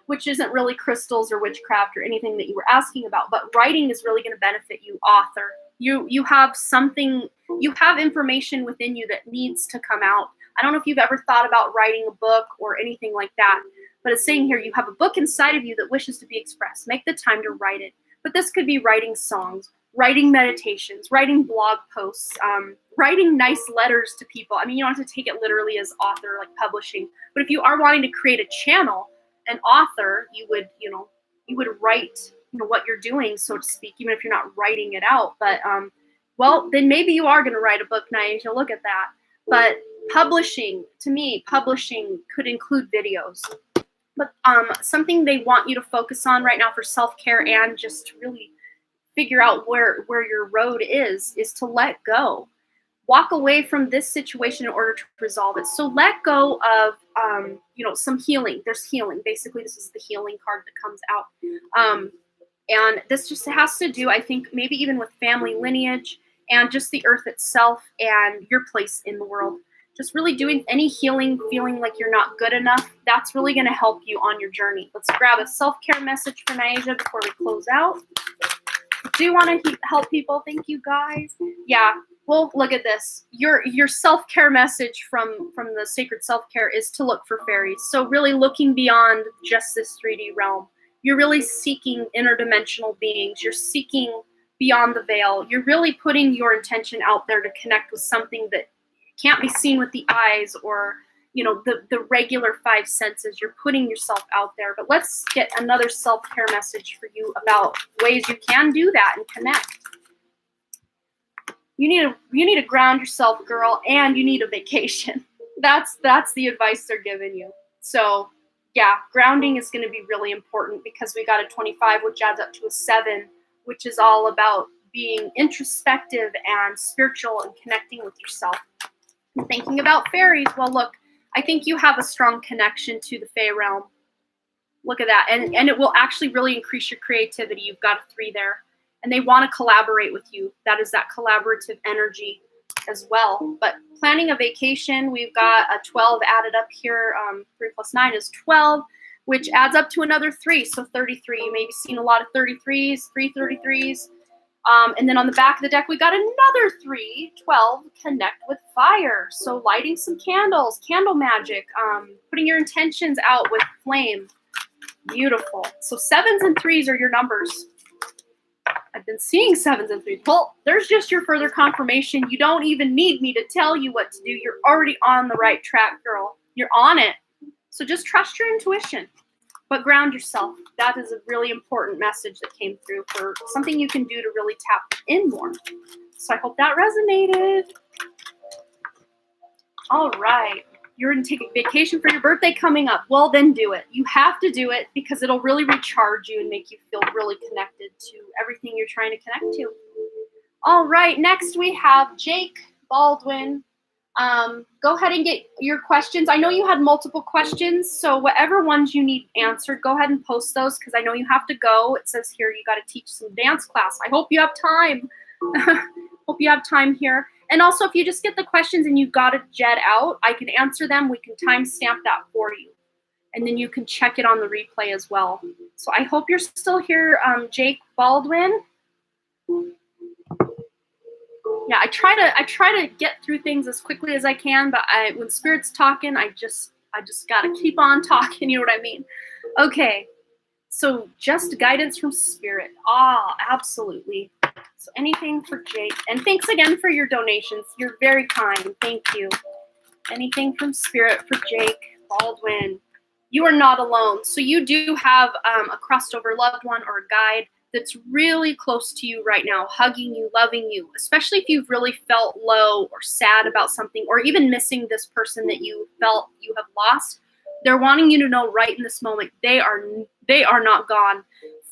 which isn't really crystals or witchcraft or anything that you were asking about, but writing is really going to benefit you, author. You have something, you have information within you that needs to come out. I don't know if you've ever thought about writing a book or anything like that, but it's saying here you have a book inside of you that wishes to be expressed. Make the time to write it. But this could be writing songs, writing meditations, writing blog posts, writing nice letters to people. I mean, you don't have to take it literally as author, like publishing. But if you are wanting to create a channel, an author, you would write, what you're doing, so to speak, even if you're not writing it out. But, well, then maybe you are going to write a book, Nyasha. Look at that. But publishing, to me, publishing could include videos. But something they want you to focus on right now for self-care and just to really figure out where your road is to let go. Walk away from this situation in order to resolve it. So let go of, some healing. There's healing. Basically, this is the healing card that comes out. And this just has to do, I think, maybe even with family lineage and just the earth itself and your place in the world. Just really doing any healing, feeling like you're not good enough, that's really going to help you on your journey. Let's grab a self-care message for Nyasha before we close out. Do you want to help people? Thank you, guys. Yeah, well, look at this. Your self-care message from the sacred self-care is to look for fairies. So really looking beyond just this 3D realm. You're really seeking interdimensional beings. You're seeking beyond the veil. You're really putting your intention out there to connect with something that can't be seen with the eyes or, the regular 5 senses. You're putting yourself out there. But let's get another self-care message for you about ways you can do that and connect. You need to ground yourself, girl, and you need a vacation. That's the advice they're giving you. So, yeah, grounding is going to be really important because we got a 25, which adds up to a 7, which is all about being introspective and spiritual and connecting with yourself. And thinking about fairies, well, look, I think you have a strong connection to the Fae realm. Look at that. And it will actually really increase your creativity. You've got a 3 there. And they want to collaborate with you. That is that collaborative energy as well. But planning a vacation, we've got a 12 added up here. 3 plus 9 is 12, which adds up to another 3. So 33. You may be seeing a lot of 33s, 3 33s. And then on the back of the deck, we got another 3, 12, connect with fire. So lighting some candles, candle magic, putting your intentions out with flame. Beautiful. So 7s and 3s are your numbers. I've been seeing 7s and 3s. Well, there's just your further confirmation. You don't even need me to tell you what to do. You're already on the right track, girl. You're on it. So just trust your intuition. But ground yourself. That is a really important message that came through for something you can do to really tap in more. So I hope that resonated. All right. You're going to take a vacation for your birthday coming up. Well, then do it. You have to do it because it'll really recharge you and make you feel really connected to everything you're trying to connect to. All right. Next, we have Jake Baldwin. Go ahead and get your questions. I know you had multiple questions, so whatever ones you need answered, go ahead and post those because I know you have to go. It says here you got to teach some dance class. I hope you have time. Hope you have time here. And also, if you just get the questions and you got to jet out, I can answer them. We can timestamp that for you. and then you can check it on the replay as well. So I hope you're still here, Jake Baldwin. Yeah, I try to get through things as quickly as I can, but when Spirit's talking, I just gotta keep on talking. You know what I mean? Okay, so just guidance from Spirit. Absolutely. So anything for Jake, and thanks again for your donations. You're very kind. Thank you. Anything from Spirit for Jake Baldwin. You are not alone. So you do have a crossed over loved one or a guide that's really close to you right now, hugging you, loving you, especially if you've really felt low or sad about something, or even missing this person that you felt you have lost. They're wanting you to know right in this moment, they are not gone.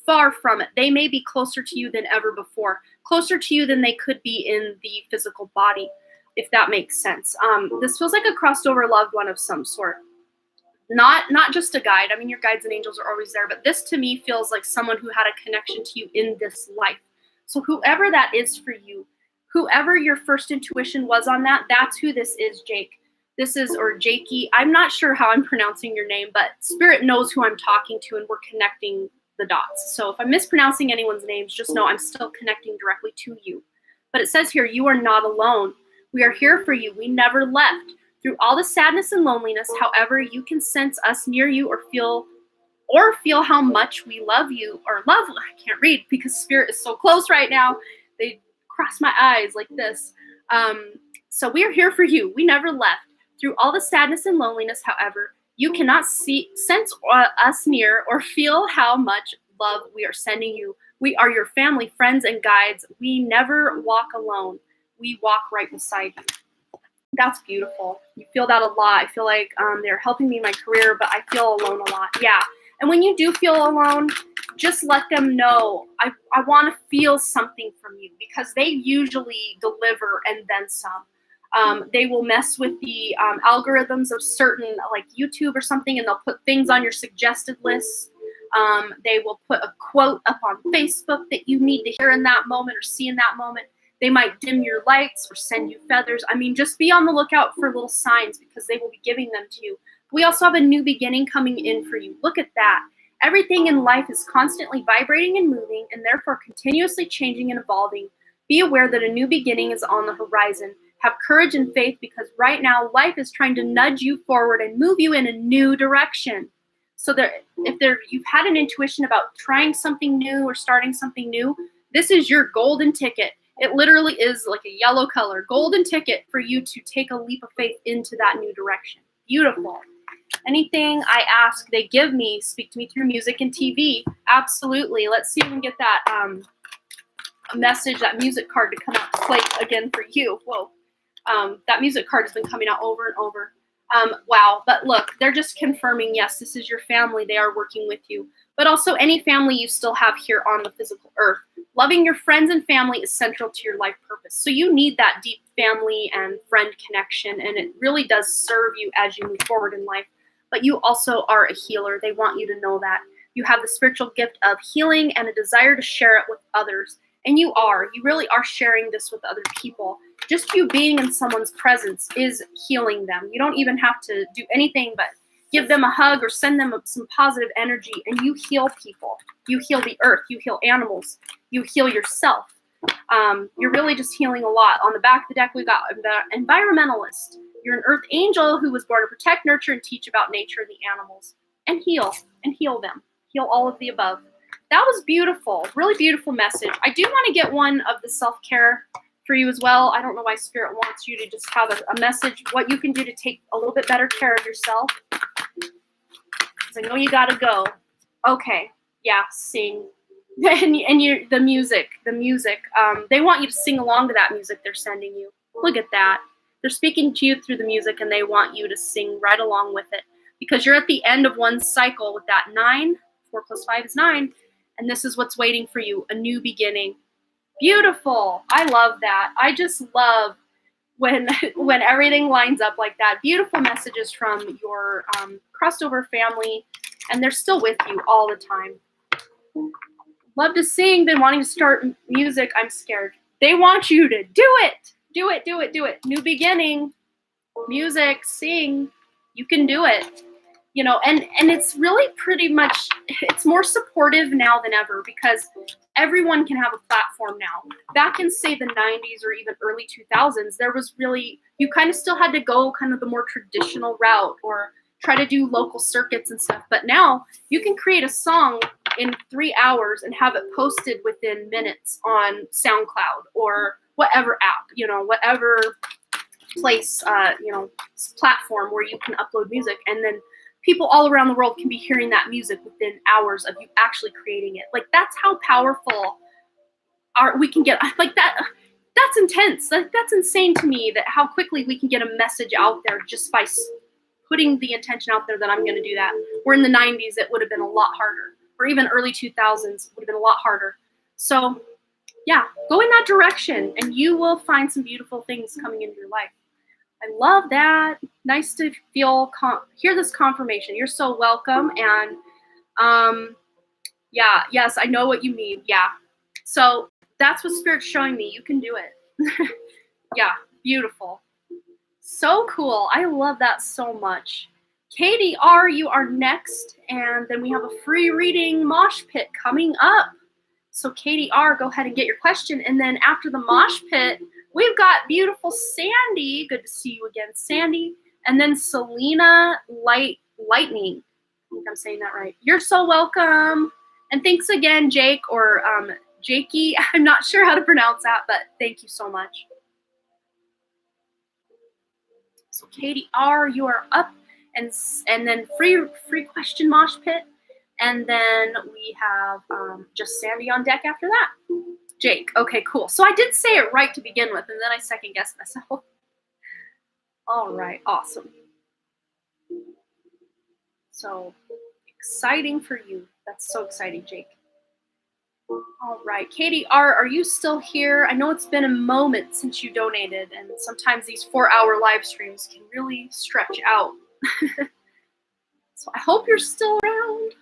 Far from it. They may be closer to you than ever before, closer to you than they could be in the physical body, if that makes sense. This feels like a crossed over loved one of some sort. Not just a guide. I mean, your guides and angels are always there, but this to me feels like someone who had a connection to you in this life. So whoever that is for you, whoever your first intuition was on that, that's who this is, Jake. This is, or Jakey. I'm not sure how I'm pronouncing your name, but Spirit knows who I'm talking to, and we're connecting the dots. So if I'm mispronouncing anyone's names, just know I'm still connecting directly to you. But it says here, you are not alone. We are here for you. We never left. Through all the sadness and loneliness, however, you can sense us near you or feel how much we love you, or love, I can't read because Spirit is so close right now. They cross my eyes like this. So we are here for you. We never left. Through all the sadness and loneliness, however, you cannot sense us near or feel how much love we are sending you. We are your family, friends, and guides. We never walk alone. We walk right beside you. That's beautiful. You feel that a lot. I feel like they're helping me in my career, but I feel alone a lot. Yeah. And when you do feel alone, just let them know, I want to feel something from you, because they usually deliver and then some. They will mess with the algorithms of certain, like YouTube or something, and they'll put things on your suggested lists. They will put a quote up on Facebook that you need to hear in that moment or see in that moment. They might dim your lights or send you feathers. I mean, just be on the lookout for little signs, because they will be giving them to you. We also have a new beginning coming in for you. Look at that. Everything in life is constantly vibrating and moving, and therefore continuously changing and evolving. Be aware that a new beginning is on the horizon. Have courage and faith, because right now life is trying to nudge you forward and move you in a new direction. So if you've had an intuition about trying something new or starting something new, this is your golden ticket. It literally is like a yellow color, golden ticket for you to take a leap of faith into that new direction. Beautiful. Anything I ask, they give me. Speak to me through music and TV. Absolutely. Let's see if we can get that a message, that music card to come out to play again for you. Whoa. That music card has been coming out over and over. Wow. But look, they're just confirming, yes, this is your family. They are working with you. But also any family you still have here on the physical earth. Loving your friends and family is central to your life purpose. So you need that deep family and friend connection, and it really does serve you as you move forward in life. But you also are a healer. They want you to know that. You have the spiritual gift of healing and a desire to share it with others. And you really are sharing this with other people. Just you being in someone's presence is healing them. You don't even have to do anything but give them a hug or send them some positive energy, and you heal people. You heal the earth. You heal animals. You heal yourself. You're really just healing a lot. On the back of the deck, we got environmentalist. You're an earth angel who was born to protect, nurture, and teach about nature and the animals, and heal them. Heal all of the above. That was beautiful. Really beautiful message. I do want to get one of the self-care for you as well. I don't know why Spirit wants you to just have a message, what you can do to take a little bit better care of yourself. Because I know you got to go. Okay. Yeah, sing. And the music. They want you to sing along to that music they're sending you. Look at that. They're speaking to you through the music, and they want you to sing right along with it. Because you're at the end of one cycle with that 9. 4 + 5 is 9. And this is what's waiting for you, a new beginning. Beautiful. I love that. I just love when everything lines up like that. Beautiful messages from your crossed over family, and they're still with you all the time. Love to sing. Been wanting to start music. I'm scared. They want you to do it. Do it, do it, do it. New beginning. Music, sing. You can do it. and it's really pretty much, it's more supportive now than ever because everyone can have a platform now. Back in, say, the 90s or even early 2000s, there was really, you kind of still had to go kind of the more traditional route or try to do local circuits and stuff. But now you can create a song in 3 hours and have it posted within minutes on SoundCloud or whatever app, whatever place, platform where you can upload music, and then people all around the world can be hearing that music within hours of you actually creating it. Like, that's how powerful we can get. Like, that's intense. That's insane to me, that how quickly we can get a message out there just by putting the intention out there that I'm going to do that. Where in the 90s, it would have been a lot harder, or even early 2000s would have been a lot harder. So yeah, go in that direction and you will find some beautiful things coming into your life. I love that. Nice to hear this confirmation. You're so welcome. And yeah, yes, I know what you mean. Yeah. So that's what Spirit's showing me. You can do it. Yeah, beautiful. So cool. I love that so much. Katie R., you are next. And then we have a free reading mosh pit coming up. So Katie R., go ahead and get your question. And then after the mosh pit, we've got beautiful Sandy. Good to see you again, Sandy. And then Selena Lightning. I think I'm saying that right. You're so welcome. And thanks again, Jake, or Jakey. I'm not sure how to pronounce that, but thank you so much. So Katie R., you are up. And then free question mosh pit. And then we have just Sandy on deck after that. Jake. Okay, cool. So I did say it right to begin with, and then I second-guessed myself. All right, awesome. So exciting for you. That's so exciting, Jake. All right, Katie R., are you still here? I know it's been a moment since you donated, and sometimes these 4-hour live streams can really stretch out. So I hope you're still around.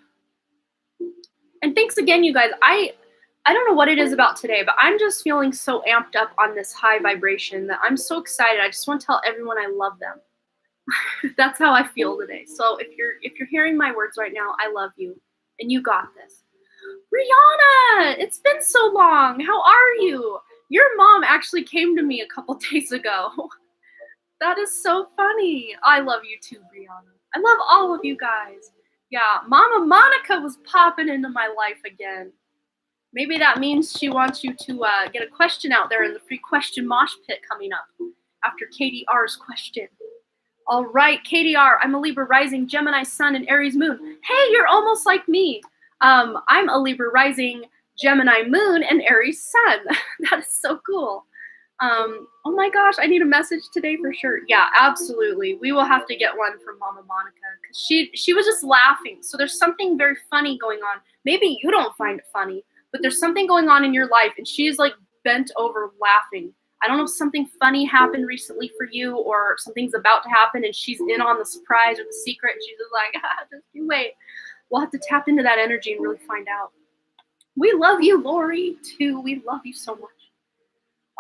And thanks again, you guys. I don't know what it is about today, but I'm just feeling so amped up on this high vibration that I'm so excited. I just want to tell everyone I love them. That's how I feel today. So if you're hearing my words right now, I love you, and you got this. Rihanna, it's been so long. How are you? Your mom actually came to me a couple days ago. That is so funny. I love you too, Rihanna. I love all of you guys. Yeah, Mama Monica was popping into my life again. Maybe that means she wants you to get a question out there in the free question mosh pit coming up after Katie R.'s question. All right, Katie R., I'm a Libra rising, Gemini sun, and Aries moon. Hey, you're almost like me. I'm a Libra rising, Gemini moon, and Aries sun. That is so cool. Oh my gosh, I need a message today for sure. Yeah, absolutely. We will have to get one from Mama Monica because she was just laughing. So there's something very funny going on. Maybe you don't find it funny, but there's something going on in your life and she's like bent over laughing. I don't know if something funny happened recently for you or something's about to happen and she's in on the surprise or the secret and she's just like, just you wait. We'll have to tap into that energy and really find out. We love you, Lori, too. We love you so much.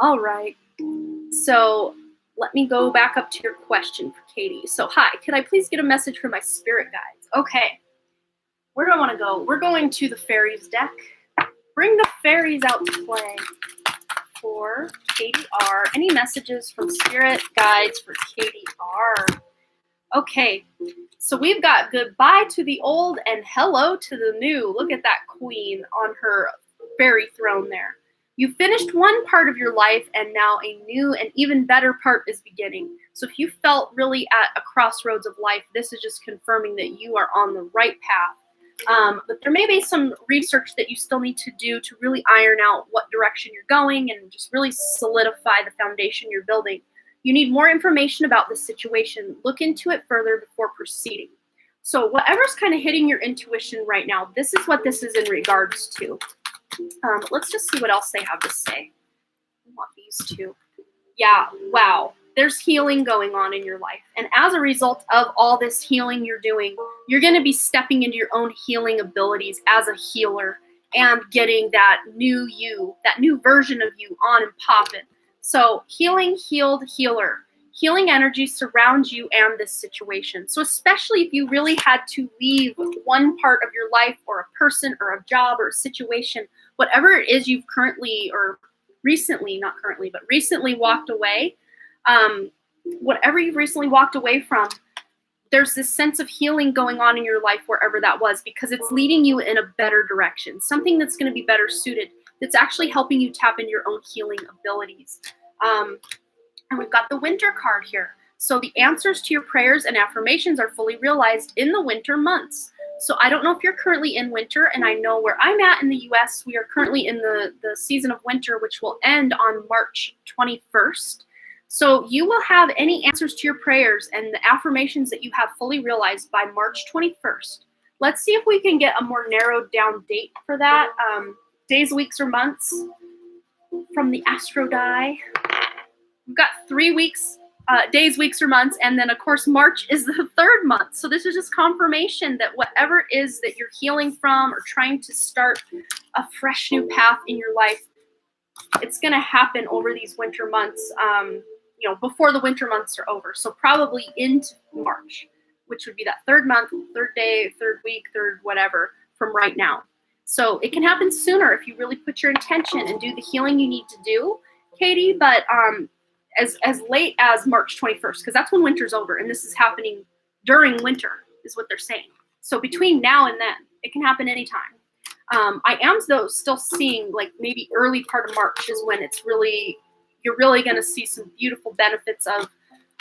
All right, so let me go back up to your question for Katie. So hi, could I please get a message from my spirit guides? Okay, where do I want to go? We're going to the fairies deck. Bring the fairies out to play for Katie R. Any messages from spirit guides for Katie R? Okay, so we've got goodbye to the old and hello to the new. Look at that queen on her fairy throne there. You finished one part of your life and now a new and even better part is beginning. So if you felt really at a crossroads of life, this is just confirming that you are on the right path. But there may be some research that you still need to do to really iron out what direction you're going and just really solidify the foundation you're building. You need more information about this situation. Look into it further before proceeding. So whatever's kind of hitting your intuition right now, this is what this is in regards to. Let's just see what else they have to say. I want these two. Yeah, wow. There's healing going on in your life. And as a result of all this healing you're doing, you're going to be stepping into your own healing abilities as a healer and getting that new you, that new version of you on and popping. So healing, healed, healer. healing energy surrounds you and this situation. So especially if you really had to leave one part of your life or a person or a job or a situation, whatever it is you've currently or recently, not currently, but recently walked away, whatever you've recently walked away from, there's this sense of healing going on in your life wherever that was, because it's leading you in a better direction, something that's going to be better suited, that's actually helping you tap into your own healing abilities. And we've got the winter card here. So the answers to your prayers and affirmations are fully realized in the winter months. So I don't know if you're currently in winter, and I know where I'm at in the US, we are currently in the season of winter, which will end on March 21st. So you will have any answers to your prayers and the affirmations that you have fully realized by March 21st. Let's see if we can get a more narrowed down date for that. Days, weeks, or months from the Astro Die. We've got 3 weeks, days, weeks, or months, and then of course March is the third month. So this is just confirmation that whatever it is that you're healing from or trying to start a fresh new path in your life, it's going to happen over these winter months, before the winter months are over. So probably into March, which would be that third month, third day, third week, third whatever from right now. So it can happen sooner if you really put your intention and do the healing you need to do, Katie, but as late as March 21st, because that's when winter's over, and this is happening during winter, is what they're saying. So between now and then, it can happen anytime. I am, though, still seeing like maybe early part of March is when you're really going to see some beautiful benefits of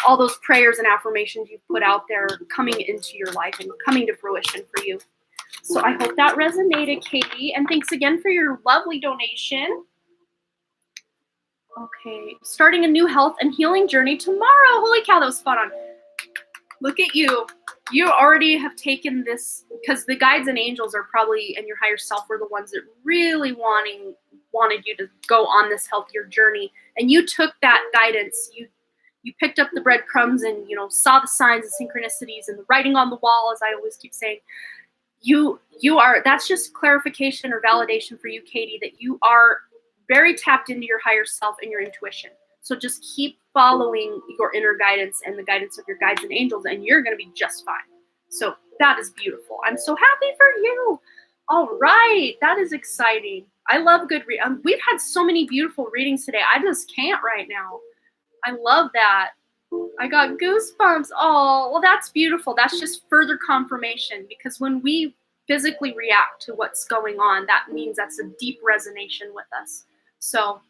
all those prayers and affirmations you've put out there coming into your life and coming to fruition for you. So I hope that resonated, Katie, and thanks again for your lovely donation. Okay, starting a new health and healing journey tomorrow. Holy cow, that was spot on. Look at you. You already have taken this, because the guides and angels are probably, and your higher self were the ones that really wanted you to go on this healthier journey. And you took that guidance. You picked up the breadcrumbs and, saw the signs and synchronicities and the writing on the wall, as I always keep saying. That's just clarification or validation for you, Katie, that you are very tapped into your higher self and your intuition. So just keep following your inner guidance and the guidance of your guides and angels, and you're going to be just fine. So that is beautiful. I'm so happy for you. All right. That is exciting. I love good reading. We've had so many beautiful readings today. I just can't right now. I love that. I got goosebumps. Oh, well, that's beautiful. That's just further confirmation, because when we physically react to what's going on, that means that's a deep resonation with us. So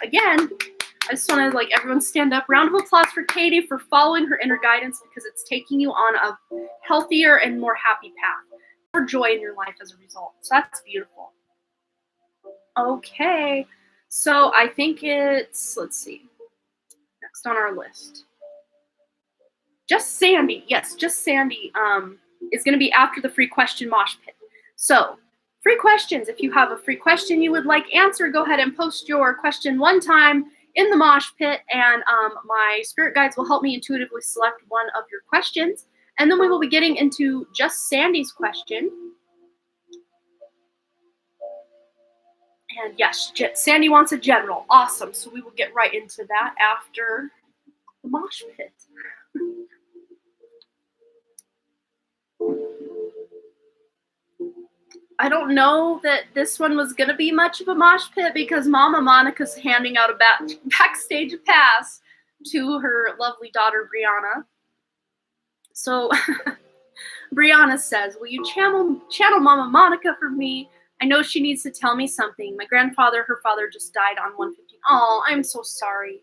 again, I just want to everyone stand up. Round of applause for Katie for following her inner guidance, because it's taking you on a healthier and more happy path. More joy in your life as a result. So that's beautiful. Okay. So I think it's, let's see, next on our list. Just Sandy. Yes, just Sandy is going to be after the free question mosh pit. So free questions. If you have a free question you would like answered, go ahead and post your question one time in the mosh pit, and my spirit guides will help me intuitively select one of your questions. And then we will be getting into just Sandy's question. And yes, Sandy wants a general. Awesome. So we will get right into that after the mosh pit. I don't know that this one was going to be much of a mosh pit, because Mama Monica's handing out a backstage pass to her lovely daughter, Brianna. So Brianna says, will you channel Mama Monica for me? I know she needs to tell me something. My grandfather, her father, just died on 115. Oh, I'm so sorry.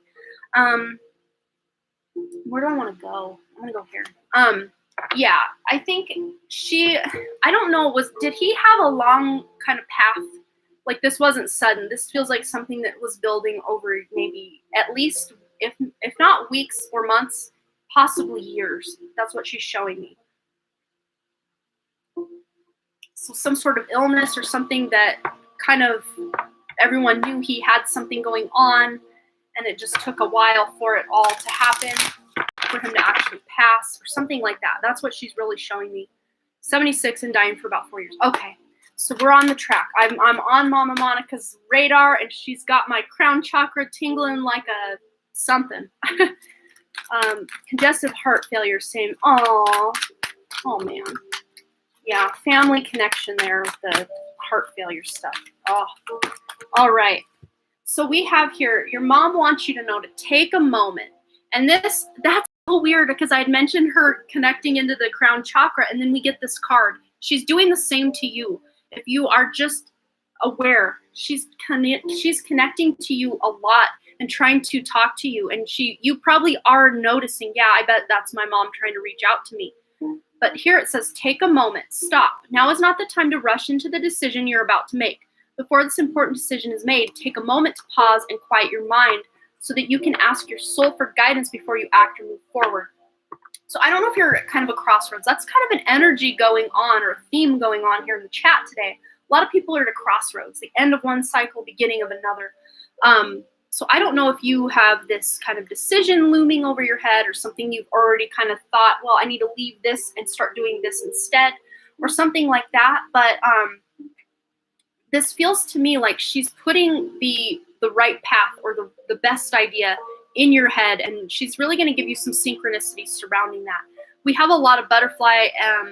Where do I want to go? I'm going to go here. Yeah, I think I don't know, did he have a long kind of path? Like, this wasn't sudden. This feels like something that was building over maybe at least, if not weeks or months, possibly years. That's what she's showing me. So some sort of illness or something that kind of everyone knew he had something going on, and it just took a while for it all to happen, for him to actually pass or something like that. That's what she's really showing me. 76 and dying for about 4 years. Okay, so we're on the track. I'm on Mama Monica's radar, and she's got my crown chakra tingling like a something. Congestive heart failure, same. Oh man. Yeah, family connection there with the heart failure stuff. Oh, all right. So we have here, your mom wants you to know to take a moment. And that's so weird because I had mentioned her connecting into the crown chakra, and then we get this card. She's doing the same to you. If you are just aware, she's connecting to you a lot and trying to talk to you. And you probably are noticing, yeah, I bet that's my mom trying to reach out to me. But here it says, take a moment, stop. Now is not the time to rush into the decision you're about to make. Before this important decision is made, take a moment to pause and quiet your mind so that you can ask your soul for guidance before you act or move forward. So I don't know if you're at kind of a crossroads. That's kind of an energy going on, or a theme going on here in the chat today. A lot of people are at a crossroads, the end of one cycle, beginning of another. So I don't know if you have this kind of decision looming over your head, or something you've already kind of thought, well, I need to leave this and start doing this instead, or something like that. But this feels to me like she's putting the right path, or the best idea in your head, and she's really going to give you some synchronicity surrounding that. We have a lot of butterfly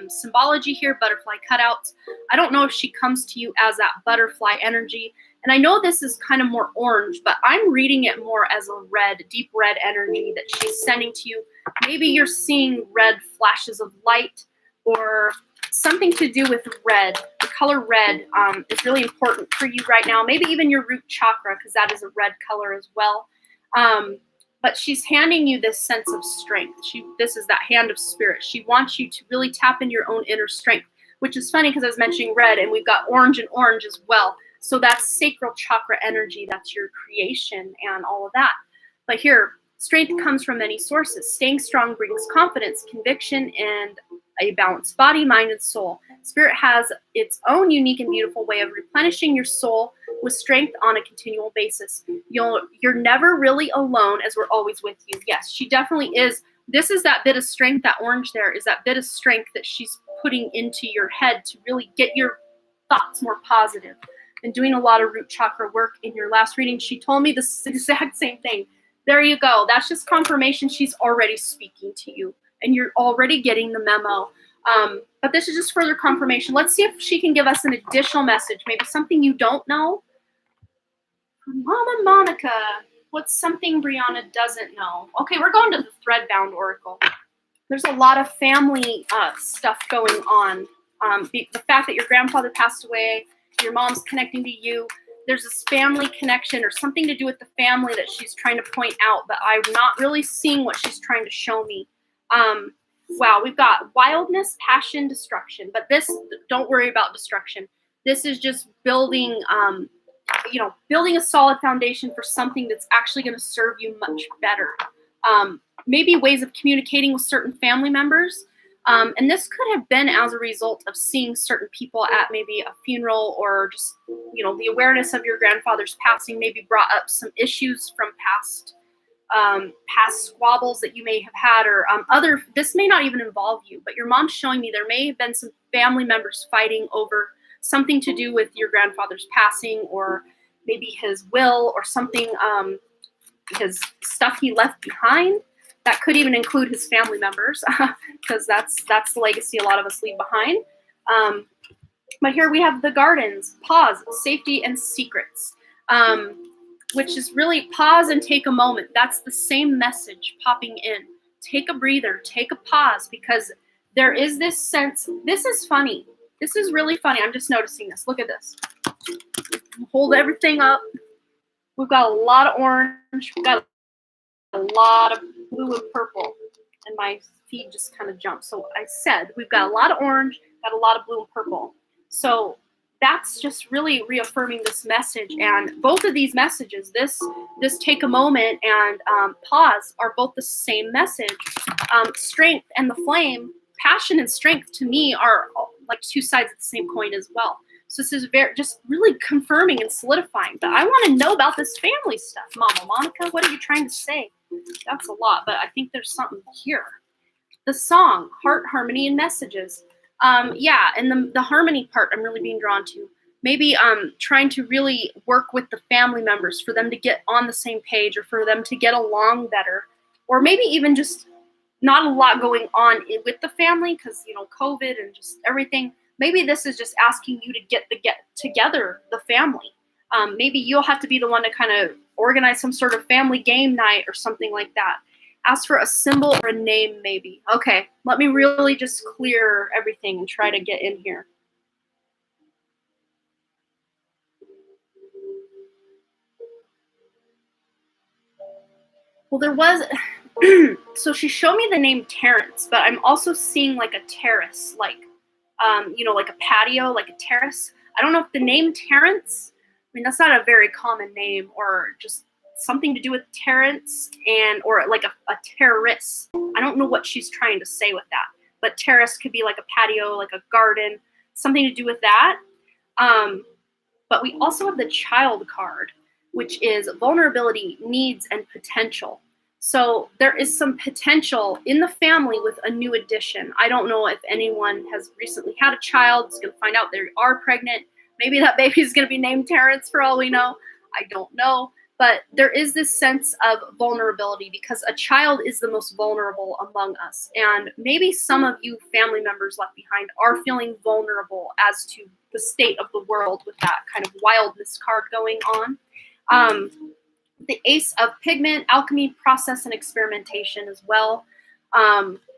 symbology here, butterfly cutouts. I don't know if she comes to you as that butterfly energy. And I know this is kind of more orange, but I'm reading it more as a red, deep red energy that she's sending to you. Maybe you're seeing red flashes of light, or something to do with red. The color red is really important for you right now. Maybe even your root chakra, because that is a red color as well. But she's handing you this sense of strength. This is that hand of spirit. She wants you to really tap into your own inner strength, which is funny because I was mentioning red, and we've got orange and orange as well. So that's sacral chakra energy. That's your creation and all of that. But here, strength comes from many sources. Staying strong brings confidence, conviction, and a balanced body, mind, and soul. Spirit has its own unique and beautiful way of replenishing your soul with strength on a continual basis. You're never really alone, as we're always with you. Yes, she definitely is. This is that bit of strength, that orange there is that bit of strength that she's putting into your head to really get your thoughts more positive. Been doing a lot of root chakra work in your last reading. She told me the exact same thing. There you go. That's just confirmation she's already speaking to you, and you're already getting the memo. But this is just further confirmation. Let's see if she can give us an additional message, maybe something you don't know. Mama Monica, what's something Brianna doesn't know? Okay, we're going to the Threadbound Oracle. There's a lot of family stuff going on. The fact that your grandfather passed away, your mom's connecting to you, there's this family connection or something to do with the family that she's trying to point out, but I'm not really seeing what she's trying to show me. Wow, we've got wildness, passion, destruction. But this, don't worry about destruction. This is just building, building a solid foundation for something that's actually going to serve you much better. Maybe ways of communicating with certain family members. And this could have been as a result of seeing certain people at maybe a funeral, or just, the awareness of your grandfather's passing maybe brought up some issues from past squabbles that you may have had, or this may not even involve you, but your mom's showing me there may have been some family members fighting over something to do with your grandfather's passing, or maybe his will, or something, his stuff he left behind. That could even include his family members, because that's the legacy a lot of us leave behind. But here we have the gardens, pause, safety, and secrets, which is really pause and take a moment. That's the same message popping in. Take a breather, take a pause, because there is this sense. This is funny. This is really funny. I'm just noticing this. Look at this. Hold everything up. We've got a lot of orange. We've got a lot of blue and purple, and my feed just kind of jumped. So I said we've got a lot of orange, got a lot of blue and purple. So that's just really reaffirming this message. And both of these messages, this take a moment and pause, are both the same message. Strength and the flame, passion and strength, to me are like two sides of the same coin as well. So this is just really confirming and solidifying. But I want to know about this family stuff. Mama Monica, what are you trying to say? That's a lot, but I think there's something here. The song, heart, harmony, and messages. Yeah, and the harmony part I'm really being drawn to. Maybe trying to really work with the family members for them to get on the same page, or for them to get along better. or maybe even just not a lot going on with the family because, COVID and just everything. Maybe this is just asking you to get together the family. Maybe you'll have to be the one to kind of organize some sort of family game night or something like that. Ask for a symbol or a name, maybe. Okay, let me really just clear everything and try to get in here. Well, there was, so she showed me the name Terrence, but I'm also seeing like a terrace, like, like a patio, like a terrace. I don't know if the name Terrence, I mean, that's not a very common name, or just something to do with Terrence or like a terrace. I don't know what she's trying to say with that, but terrace could be like a patio, like a garden, something to do with that. But we also have the child card, which is vulnerability, needs, and potential. So there is some potential in the family with a new addition. I don't know if anyone has recently had a child, is going to find out they are pregnant. Maybe that baby is going to be named Terrence for all we know. I don't know. But there is this sense of vulnerability because a child is the most vulnerable among us. And maybe some of you family members left behind are feeling vulnerable as to the state of the world with that kind of wildness card going on. The Ace of Pigment, alchemy, process, and experimentation as well.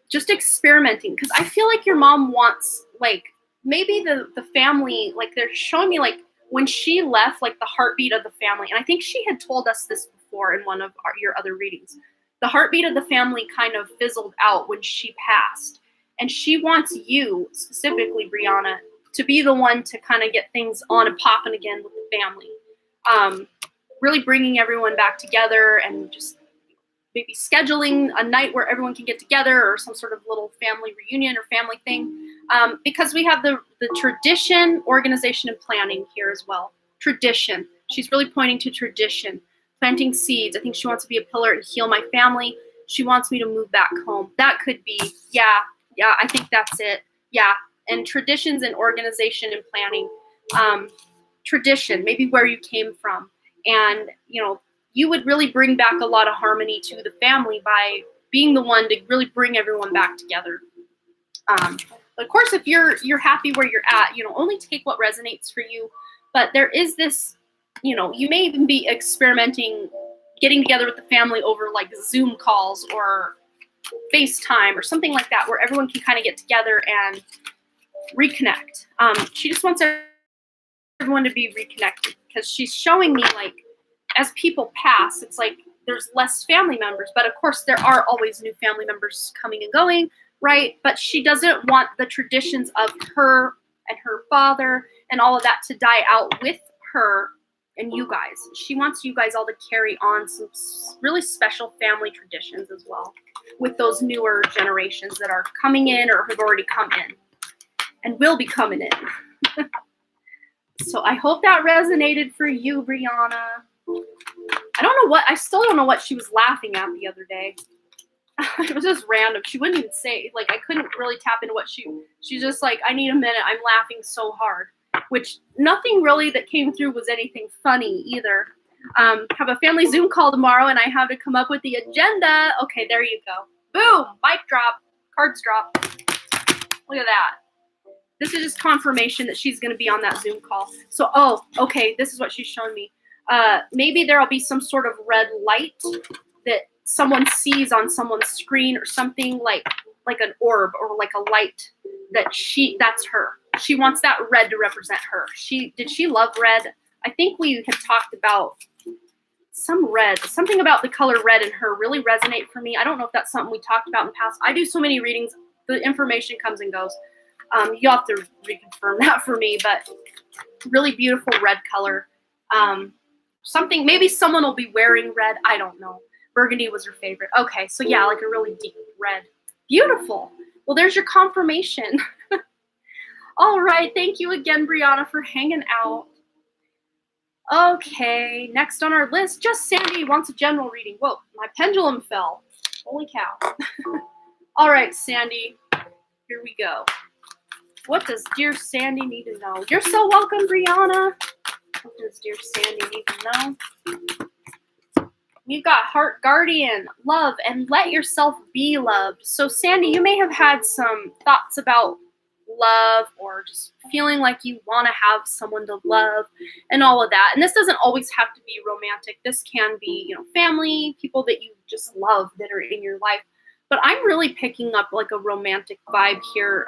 Just experimenting, because I feel like your mom wants, like, maybe the family, like, they're showing me, like, when she left, like, the heartbeat of the family, and I think she had told us this before in one of your other readings, the heartbeat of the family kind of fizzled out when she passed, and she wants you, specifically, Brianna, to be the one to kind of get things on and popping again with the family. Really bringing everyone back together and just maybe scheduling a night where everyone can get together or some sort of little family reunion or family thing. Because we have the tradition, organization, and planning here as well. Tradition. She's really pointing to tradition. Planting seeds. I think she wants to be a pillar and heal my family. She wants me to move back home. That could be, yeah, I think that's it. Yeah. And traditions and organization and planning. Tradition, maybe where you came from. And, you would really bring back a lot of harmony to the family by being the one to really bring everyone back together. But of course, if you're happy where you're at, only take what resonates for you. But there is this, you may even be experimenting, getting together with the family over like Zoom calls or FaceTime or something like that, where everyone can kind of get together and reconnect. She just wants everyone to be reconnected because she's showing me, like, as people pass, it's like there's less family members, but of course there are always new family members coming and going, right? But she doesn't want the traditions of her and her father and all of that to die out with her and you guys. She wants you guys all to carry on some really special family traditions as well with those newer generations that are coming in or have already come in and will be coming in. So I hope that resonated for you, Brianna. I still don't know what she was laughing at the other day. It was just random. She wouldn't even say, like, I couldn't really tap into what she's just like, I need a minute. I'm laughing so hard, which nothing really that came through was anything funny either. Have a family Zoom call tomorrow and I have to come up with the agenda. Okay, there you go. Boom, mic drop, cards drop. Look at that. This is just confirmation that she's going to be on that Zoom call. So, okay, this is what she's showing me. Maybe there'll be some sort of red light that someone sees on someone's screen or something like an orb or like a light that's her. She wants that red to represent her. Did she love red? I think we had talked about some red, something about the color red in her really resonate for me. I don't know if that's something we talked about in the past. I do so many readings. The information comes and goes. You'll have to reconfirm that for me, but really beautiful red color. Maybe someone will be wearing red. I don't know. Burgundy was her favorite. Okay, so yeah, like a really deep red. Beautiful. Well, there's your confirmation. All right, thank you again, Brianna, for hanging out. Okay, next on our list, just Sandy wants a general reading. Whoa, my pendulum fell. Holy cow. All right, Sandy, here we go. What does dear Sandy need to know? You're so welcome, Brianna. What does dear Sandy need to know? We've got Heart Guardian, love, and let yourself be loved. So, Sandy, you may have had some thoughts about love or just feeling like you want to have someone to love and all of that. And this doesn't always have to be romantic. This can be, family, people that you just love that are in your life. But I'm really picking up like a romantic vibe here.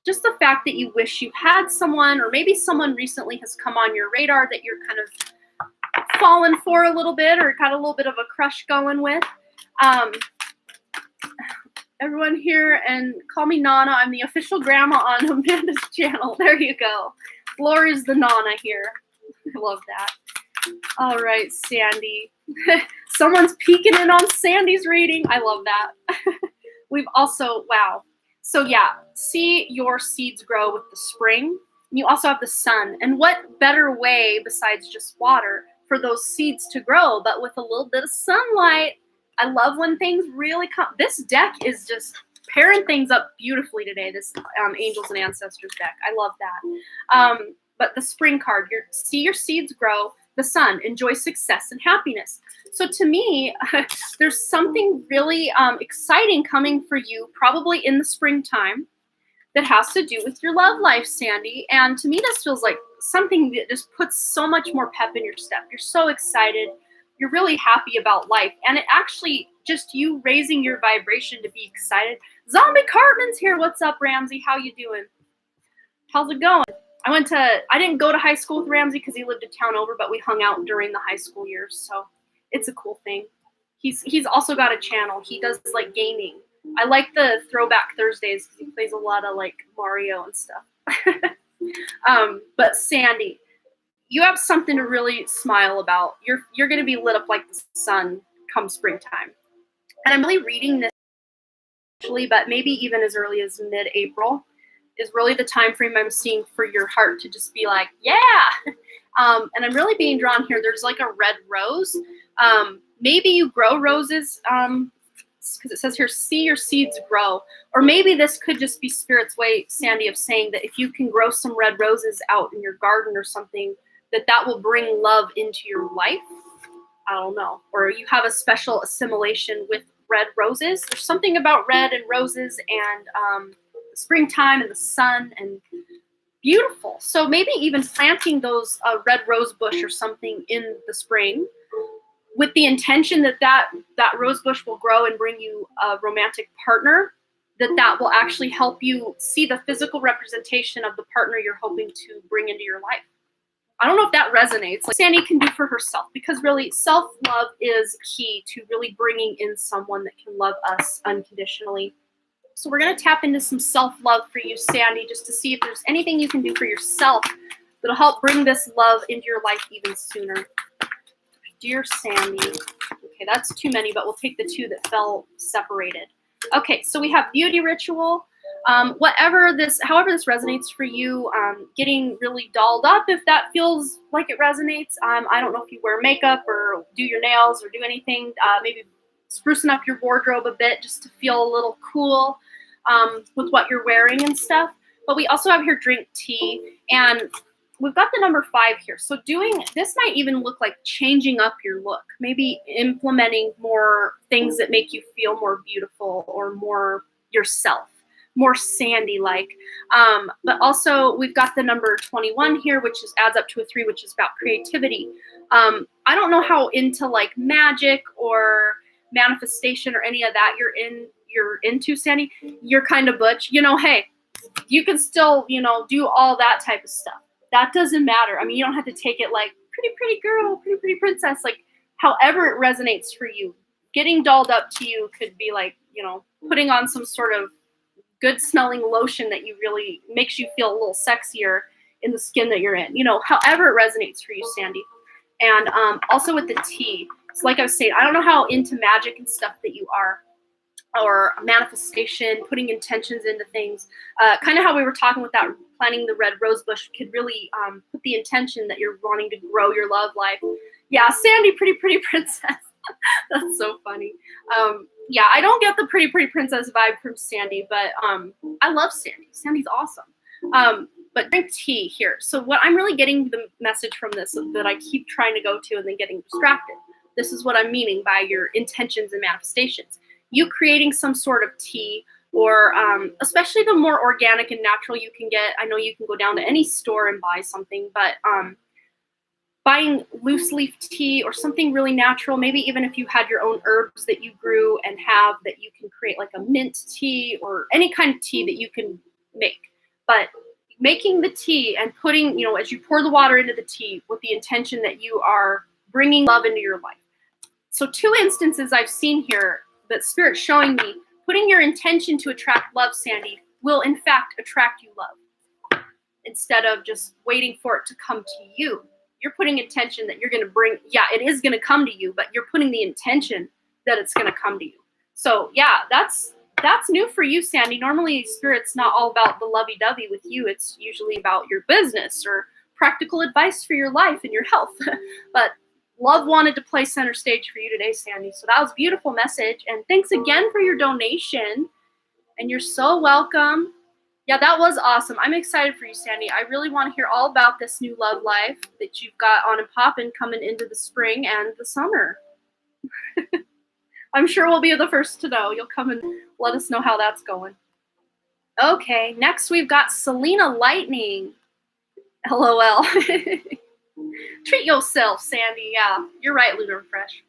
Just the fact that you wish you had someone, or maybe someone recently has come on your radar that you're kind of fallen for a little bit or got a little bit of a crush going with. Everyone here, and call me Nana. I'm the official grandma on Amanda's channel. There you go. Laura's the Nana here. I love that. All right, Sandy. Someone's peeking in on Sandy's reading. I love that. We've also, wow. So yeah, see your seeds grow with the spring. You also have the sun. And what better way besides just water for those seeds to grow, but with a little bit of sunlight. I love when things really come. This deck is just pairing things up beautifully today, this Angels and Ancestors deck. I love that. But the spring card, see your seeds grow, the sun, enjoy success and happiness. So to me, there's something really exciting coming for you probably in the springtime that has to do with your love life, Sandy. And to me, this feels like something that just puts so much more pep in your step. You're so excited. You're really happy about life. And it actually, just you raising your vibration to be excited. Zombie Cartman's here. What's up, Ramsey? How you doing? How's it going? I didn't go to high school with Ramsey because he lived a town over, but we hung out during the high school years. So it's a cool thing. He's also got a channel. He does like gaming. I like the Throwback Thursdays because he plays a lot of like Mario and stuff. But Sandy, you have something to really smile about. You're going to be lit up like the sun come springtime. And I'm really reading this actually, but maybe even as early as mid-April is really the time frame I'm seeing for your heart to just be like, yeah. And I'm really being drawn here. There's like a red rose. Maybe you grow roses because it says here, see your seeds grow. Or maybe this could just be Spirit's way, Sandy, of saying that if you can grow some red roses out in your garden or something, that will bring love into your life. I don't know. Or you have a special assimilation with red roses. There's something about red and roses and springtime and the sun and beautiful. So maybe even planting those red rose bush or something in the spring with the intention that rose bush will grow and bring you a romantic partner, that will actually help you see the physical representation of the partner you're hoping to bring into your life. I don't know if that resonates, like Sandy can do for herself, because really self-love is key to really bringing in someone that can love us unconditionally. So we're going to tap into some self-love for you, Sandy, just to see if there's anything you can do for yourself that'll help bring this love into your life even sooner. Dear Sandy. Okay, that's too many, but we'll take the two that fell separated. Okay, so we have beauty ritual. However this resonates for you, getting really dolled up, if that feels like it resonates. I don't know if you wear makeup or do your nails or do anything, maybe sprucing up your wardrobe a bit just to feel a little cool with what you're wearing and stuff. But we also have here drink tea, and we've got the number 5 here. So doing this might even look like changing up your look, maybe implementing more things that make you feel more beautiful or more yourself, more Sandy-like. But also we've got the number 21 here, which adds up to a 3, which is about creativity. I don't know how into like magic or manifestation or any of that you're into, Sandy. You're kind of butch. Hey, you can still, do all that type of stuff. That doesn't matter. I mean, you don't have to take it like pretty girl, pretty princess, like however it resonates for you. Getting dolled up to you could be like, putting on some sort of good smelling lotion that you really makes you feel a little sexier in the skin that you're in, however it resonates for you, Sandy. And also with the tea, so like I was saying, I don't know how into magic and stuff that you are, or manifestation, putting intentions into things, kind of how we were talking with that planting the red rose bush could really put the intention that you're wanting to grow your love life. Yeah, Sandy, pretty princess. That's so funny. Yeah, I don't get the pretty princess vibe from Sandy, but I love Sandy. Sandy's awesome. But drink tea here. So what I'm really getting the message from this that I keep trying to go to and then getting distracted. This is what I'm meaning by your intentions and manifestations. You creating some sort of tea, or especially the more organic and natural you can get. I know you can go down to any store and buy something, but buying loose leaf tea or something really natural, maybe even if you had your own herbs that you grew and have that you can create, like a mint tea or any kind of tea that you can make. But making the tea and putting, as you pour the water into the tea with the intention that you are bringing love into your life. So 2 instances I've seen here that Spirit's showing me, putting your intention to attract love, Sandy, will in fact attract you love instead of just waiting for it to come to you. You're putting intention that you're going to bring, it is going to come to you, but you're putting the intention that it's going to come to you. So that's new for you, Sandy. Normally Spirit's not all about the lovey-dovey with you. It's usually about your business or practical advice for your life and your health. But love wanted to play center stage for you today, Sandy. So that was a beautiful message. And thanks again for your donation. And you're so welcome. Yeah, that was awesome. I'm excited for you, Sandy. I really want to hear all about this new love life that you've got on and popping coming into the spring and the summer. I'm sure we'll be the first to know. You'll come and let us know how that's going. Okay, next we've got Selena Lightning. LOL. Treat yourself, Sandy. Yeah, you're right, Lunar Fresh.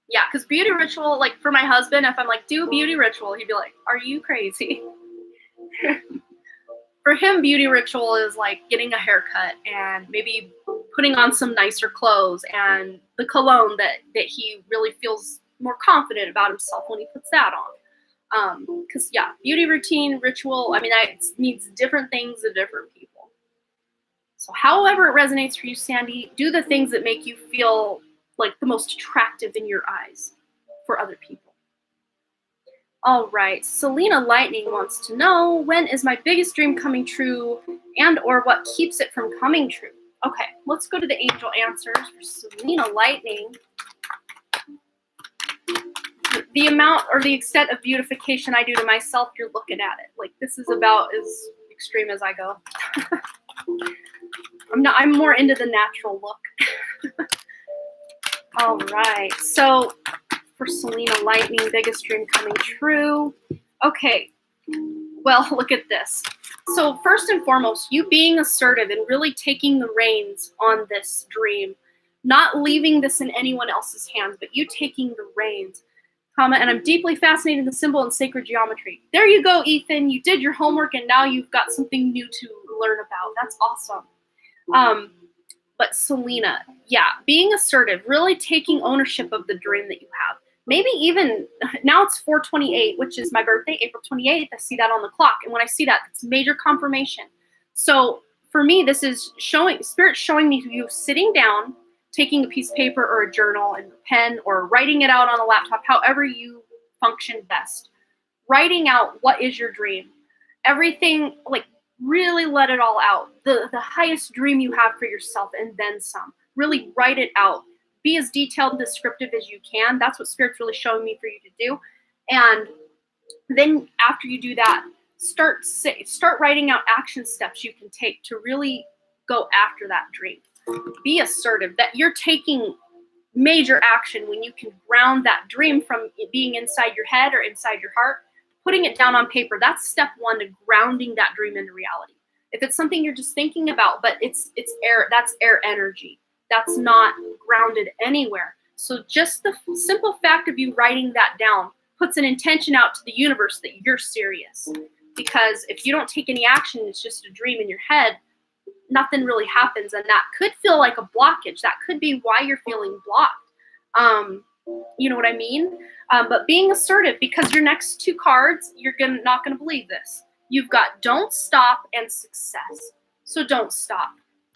Yeah, because beauty ritual, like for my husband, if I'm like, do a beauty ritual, he'd be like, are you crazy? For him, beauty ritual is like getting a haircut and maybe putting on some nicer clothes and the cologne that he really feels more confident about himself when he puts that on. Because, beauty routine, ritual, it means different things to different people. So however it resonates for you, Sandy, do the things that make you feel like the most attractive in your eyes for other people. All right, Selena Lightning wants to know, when is my biggest dream coming true and or what keeps it from coming true? Okay, let's go to the angel answers for Selena Lightning. The amount or the extent of beautification I do to myself, you're looking at it. Like, this is about as extreme as I go. I'm more into the natural look. All right, so for Selena Lightning, biggest dream coming true. Okay, well, look at this. So first and foremost, you being assertive and really taking the reins on this dream, not leaving this in anyone else's hands, but you taking the reins. And I'm deeply fascinated in the symbol and sacred geometry. There you go, Ethan. You did your homework and now you've got something new to learn about. That's awesome. But Selena, being assertive, really taking ownership of the dream that you have. Maybe even, now it's 4/28, which is my birthday, April 28th. I see that on the clock. And when I see that, it's major confirmation. So for me, this is Spirit showing me you sitting down, taking a piece of paper or a journal and a pen or writing it out on a laptop, however you function best. Writing out what is your dream. Everything, like, really let it all out. The highest dream you have for yourself and then some. Really write it out. Be as detailed and descriptive as you can. That's what Spirit's really showing me for you to do. And then after you do that, start writing out action steps you can take to really go after that dream. Be assertive that you're taking major action when you can ground that dream from it being inside your head or inside your heart. Putting it down on paper, that's step 1 to grounding that dream into reality. If it's something you're just thinking about, but it's air, that's air energy. That's not grounded anywhere. So just the simple fact of you writing that down puts an intention out to the universe that you're serious. Because if you don't take any action, it's just a dream in your head, nothing really happens. And that could feel like a blockage. That could be why you're feeling blocked. You know what I mean? But being assertive, because your next 2 cards, you're not going to believe this. You've got don't stop and success. So don't stop.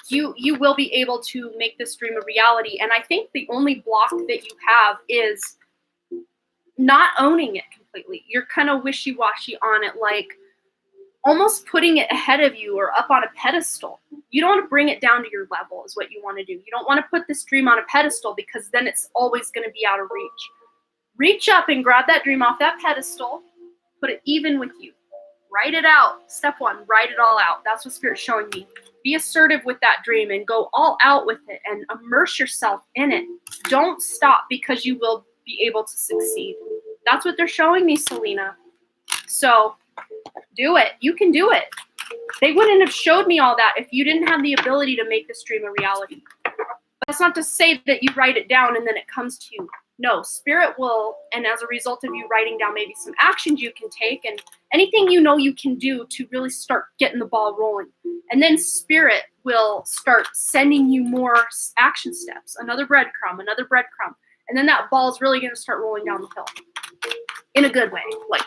You will be able to make this dream a reality. And I think the only block that you have is not owning it completely. You're kind of wishy-washy on it, like almost putting it ahead of you or up on a pedestal. You don't want to bring it down to your level is what you want to do. You don't want to put this dream on a pedestal because then it's always going to be out of reach. Reach up and grab that dream off that pedestal, put it even with you write it out. Step 1, write it all out. That's what Spirit's showing me. Be assertive with that dream and go all out with it and immerse yourself in it. Don't stop, because you will be able to succeed. That's what they're showing me, Selena. So do it. You can do it. They wouldn't have showed me all that if you didn't have the ability to make this dream a reality. But that's not to say that you write it down and then it comes to you. No, Spirit will, and as a result of you writing down maybe some actions you can take and anything you know you can do to really start getting the ball rolling. And then Spirit will start sending you more action steps, another breadcrumb. And then that ball is really going to start rolling down the hill in a good way. Like,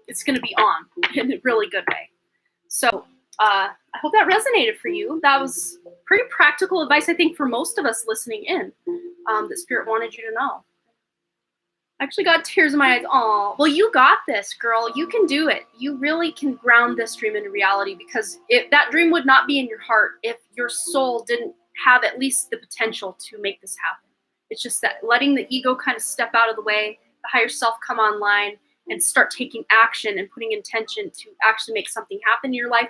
it's going to be on in a really good way. So I hope that resonated for you. That was pretty practical advice, I think, for most of us listening in, that Spirit wanted you to know. I actually got tears in my eyes. Aw, well, you got this, girl. You can do it. You really can ground this dream into reality, because that dream would not be in your heart if your soul didn't have at least the potential to make this happen. It's just that letting the ego kind of step out of the way, the higher self come online and start taking action and putting intention to actually make something happen in your life,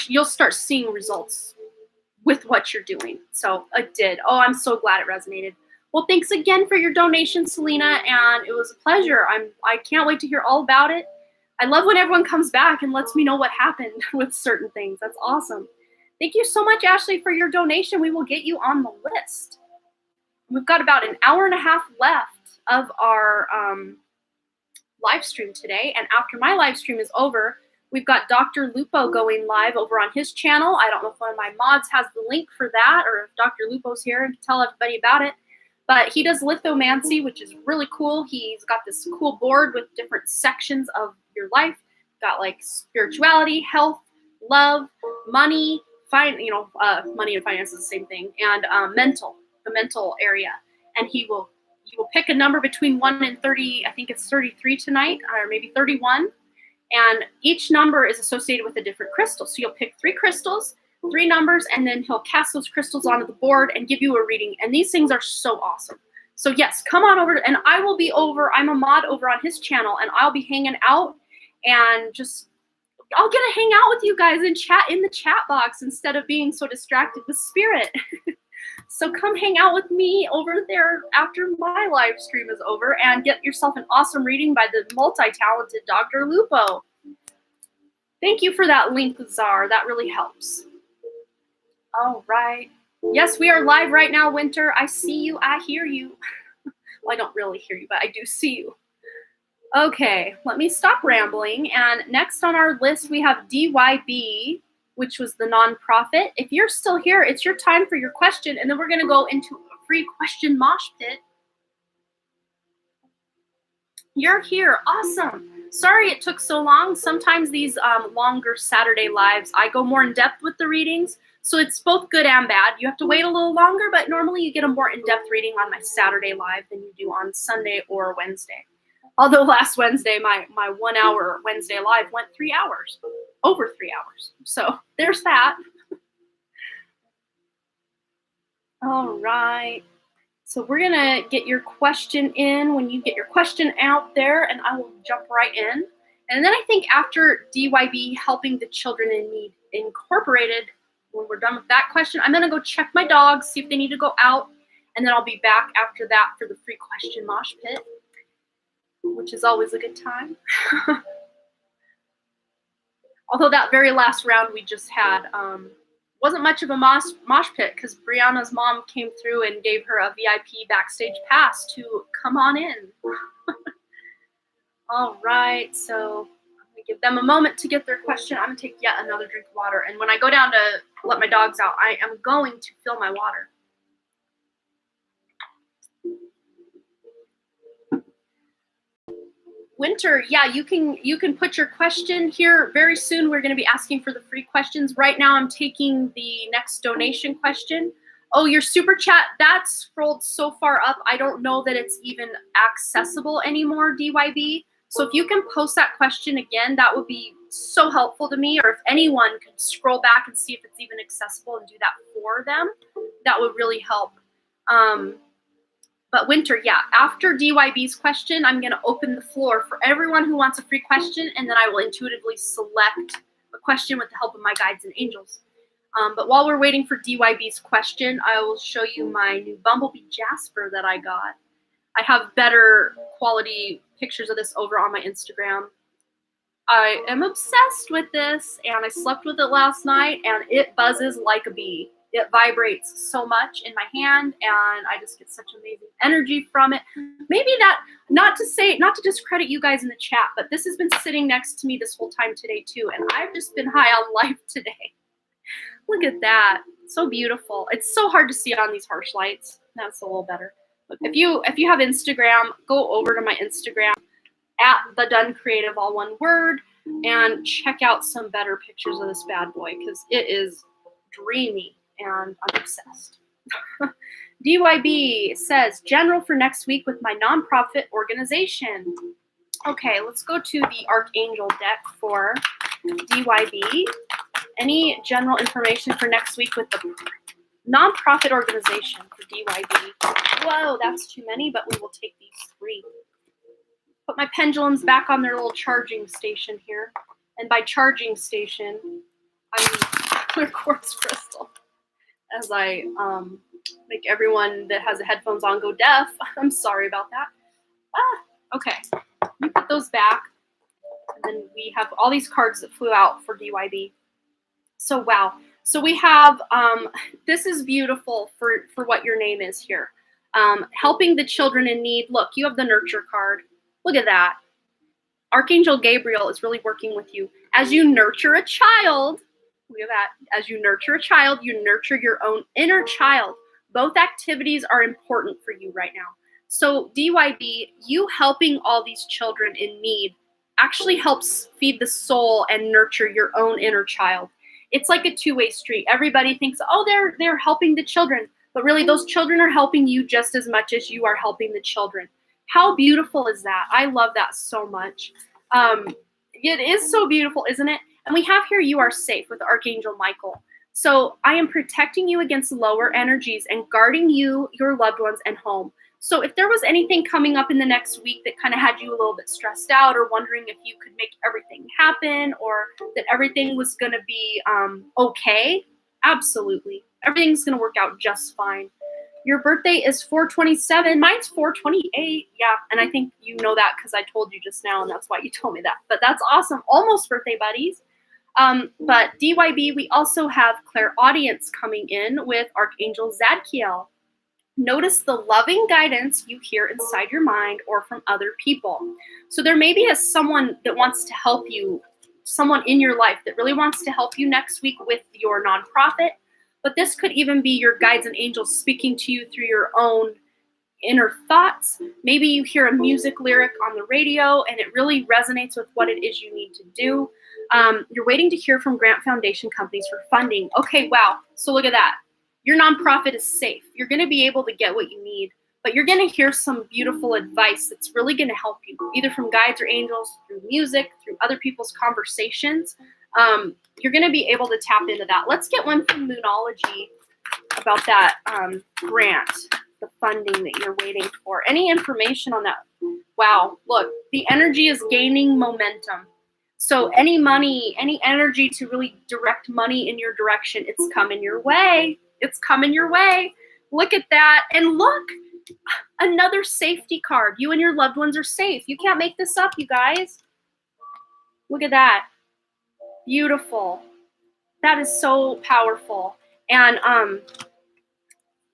you'll start seeing results with what you're doing. So it did. Oh, I'm so glad it resonated. Well, thanks again for your donation, Selena, and it was a pleasure. I can't wait to hear all about it. I love when everyone comes back and lets me know what happened with certain things. That's awesome. Thank you so much, Ashley, for your donation. We will get you on the list. We've got about an hour and a half left of our live stream today, and after my live stream is over, we've got Dr. Lupo going live over on his channel. I don't know if one of my mods has the link for that, or if Dr. Lupo's here to tell everybody about it. But he does lithomancy, which is really cool. He's got this cool board with different sections of your life. Got like spirituality, health, love, money, money and finance is the same thing, and the mental area. And he will pick a number between 1 and 30. I think it's 33 tonight, or maybe 31. And each number is associated with a different crystal. So you'll pick 3 crystals, 3 numbers, and then he'll cast those crystals onto the board and give you a reading. And these things are so awesome. So yes, come on over, and I will be over. I'm a mod over on his channel, and I'll be hanging out, and I'll get to hang out with you guys and chat in the chat box instead of being so distracted with Spirit. So come hang out with me over there after my live stream is over and get yourself an awesome reading by the multi-talented Dr. Lupo. Thank you for that link, Czar. That really helps. All right. Yes, we are live right now, Winter. I see you. I hear you. Well, I don't really hear you, but I do see you. Okay, let me stop rambling. And next on our list, we have DYB, which was the nonprofit. If you're still here, it's your time for your question, and then we're going to go into a free question mosh pit. You're here. Awesome. Sorry it took so long. Sometimes these longer Saturday lives, I go more in depth with the readings, so it's both good and bad. You have to wait a little longer, but normally you get a more in-depth reading on my Saturday live than you do on Sunday or Wednesday. Although last Wednesday, my 1 hour Wednesday live went 3 hours, over 3 hours. So there's that. All right. So we're going to get your question in when you get your question out there, and I will jump right in. And then I think after DYB Helping the Children in Need Incorporated, when we're done with that question, I'm going to go check my dogs, see if they need to go out, and then I'll be back after that for the free question mosh pit, which is always a good time. Although that very last round we just had wasn't much of a mosh pit because Brianna's mom came through and gave her a VIP backstage pass to come on in. All right, so I'm going to give them a moment to get their question. I'm going to take yet another drink of water. And when I go down to let my dogs out, I am going to fill my water. Winter, yeah, you can put your question here very soon. We're going to be asking for the free questions. Right now I'm taking the next donation question. Oh, your super chat, that's scrolled so far up, I don't know that it's even accessible anymore, DYB. So if you can post that question again, that would be so helpful to me. Or if anyone could scroll back and see if it's even accessible and do that for them, that would really help. But Winter, yeah, after DYB's question, I'm going to open the floor for everyone who wants a free question, and then I will intuitively select a question with the help of my guides and angels. But while we're waiting for DYB's question, I will show you my new Bumblebee Jasper that I got. I have better quality pictures of this over on my Instagram. I am obsessed with this, and I slept with it last night, and it buzzes like a bee. It vibrates so much in my hand, and I just get such amazing energy from it. Maybe that, not to discredit you guys in the chat, but this has been sitting next to me this whole time today too, and I've just been high on life today. Look at that. So beautiful. It's so hard to see on these harsh lights. That's a little better. Look, if you have Instagram, go over to my Instagram at the Dunn Creative, all one word, and check out some better pictures of this bad boy because it is dreamy and I'm obsessed. DYB says, general for next week with my nonprofit organization. Okay, let's go to the Archangel deck for DYB. Any general information for next week with the nonprofit organization for DYB? Whoa, that's too many, but we will take these 3. Put my pendulums back on their little charging station here. And by charging station, I mean clear quartz crystal. As I make everyone that has the headphones on go deaf. I'm sorry about that. Okay. You put those back. And then we have all these cards that flew out for DYB. So wow. So we have, this is beautiful for what your name is here. Helping the children in need. Look, you have the nurture card. Look at that. Archangel Gabriel is really working with you. As you nurture a child, look at that. As you nurture a child, you nurture your own inner child. Both activities are important for you right now. So DYB, you helping all these children in need actually helps feed the soul and nurture your own inner child. It's like a two-way street. Everybody thinks, oh, they're helping the children. But really, those children are helping you just as much as you are helping the children. How beautiful is that? I love that so much. It is so beautiful, isn't it? And we have here, you are safe with Archangel Michael. So I am protecting you against lower energies and guarding you, your loved ones, and home. So if there was anything coming up in the next week that kind of had you a little bit stressed out or wondering if you could make everything happen or that everything was going to be okay, absolutely. Everything's going to work out just fine. Your birthday is 4/27. Mine's 4/28. Yeah, and I think you know that because I told you just now, and that's why you told me that. But that's awesome. Almost birthday buddies. But DYB, we also have clairaudience coming in with Archangel Zadkiel. Notice the loving guidance you hear inside your mind or from other people. So there may be someone that wants to help you, someone in your life that really wants to help you next week with your nonprofit. But this could even be your guides and angels speaking to you through your own inner thoughts. Maybe you hear a music lyric on the radio and it really resonates with what it is you need to do. You're waiting to hear from grant foundation companies for funding. Okay, wow. So look at that. Your nonprofit is safe. You're going to be able to get what you need, but you're going to hear some beautiful advice that's really going to help you, either from guides or angels, through music, through other people's conversations. You're going to be able to tap into that. Let's get one from Moonology about that grant, the funding that you're waiting for. Any information on that? Wow, look, the energy is gaining momentum. So any money, any energy to really direct money in your direction, it's coming your way. It's coming your way. Look at that. And look, another safety card. You and your loved ones are safe. You can't make this up, you guys. Look at that. Beautiful. That is so powerful. And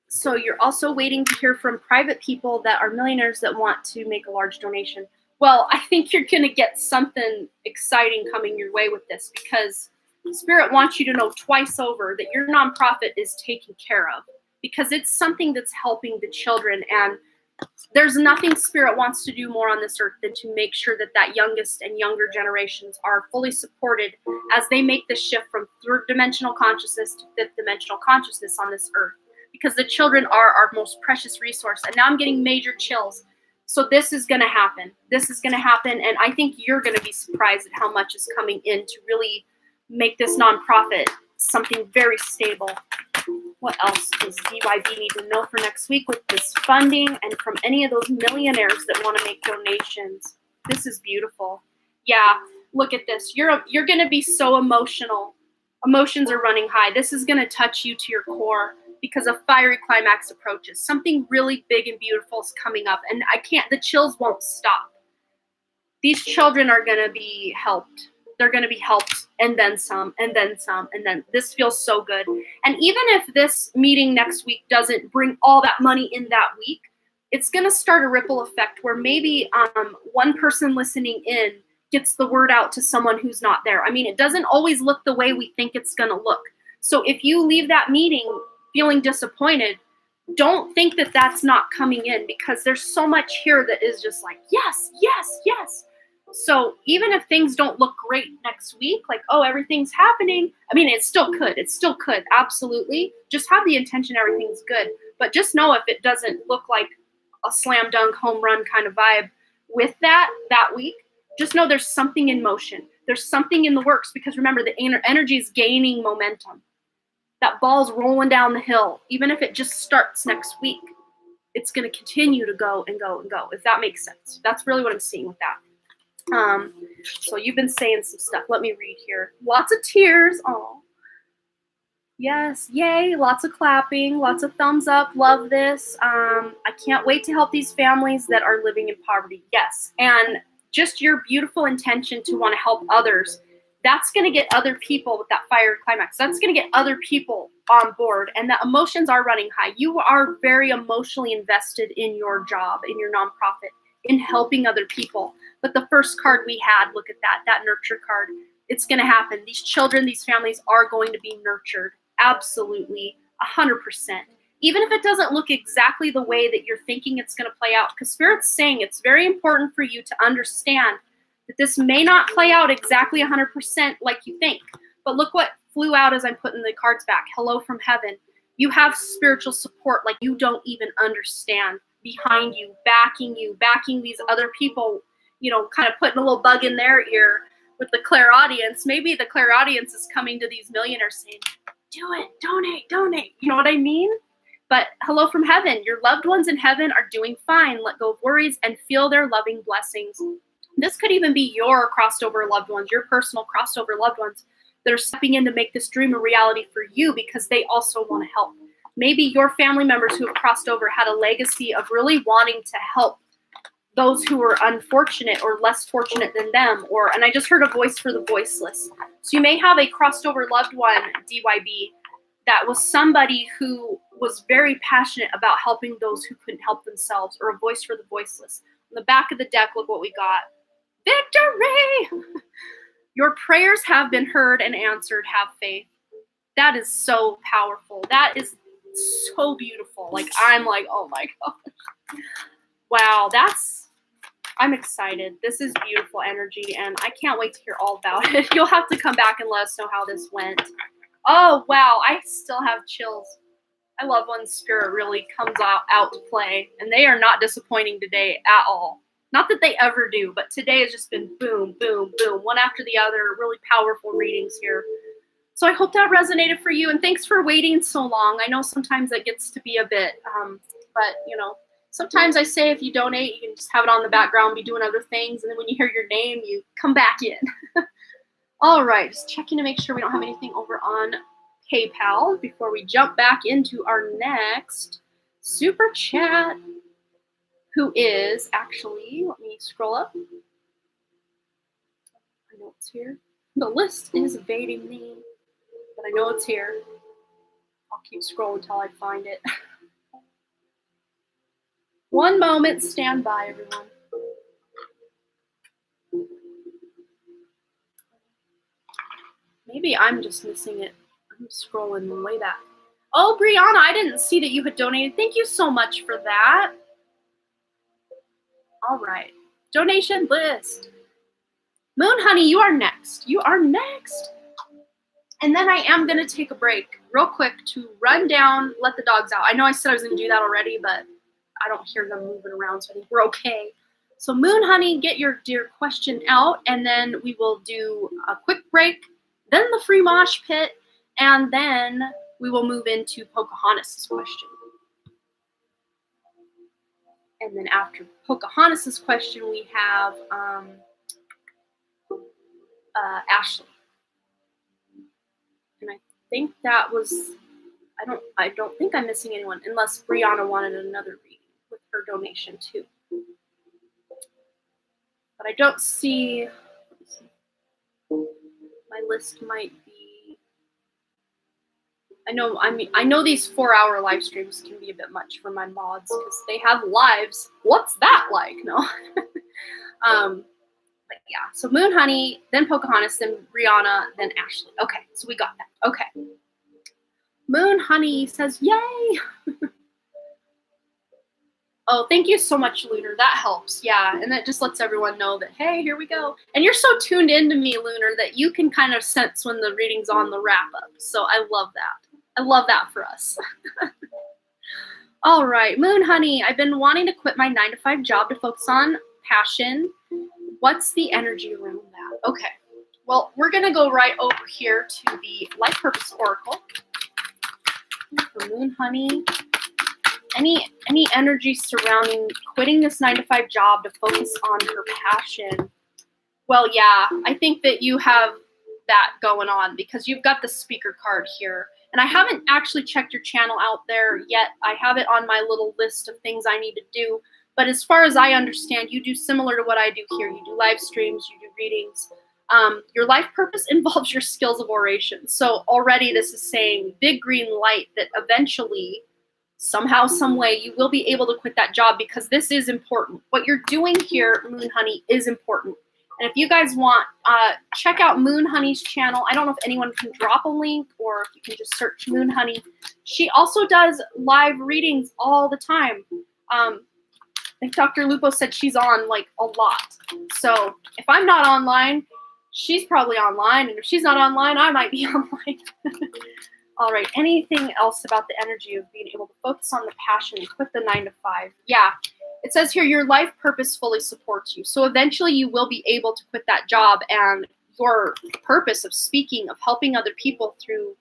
so you're also waiting to hear from private people that are millionaires that want to make a large donation. Well, I think you're going to get something exciting coming your way with this because Spirit wants you to know twice over that your nonprofit is taken care of because it's something that's helping the children. And there's nothing Spirit wants to do more on this earth than to make sure that that youngest and younger generations are fully supported as they make the shift from third dimensional consciousness to fifth dimensional consciousness on this earth. Because the children are our most precious resource. And now I'm getting major chills. So this is going to happen. This is going to happen. And I think you're going to be surprised at how much is coming in to really make this nonprofit something very stable. What else does DYB need to know for next week with this funding and from any of those millionaires that want to make donations? This is beautiful. Yeah, look at this. You're going to be so emotional. Emotions are running high. This is going to touch you to your core because a fiery climax approaches. Something really big and beautiful is coming up, and the chills won't stop. These children are going to be helped. They're going to be helped, and then some, and then some, and then this feels so good. And even if this meeting next week doesn't bring all that money in that week, it's going to start a ripple effect where maybe one person listening in gets the word out to someone who's not there. I mean, it doesn't always look the way we think it's going to look. So if you leave that meeting feeling disappointed, don't think that that's not coming in, because there's so much here that is just like, yes, yes, yes. So even if things don't look great next week, like, oh, everything's happening. I mean, it still could. It still could. Absolutely. Just have the intention everything's good. But just know if it doesn't look like a slam dunk home run kind of vibe with that week, just know there's something in motion. There's something in the works, because remember, the energy is gaining momentum. That ball's rolling down the hill. Even if it just starts next week, it's going to continue to go and go and go, if that makes sense. That's really what I'm seeing with that. So you've been saying some stuff. Let me read here. Lots of tears. Oh, yes. Yay. Lots of clapping. Lots of thumbs up. Love this. I can't wait to help these families that are living in poverty. Yes. And just your beautiful intention to want to help others, that's going to get other people with that fire climax. That's going to get other people on board, and the emotions are running high. You are very emotionally invested in your job, in your nonprofit, in helping other people. But the first card we had, look at that nurture card. It's going to happen. These children, these families are going to be nurtured. Absolutely, 100%. Even if it doesn't look exactly the way that you're thinking it's going to play out, because Spirit's saying it's very important for you to understand that this may not play out exactly 100% like you think. But look what flew out as I'm putting the cards back. Hello from heaven. You have spiritual support like you don't even understand behind you, backing these other people, kind of putting a little bug in their ear with the clairaudience. Maybe the clairaudience is coming to these millionaires saying, do it, donate. You know what I mean? But hello from heaven. Your loved ones in heaven are doing fine. Let go of worries and feel their loving blessings. This could even be your crossed over loved ones, your personal crossed over loved ones that are stepping in to make this dream a reality for you, because they also want to help. Maybe your family members who have crossed over had a legacy of really wanting to help those who are unfortunate or less fortunate than them. And I just heard a voice for the voiceless. So you may have a crossed over loved one, DYB, that was somebody who was very passionate about helping those who couldn't help themselves, or a voice for the voiceless. On the back of the deck, look what we got. Victory! Your prayers have been heard and answered. Have faith. That is so powerful. That is so beautiful. I'm like, oh my gosh. Wow, I'm excited. This is beautiful energy, and I can't wait to hear all about it. You'll have to come back and let us know how this went. Oh, wow, I still have chills. I love when Spirit really comes out to play, and they are not disappointing today at all. Not that they ever do, but today has just been boom, boom, boom, one after the other, really powerful readings here. So I hope that resonated for you, and thanks for waiting so long. I know sometimes it gets to be a bit, but sometimes I say if you donate, you can just have it on the background, be doing other things, and then when you hear your name, you come back in. All right, just checking to make sure we don't have anything over on PayPal before we jump back into our next super chat, who is actually, let me scroll up. I know it's here. The list is evading me, but I know it's here. I'll keep scrolling until I find it. One moment, stand by, everyone. Maybe I'm just missing it. I'm scrolling way back. Oh, Brianna, I didn't see that you had donated. Thank you so much for that. All right. Donation list. Moon Honey, you are next. You are next. And then I am going to take a break real quick to run down, let the dogs out. I know I said I was going to do that already, but I don't hear them moving around, so I think we're okay. So Moon Honey, get your dear question out, and then we will do a quick break, then the free mosh pit, and then we will move into Pocahontas' question. And then after Pocahontas' question, we have Ashley. And I think that was, I don't think I'm missing anyone, unless Brianna wanted another reading with her donation too. But I don't see, my list might be, I know these 4-hour live streams can be a bit much for my mods because they have lives. What's that like? No. But yeah, so Moon Honey, then Pocahontas, then Brianna, then Ashley. Okay, so we got that. Okay. Moon Honey says, yay! Oh, thank you so much, Lunar. That helps. Yeah, and that just lets everyone know that, hey, here we go. And you're so tuned into me, Lunar, that you can kind of sense when the reading's on the wrap-up. So I love that. I love that for us. All right, Moon Honey, I've been wanting to quit my 9-to-5 job to focus on passion. What's the energy around that? Okay, well, we're going to go right over here to the Life Purpose Oracle for Moon Honey. Any energy surrounding quitting this 9-to-5 job to focus on her passion? Well, yeah, I think that you have that going on because you've got the speaker card here. And I haven't actually checked your channel out there yet. I have it on my little list of things I need to do. But as far as I understand, you do similar to what I do here. You do live streams, you do readings. Your life purpose involves your skills of oration. So already this is saying big green light that eventually, somehow, some way, you will be able to quit that job because this is important. What you're doing here, Moon Honey, is important. And if you guys want, check out Moon Honey's channel. I don't know if anyone can drop a link or if you can just search Moon Honey. She also does live readings all the time. I think Dr. Lupo said she's on like a lot. So if I'm not online, she's probably online. And if she's not online, I might be online. All right, anything else about the energy of being able to focus on the passion and quit the 9-to-5? Yeah, it says here your life purpose fully supports you. So eventually you will be able to quit that job and your purpose of speaking, of helping other people through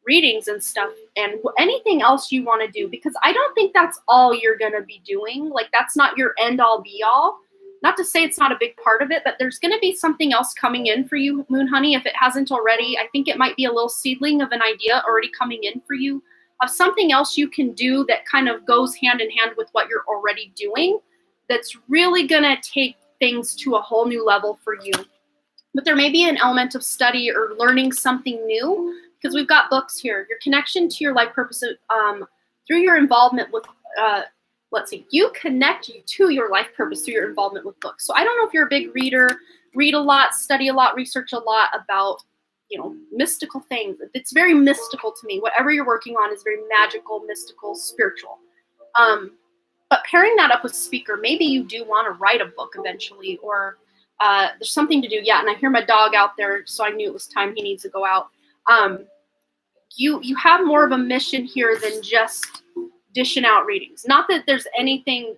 readings and stuff and anything else you want to do, because I don't think that's all you're going to be doing. Like that's not your end all be all. Not to say it's not a big part of it, but there's going to be something else coming in for you, Moon Honey, if it hasn't already. I think it might be a little seedling of an idea already coming in for you of something else you can do that kind of goes hand in hand with what you're already doing that's really going to take things to a whole new level for you. But there may be an element of study or learning something new because we've got books here. Your connection to your life purpose through your involvement with let's see, you connect you to your life purpose through your involvement with books. So I don't know if you're a big reader, read a lot, study a lot, research a lot about, mystical things. It's very mystical to me. Whatever you're working on is very magical, mystical, spiritual. But pairing that up with speaker, maybe you do want to write a book eventually, or there's something to do. Yeah, and I hear my dog out there, so I knew it was time he needs to go out. You have more of a mission here than just dishing out readings. Not that there's anything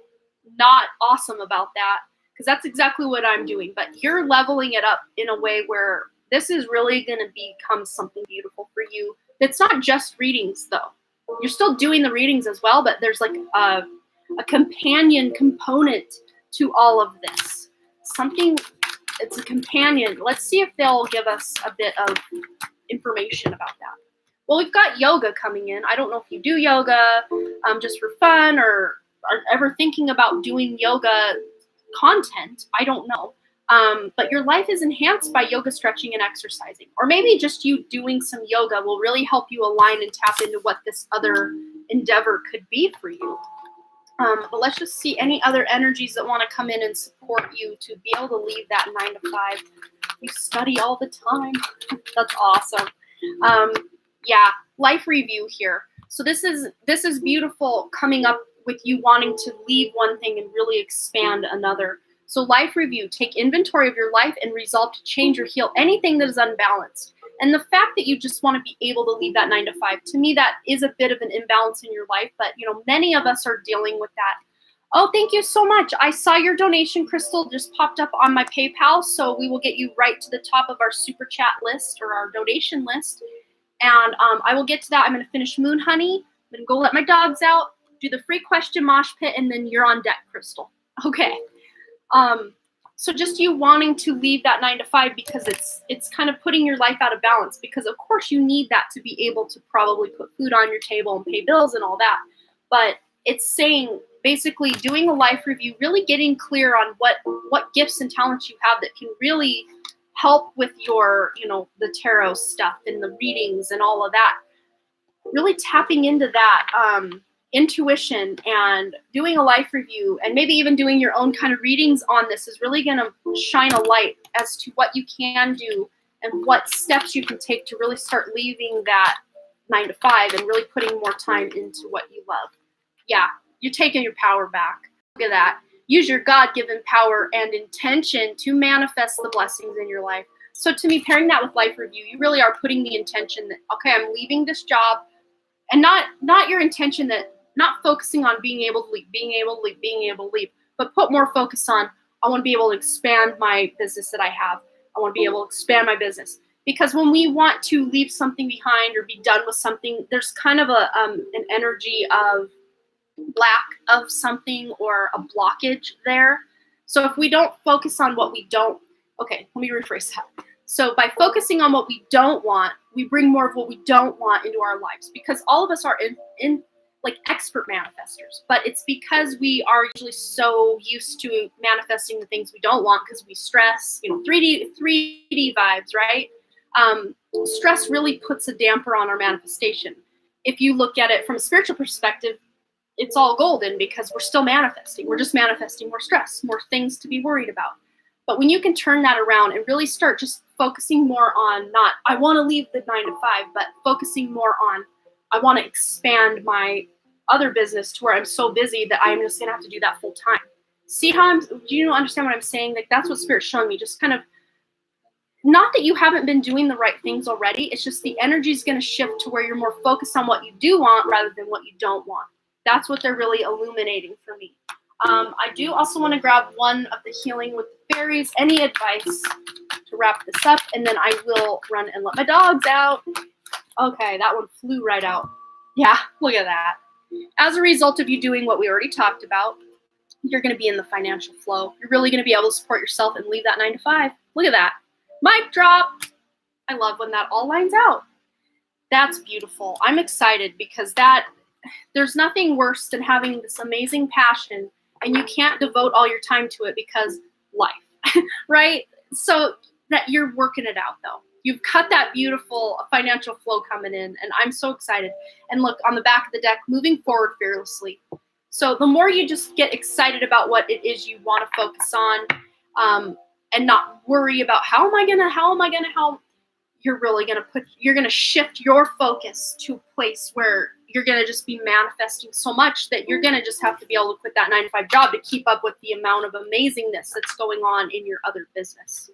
not awesome about that, because that's exactly what I'm doing, but you're leveling it up in a way where this is really going to become something beautiful for you. It's not just readings though. You're still doing the readings as well, but there's like a companion component to all of this. It's a companion. Let's see if they'll give us a bit of information about that. Well, we've got yoga coming in. I don't know if you do yoga just for fun or are ever thinking about doing yoga content. I don't know. But your life is enhanced by yoga, stretching, and exercising. Or maybe just you doing some yoga will really help you align and tap into what this other endeavor could be for you. But let's just see any other energies that want to come in and support you to be able to leave that 9-to-5. You study all the time. That's awesome. Yeah, life review here. So this is beautiful coming up with you wanting to leave one thing and really expand another. So life review, take inventory of your life and resolve to change or heal anything that is unbalanced. And the fact that you just want to be able to leave that 9-to-5, to me, that is a bit of an imbalance in your life. But, many of us are dealing with that. Oh, thank you so much. I saw your donation, Crystal, just popped up on my PayPal. So we will get you right to the top of our super chat list or our donation list. And I will get to that. I'm going to finish Moon Honey. I'm going to go let my dogs out, do the free question mosh pit, and then you're on deck, Crystal. Okay. So just you wanting to leave that 9 to 5 because it's kind of putting your life out of balance, because of course you need that to be able to probably put food on your table and pay bills and all that. But it's saying basically doing a life review, really getting clear on what gifts and talents you have that can really help with your, the tarot stuff and the readings and all of that. Really tapping into that intuition and doing a life review, and maybe even doing your own kind of readings on this is really going to shine a light as to what you can do and what steps you can take to really start leaving that 9 to 5 and really putting more time into what you love. Yeah, you're taking your power back. Look at that. Use your God-given power and intention to manifest the blessings in your life. So to me, pairing that with life review, you really are putting the intention that, okay, I'm leaving this job, and not your intention that, not focusing on being able to leave, but put more focus on, I want to be able to expand my business that I have. I want to be able to expand my business. Because when we want to leave something behind or be done with something, there's kind of an energy of lack of something or a blockage there. So if we don't focus on what we don't, okay, let me rephrase that. So by focusing on what we don't want, we bring more of what we don't want into our lives, because all of us are in like expert manifestors, but it's because we are usually so used to manifesting the things we don't want because we stress, 3D vibes, right? Stress really puts a damper on our manifestation. If you look at it from a spiritual perspective, it's all golden because we're still manifesting. We're just manifesting more stress, more things to be worried about. But when you can turn that around and really start just focusing more on not, I want to leave the 9 to 5, but focusing more on, I want to expand my other business to where I'm so busy that I'm just going to have to do that full time. See how do you understand what I'm saying? Like, that's what Spirit's showing me. Just kind of, not that you haven't been doing the right things already. It's just the energy is going to shift to where you're more focused on what you do want rather than what you don't want. That's what they're really illuminating for me. I do also want to grab one of the healing with the fairies. Any advice to wrap this up? And then I will run and let my dogs out. Okay, that one flew right out. Yeah, look at that. As a result of you doing what we already talked about, you're going to be in the financial flow. You're really going to be able to support yourself and leave that 9 to 5. Look at that. Mic drop. I love when that all lines out. That's beautiful. I'm excited because there's nothing worse than having this amazing passion and you can't devote all your time to it because life, right? So that you're working it out though. You've cut that beautiful financial flow coming in, and I'm so excited. And look, on the back of the deck, moving forward fearlessly. So the more you just get excited about what it is you want to focus on, and not worry about how you're really you're going to shift your focus to a place where you're going to just be manifesting so much that you're going to just have to be able to quit that 9 to 5 job to keep up with the amount of amazingness that's going on in your other business.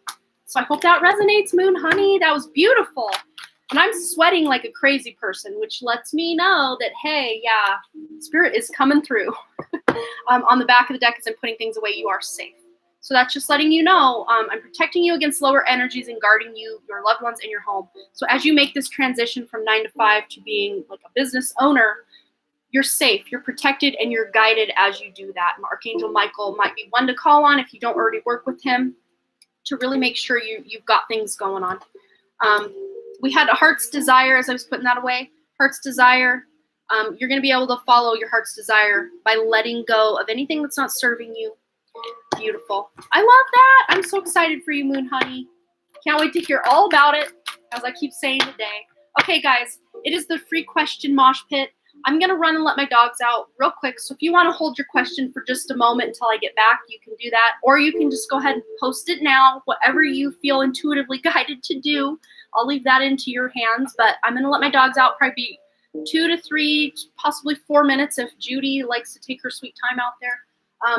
So I hope that resonates, Moon Honey. That was beautiful. And I'm sweating like a crazy person, which lets me know that, hey, yeah, Spirit is coming through. On the back of the deck, as I'm putting things away, you are safe. So that's just letting you know I'm protecting you against lower energies and guarding you, your loved ones, and your home. So as you make this transition from 9 to 5 to being like a business owner, you're safe, you're protected, and you're guided as you do that. And Archangel Michael might be one to call on if you don't already work with him, to really make sure you've got things going on. We had a heart's desire as I was putting that away. Heart's desire. You're going to be able to follow your heart's desire by letting go of anything that's not serving you. Beautiful. I love that. I'm so excited for you, Moon Honey. Can't wait to hear all about it, as I keep saying today. Okay, guys, it is the free question mosh pit. I'm going to run and let my dogs out real quick. So if you want to hold your question for just a moment until I get back, you can do that. Or you can just go ahead and post it now, whatever you feel intuitively guided to do. I'll leave that into your hands. But I'm going to let my dogs out probably 2 to 3, possibly 4 minutes if Judy likes to take her sweet time out there.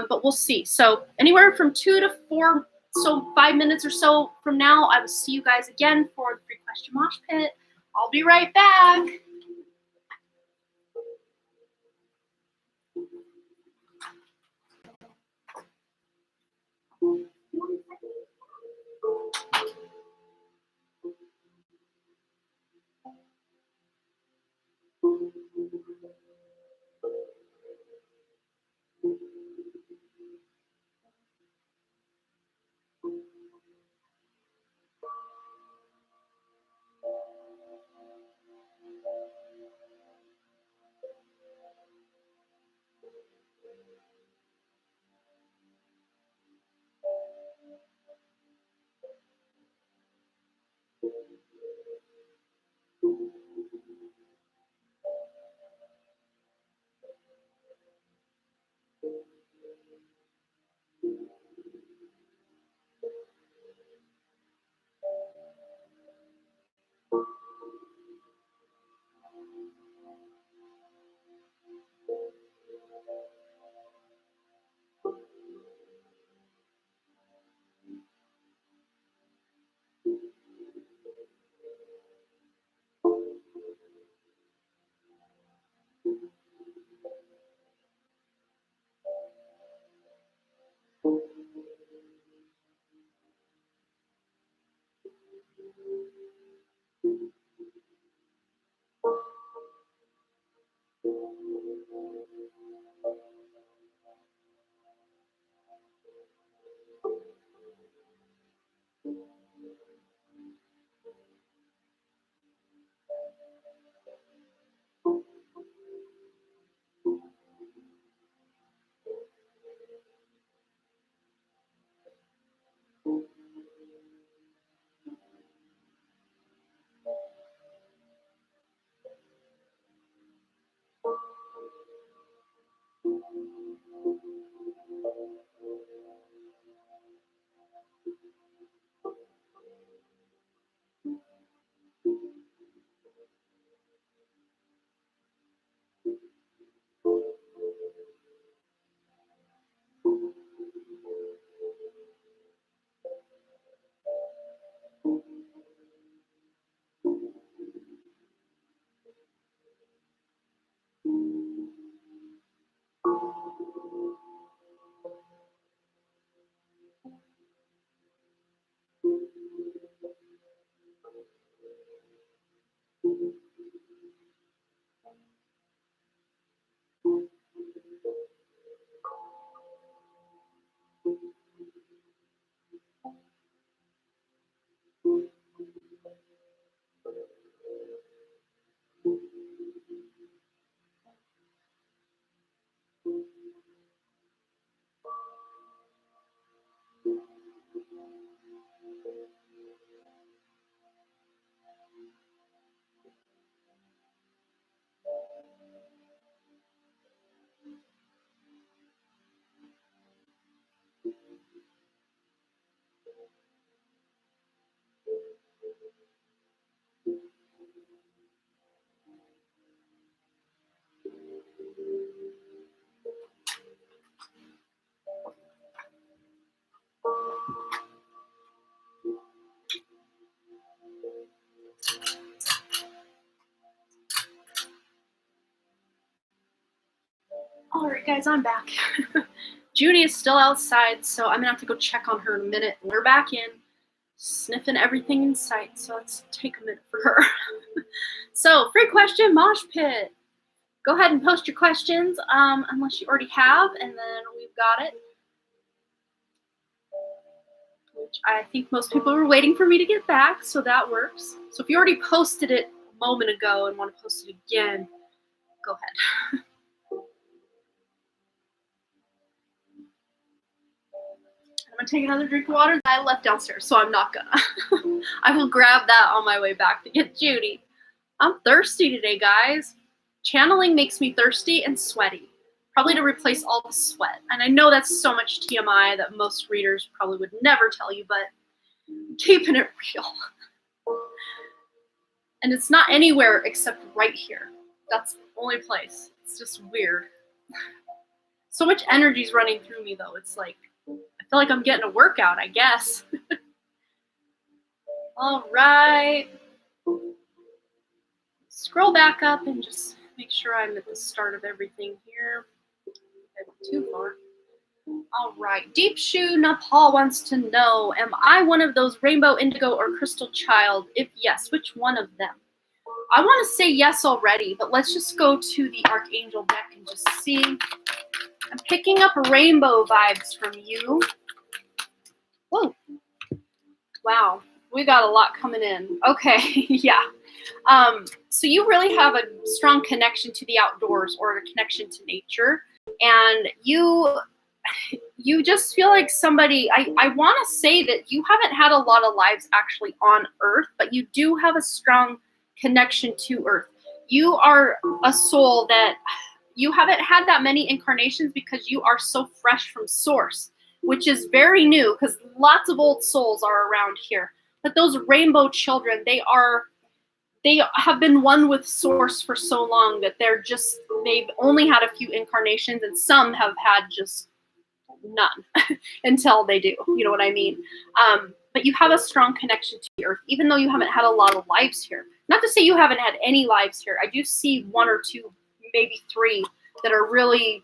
But we'll see. So anywhere from 2 to 4, so 5 minutes or so from now, I will see you guys again for the free question mosh pit. I'll be right back. All right, guys, I'm back. Judy is still outside, so I'm gonna have to go check on her in a minute. We're back in, sniffing everything in sight, so let's take a minute for her. So, free question, mosh pit. Go ahead and post your questions, unless you already have, and then we've got it. Which I think most people were waiting for me to get back, so that works. So if you already posted it a moment ago and want to post it again, go ahead. I'm gonna take another drink of water that I left downstairs, so I'm not gonna. I will grab that on my way back to get Judy. I'm thirsty today, guys. Channeling makes me thirsty and sweaty, probably to replace all the sweat. And I know that's so much TMI that most readers probably would never tell you, but I'm keeping it real. And it's not anywhere except right here. That's the only place. It's just weird. So much energy's running through me, though. It's like, I feel like I'm getting a workout, I guess. All right. Scroll back up and just make sure I'm at the start of everything here. I went too far. All right. Deep Shoe Nepal wants to know, am I one of those rainbow, indigo, or crystal child? If yes, which one of them? I want to say yes already, but let's just go to the Archangel deck and just see. I'm picking up rainbow vibes from you. Whoa. Wow. We got a lot coming in. Okay. Yeah. So you really have a strong connection to the outdoors or a connection to nature. And you just feel like somebody, I want to say that you haven't had a lot of lives actually on Earth, but you do have a strong connection to Earth. You are a soul that you haven't had that many incarnations because you are so fresh from source, which is very new because lots of old souls are around here. But those rainbow children, they have been one with source for so long that they've only had a few incarnations, and some have had just none until they do. You know what I mean? But you have a strong connection to the Earth, even though you haven't had a lot of lives here. Not to say you haven't had any lives here. I do see one or two, maybe three, that are really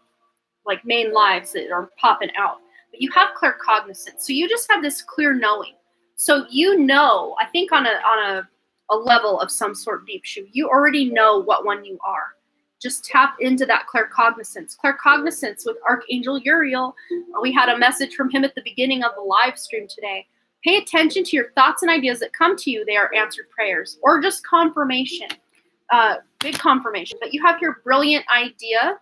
like main lives that are popping out. But you have clear cognizance. So you just have this clear knowing. So you know, I think on a level of some sort, Deep Shoe, you already know what one you are. Just tap into that claircognizance. Claircognizance with Archangel Uriel. We had a message from him at the beginning of the live stream today. Pay attention to your thoughts and ideas that come to you. They are answered prayers or just confirmation, big confirmation. But you have your brilliant idea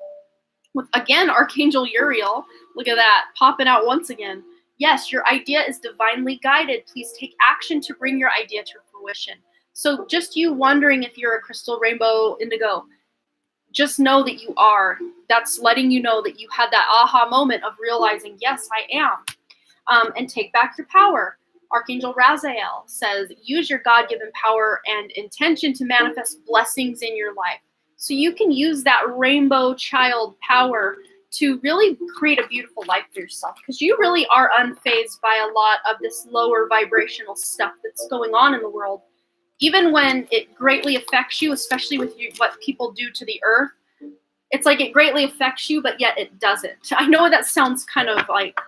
with, again, Archangel Uriel. Look at that, popping out once again. Yes, your idea is divinely guided. Please take action to bring your idea to fruition. So just you wondering if you're a crystal, rainbow, indigo, just know that you are. That's letting you know that you had that aha moment of realizing, yes, I am. And take back your power. Archangel Raziel says, use your God-given power and intention to manifest blessings in your life. So you can use that rainbow child power to really create a beautiful life for yourself, because you really are unfazed by a lot of this lower vibrational stuff that's going on in the world. Even when it greatly affects you, especially with what people do to the earth, it's like it greatly affects you, but yet it doesn't. I know that sounds kind of like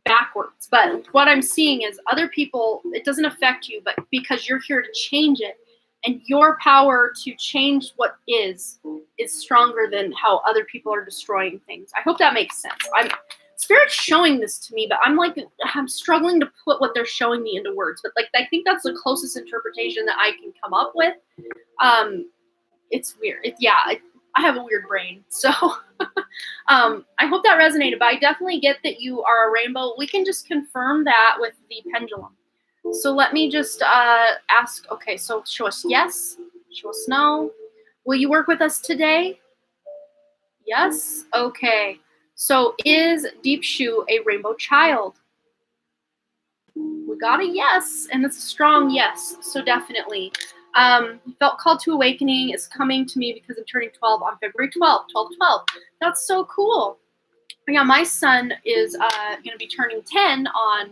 backwards, but what I'm seeing is other people, it doesn't affect you, but because you're here to change it, and your power to change what is stronger than how other people are destroying things. I hope that makes sense. Spirit's showing this to me, but I'm struggling to put what they're showing me into words. But I think that's the closest interpretation that I can come up with. It's weird. I have a weird brain, so I hope that resonated. But I definitely get that you are a rainbow. We can just confirm that with the pendulum. So let me just ask. Okay, so show us yes, show us no. Will you work with us today? Yes. Okay. So is Deep Shu a rainbow child? We got a yes, and it's a strong yes. So definitely. Felt called to awakening is coming to me because I'm turning 12 on February 12th, 12/12. That's so cool. Yeah, my son is going to be turning 10 on,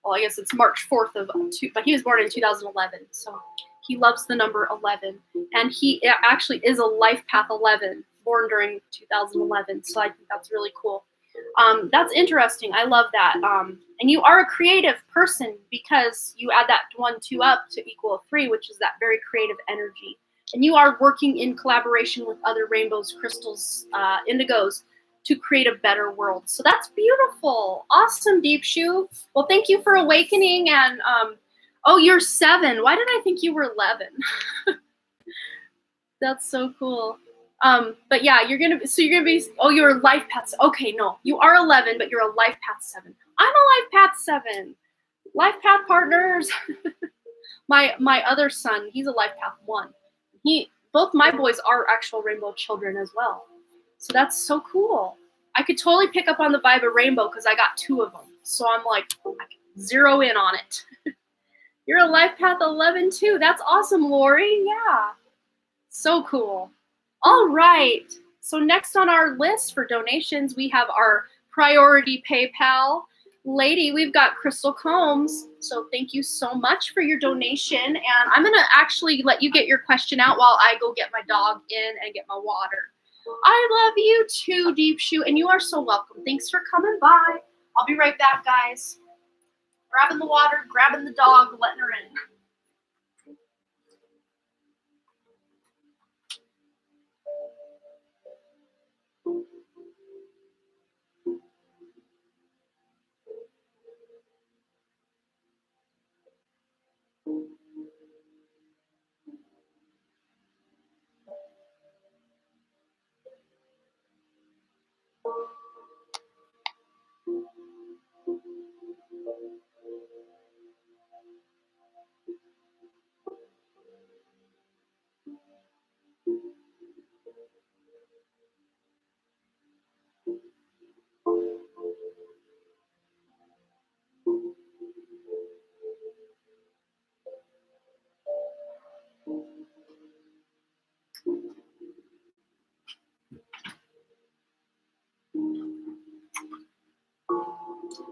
well, I guess it's March 4th but he was born in 2011. So he loves the number 11. And he actually is a life path 11, born during 2011. So I think that's really cool. That's interesting. I love that. And you are a creative person because you add that 1, 2 up to equal 3, which is that very creative energy. And you are working in collaboration with other rainbows, crystals, indigos to create a better world. So that's beautiful. Awesome, Deep Shu. Well, thank you for awakening. And oh, you're 7. Why did I think you were 11? That's so cool. But yeah, you're gonna be, oh, you're a life path. Okay, no, you are 11, but you're a life path 7. I'm a life path 7. Life path partners. my other son, he's a life path 1. Both my boys are actual rainbow children as well. So that's so cool. I could totally pick up on the vibe of rainbow because I got 2 of them. So I'm like, I can zero in on it. You're a life path 11 too. That's awesome, Lori. Yeah. So cool. All right. So next on our list for donations, we have our priority PayPal lady. We've got Crystal Combs. So thank you so much for your donation. And I'm going to actually let you get your question out while I go get my dog in and get my water. I love you too, Deep Shu, and you are so welcome. Thanks for coming by. I'll be right back, guys. Grabbing the water, grabbing the dog, letting her in.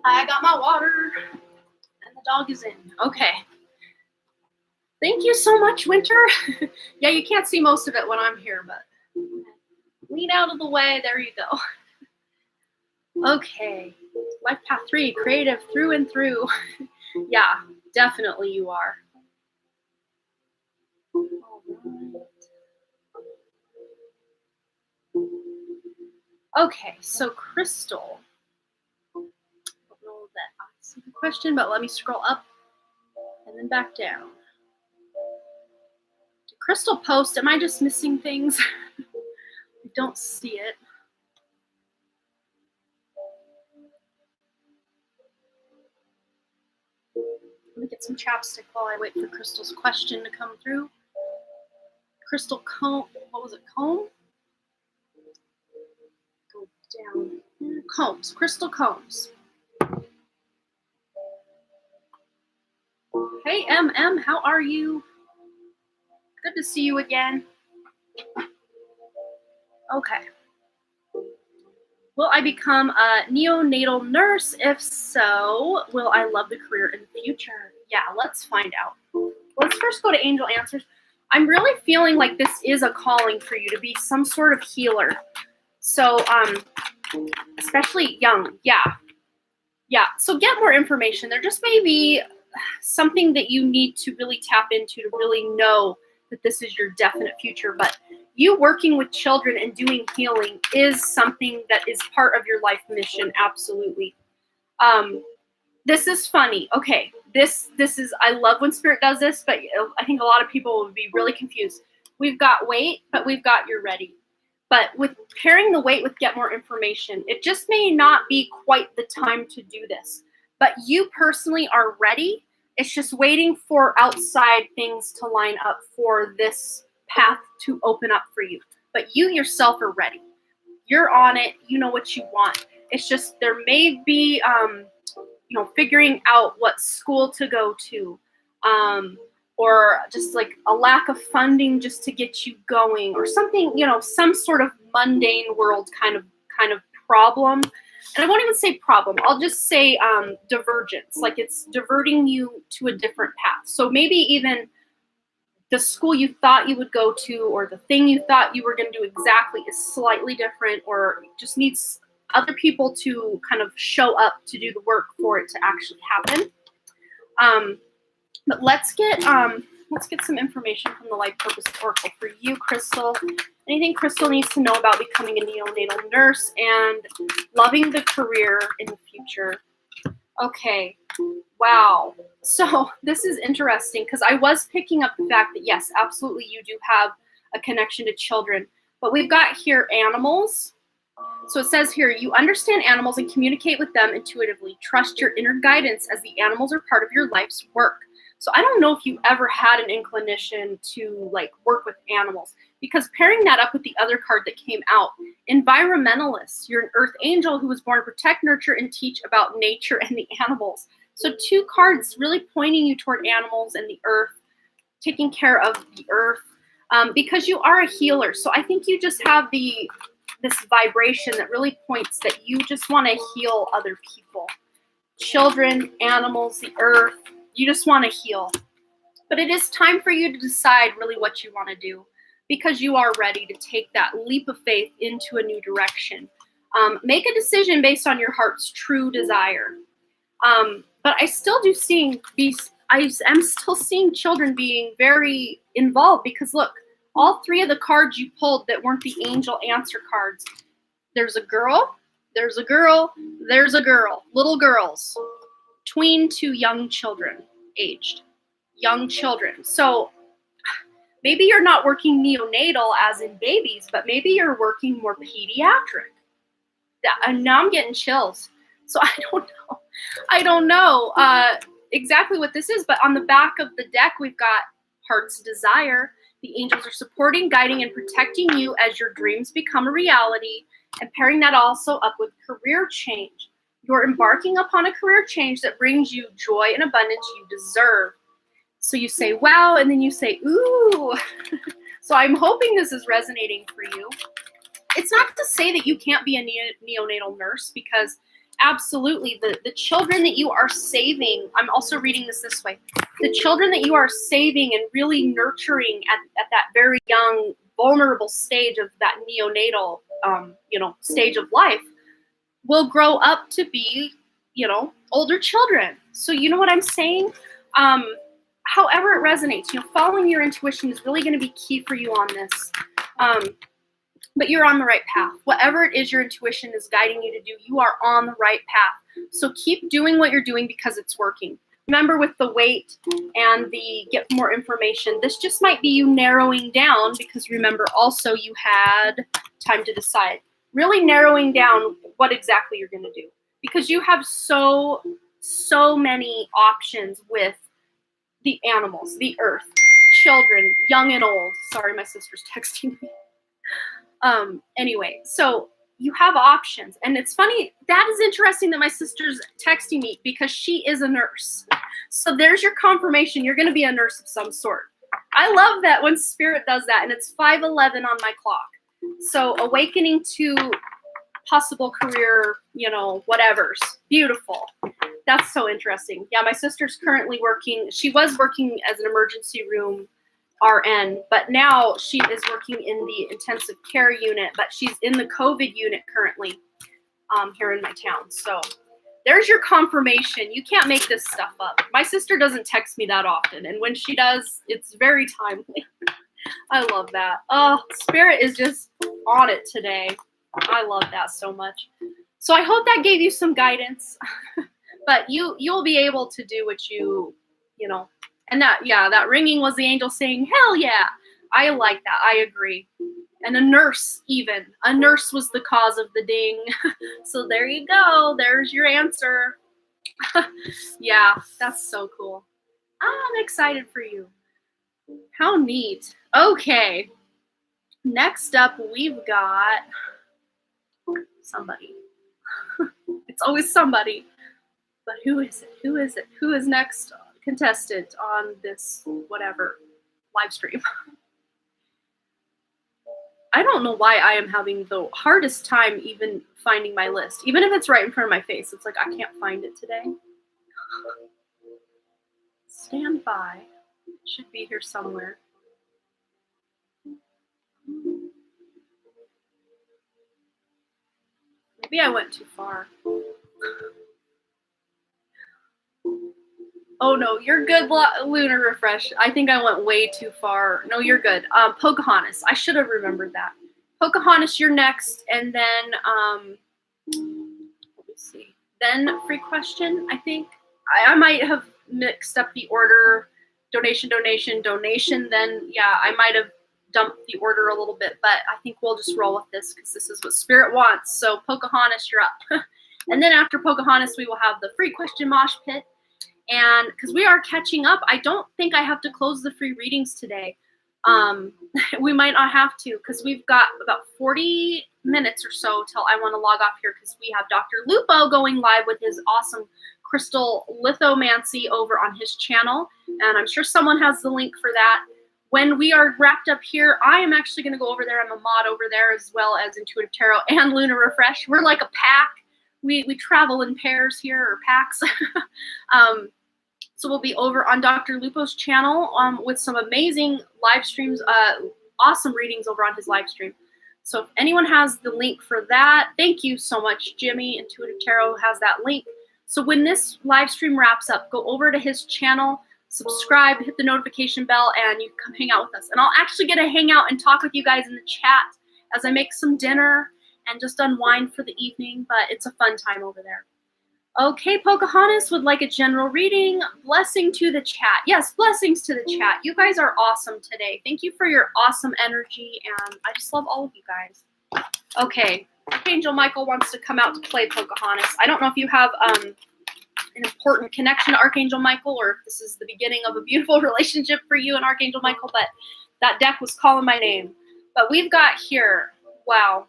I got my water, and the dog is in. Okay. Thank you so much, Winter. Yeah, you can't see most of it when I'm here, but lean out of the way. There you go. Okay. Life path 3, creative through and through. Yeah, definitely you are. All right. Okay, so Crystal. I don't know that I see the question, but let me scroll up. and then back down. Did Crystal post? Am I just missing things? I don't see it. Let me get some chapstick while I wait for Crystal's question to come through. Crystal comb, what was it, comb? Go down. Combs, Crystal Combs. Hey, MM, how are you? Good to see you again. Okay. Will I become a neonatal nurse? If so, will I love the career in the future? Yeah, let's find out. Let's first go to Angel Answers. I'm really feeling like this is a calling for you to be some sort of healer. So, especially young, yeah. So get more information. There just may be something that you need to really tap into to really know that this is your definite future. But you working with children and doing healing is something that is part of your life mission, absolutely. This is funny. Okay, this is, I love when Spirit does this, but I think a lot of people would be really confused. We've got wait, but we've got you're ready. But with pairing the wait with get more information, it just may not be quite the time to do this. But you personally are ready. It's just waiting for outside things to line up for this path to open up for you. But you yourself are ready. You're on it. You know what you want. It's just there may be, figuring out what school to go to, or just like a lack of funding just to get you going, or something, some sort of mundane world kind of problem. And I won't even say problem. I'll just say divergence. Like it's diverting you to a different path. So maybe even the school you thought you would go to, or the thing you thought you were going to do exactly is slightly different, or just needs other people to kind of show up to do the work for it to actually happen. But let's get some information from the Life Purpose Oracle for you, Crystal. Anything Crystal needs to know about becoming a neonatal nurse and loving the career in the future. Okay, wow. So this is interesting because I was picking up the fact that yes, absolutely you do have a connection to children, but we've got here animals. So it says here, you understand animals and communicate with them intuitively. Trust your inner guidance as the animals are part of your life's work. So I don't know if you ever had an inclination to like work with animals, because pairing that up with the other card that came out, environmentalists, you're an earth angel who was born to protect, nurture, and teach about nature and the animals. So two cards really pointing you toward animals and the earth, taking care of the earth, because you are a healer. So I think you just have this vibration that really points that you just want to heal other people, children, animals, the earth. You just want to heal. But it is time for you to decide really what you want to do, because you are ready to take that leap of faith into a new direction. Make a decision based on your heart's true desire. But I still do seeing these, I am still seeing children being very involved, because look, all three of the cards you pulled that weren't the angel answer cards, there's a girl, there's a girl, there's a girl, little girls, tween to young children, aged, young children. So maybe you're not working neonatal as in babies, but maybe you're working more pediatric. And now I'm getting chills. So I don't know exactly what this is, but on the back of the deck, we've got heart's desire. The angels are supporting, guiding, and protecting you as your dreams become a reality, and pairing that also up with career change. You're embarking upon a career change that brings you joy and abundance you deserve. So you say, wow, and then you say, ooh. So I'm hoping this is resonating for you. It's not to say that you can't be a neonatal nurse, because absolutely the children that you are saving, I'm also reading this way, the children that you are saving and really nurturing at that very young, vulnerable stage of that neonatal, stage of life, will grow up to be, older children. So you know what I'm saying? However it resonates, following your intuition is really going to be key for you on this. But you're on the right path. Whatever it is your intuition is guiding you to do, you are on the right path. So keep doing what you're doing because it's working. remember with the wait and the get more information, this just might be you narrowing down, because remember also you had time to decide. Really narrowing down what exactly you're going to do, because you have so many options with the animals, the earth, children, young and old. Sorry, my sister's texting me. Anyway, so you have options. And it's funny, that is interesting that my sister's texting me, because she is a nurse. So there's your confirmation. You're going to be a nurse of some sort. I love that when Spirit does that, and it's 5:11 on my clock. So awakening to possible career, whatever's beautiful. That's so interesting. Yeah, my sister's currently working. She was working as an emergency room RN, but now she is working in the intensive care unit, but she's in the COVID unit currently here in my town. So there's your confirmation. You can't make this stuff up. My sister doesn't text me that often, and when she does, it's very timely. I love that. Oh, Spirit is just on it today. I love that so much. So I hope that gave you some guidance. But you'll be able to do what you know. And that ringing was the angel saying, hell yeah. I like that. I agree. And a nurse was the cause of the ding. So there you go. There's your answer. Yeah, that's so cool. I'm excited for you. How neat. Okay. Next up, we've got somebody. It's always somebody. But who is it? Who is it? Who is next contestant on this whatever live stream? I don't know why I am having the hardest time even finding my list. Even if it's right in front of my face, it's like I can't find it today. Stand by. It should be here somewhere. Maybe I went too far. Oh no, you're good, Lunar Refresh. I think I went way too far. No, you're good. Pocahontas. I should have remembered that. Pocahontas, you're next, and then let me see. Then free question. I think I might have mixed up the order. Donation. Then yeah, I might have dumped the order a little bit, but I think we'll just roll with this because this is what Spirit wants. So Pocahontas, you're up. And then after Pocahontas, we will have the free question mosh pit. And because we are catching up, I don't think I have to close the free readings today. We might not have to, because we've got about 40 minutes or so till I want to log off here, because we have Dr. Lupo going live with his awesome crystal lithomancy over on his channel. And I'm sure someone has the link for that. When we are wrapped up here, I am actually going to go over there. I'm a mod over there, as well as Intuitive Tarot and Lunar Refresh. We're like a pack. We travel in pairs here, or packs. So we'll be over on Dr. Lupo's channel with some amazing live streams, awesome readings over on his live stream. So if anyone has the link for that, thank you so much, Jimmy. Intuitive Tarot has that link. So when this live stream wraps up, go over to his channel, subscribe, hit the notification bell, and you can come hang out with us. And I'll actually get to hang out and talk with you guys in the chat as I make some dinner and just unwind for the evening, but it's a fun time over there. Okay, Pocahontas would like a general reading. Blessing to the chat. Yes, blessings to the chat. You guys are awesome today. Thank you for your awesome energy, and I just love all of you guys. Okay, Archangel Michael wants to come out to play Pocahontas. I don't know if you have an important connection to Archangel Michael, or if this is the beginning of a beautiful relationship for you and Archangel Michael, but that deck was calling my name. But we've got here, wow.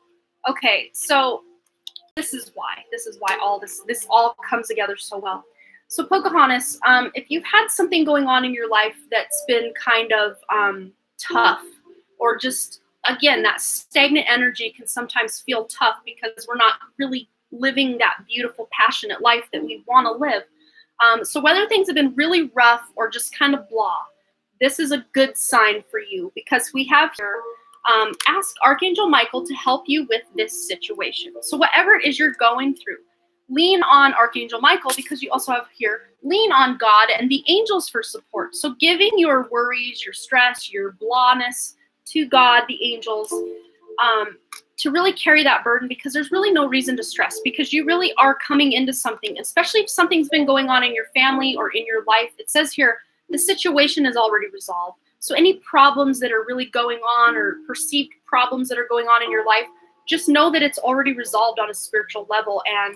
Okay, so this is why all this all comes together so well. So Pocahontas, if you've had something going on in your life that's been kind of tough, or just, again, that stagnant energy can sometimes feel tough because we're not really living that beautiful, passionate life that we want to live. So whether things have been really rough or just kind of blah, this is a good sign for you, because we have here, ask Archangel Michael to help you with this situation. So whatever it is you're going through, lean on Archangel Michael, because you also have here, lean on God and the angels for support. So giving your worries, your stress, your blahness to God, the angels, to really carry that burden, because there's really no reason to stress, because you really are coming into something, especially if something's been going on in your family or in your life. It says here, the situation is already resolved. So any problems that are really going on, or perceived problems that are going on in your life, just know that it's already resolved on a spiritual level. And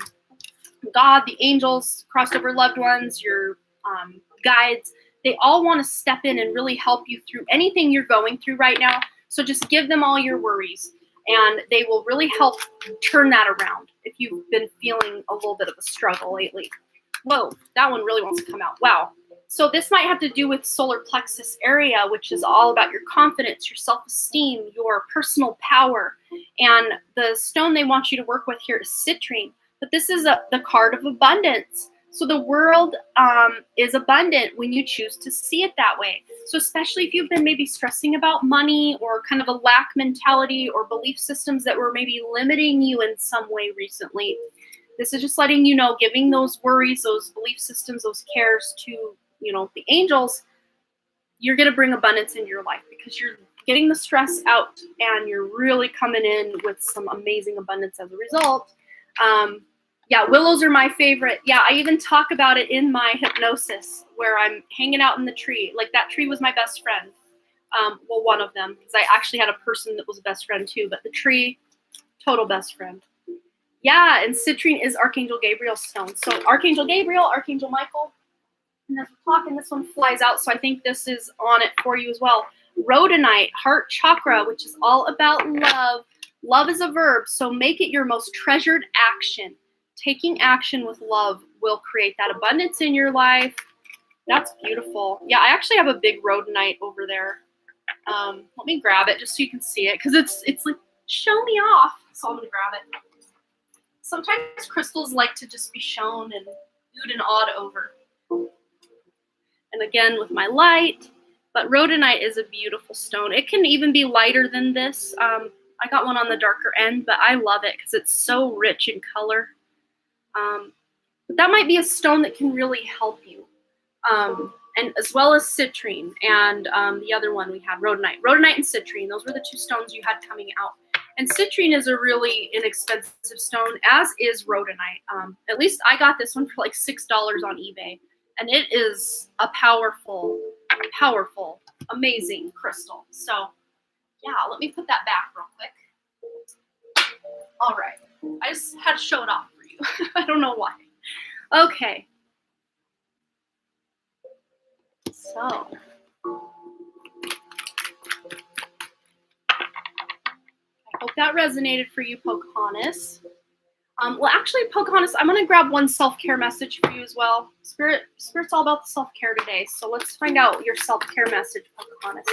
God, the angels, crossed over loved ones, your guides, they all want to step in and really help you through anything you're going through right now. So just give them all your worries, and they will really help turn that around if you've been feeling a little bit of a struggle lately. Whoa, that one really wants to come out. Wow. So this might have to do with solar plexus area, which is all about your confidence, your self-esteem, your personal power. And the stone they want you to work with here is citrine. But this is the card of abundance. So the world is abundant when you choose to see it that way. So especially if you've been maybe stressing about money, or kind of a lack mentality, or belief systems that were maybe limiting you in some way recently, this is just letting you know, giving those worries, those belief systems, those cares to, the angels, you're going to bring abundance into your life, because you're getting the stress out and you're really coming in with some amazing abundance as a result. Yeah, willows are my favorite. Yeah, I even talk about it in my hypnosis, where I'm hanging out in the tree. Like, that tree was my best friend. Well, one of them, because I actually had a person that was a best friend too, but the tree, total best friend. Yeah, and citrine is Archangel Gabriel's stone. So Archangel Gabriel, Archangel Michael, and as we're talking, this one flies out, so I think this is on it for you as well. Rhodonite, heart chakra, which is all about love. Love is a verb, so make it your most treasured action. Taking action with love will create that abundance in your life. That's beautiful. Yeah, I actually have a big rhodonite over there. Let me grab it just so you can see it, because it's like, show me off. So I'm going to grab it. Sometimes crystals like to just be shown and oohed and awed over. And again, with my light. But rhodonite is a beautiful stone. It can even be lighter than this. I got one on the darker end, but I love it because it's so rich in color. But that might be a stone that can really help you. And as well as citrine, and the other one we had, rhodonite. Rhodonite and citrine, those were the two stones you had coming out. And citrine is a really inexpensive stone, as is rhodonite. At least I got this one for like $6 on eBay. And it is a powerful, amazing crystal. So yeah, let me put that back real quick. All right, I just had to show it off for you. I don't know why. Okay. So, I hope that resonated for you, Pocahontas. Well, actually, Pocahontas, I'm going to grab one self-care message for you as well. Spirit's all about the self-care today, so let's find out your self-care message, Pocahontas.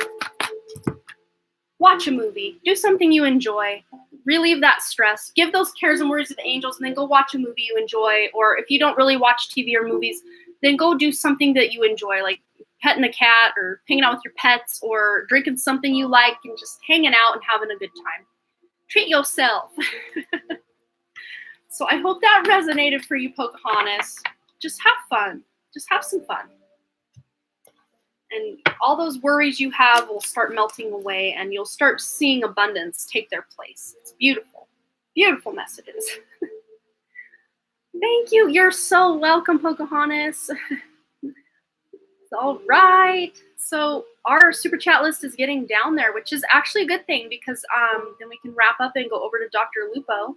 Watch a movie. Do something you enjoy. Relieve that stress. Give those cares and worries to the angels, and then go watch a movie you enjoy. Or if you don't really watch TV or movies, then go do something that you enjoy, like petting a cat, or hanging out with your pets, or drinking something you like, and just hanging out and having a good time. Treat yourself. So I hope that resonated for you, Pocahontas. Just have fun. Just have some fun. And all those worries you have will start melting away, and you'll start seeing abundance take their place. It's beautiful. Beautiful messages. Thank you. You're so welcome, Pocahontas. All right. So our super chat list is getting down there, which is actually a good thing, because then we can wrap up and go over to Dr. Lupo.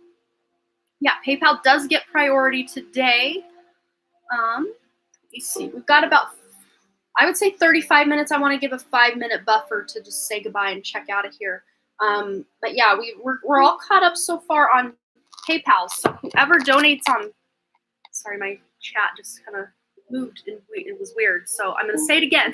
Yeah, PayPal does get priority today. Let me see. We've got about, I would say 35 minutes. I want to give a 5-minute buffer to just say goodbye and check out of here. But yeah, we're all caught up so far on PayPal. So whoever donates on, sorry, my chat just kind of moved and it was weird. So I'm going to say it again.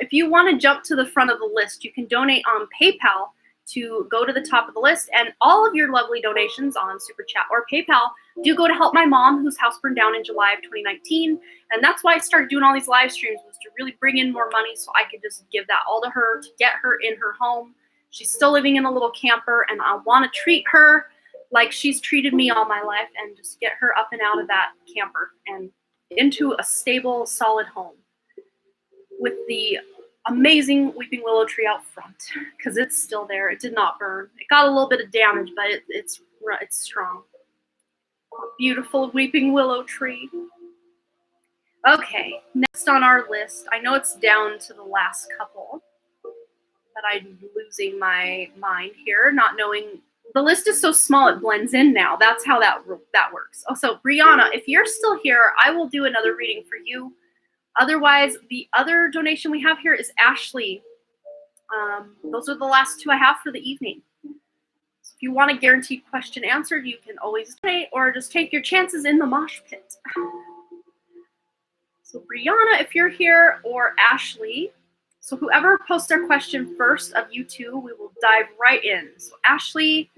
If you want to jump to the front of the list, you can donate on PayPal to go to the top of the list, and all of your lovely donations on Super Chat or PayPal do go to help my mom, whose house burned down in July of 2019, and that's why I started doing all these live streams, was to really bring in more money so I could just give that all to her, to get her in her home. She's still living in a little camper, and I want to treat her like she's treated me all my life, and just get her up and out of that camper and into a stable, solid home with the amazing weeping willow tree out front because it's still there. It did not burn. It got a little bit of damage, but it's strong. Beautiful weeping willow tree. Okay, next on our list, I know it's down to the last couple, but I'm losing my mind here, not knowing. The list is so small it blends in now. That's how that works. Oh, so Brianna, if you're still here, I will do another reading for you. Otherwise, the other donation we have here is Ashley. Those are the last two I have for the evening. So if you want a guaranteed question answered, you can always donate or just take your chances in the mosh pit. So Brianna, if you're here, or Ashley, so whoever posts their question first of you two, we will dive right in. So Ashley,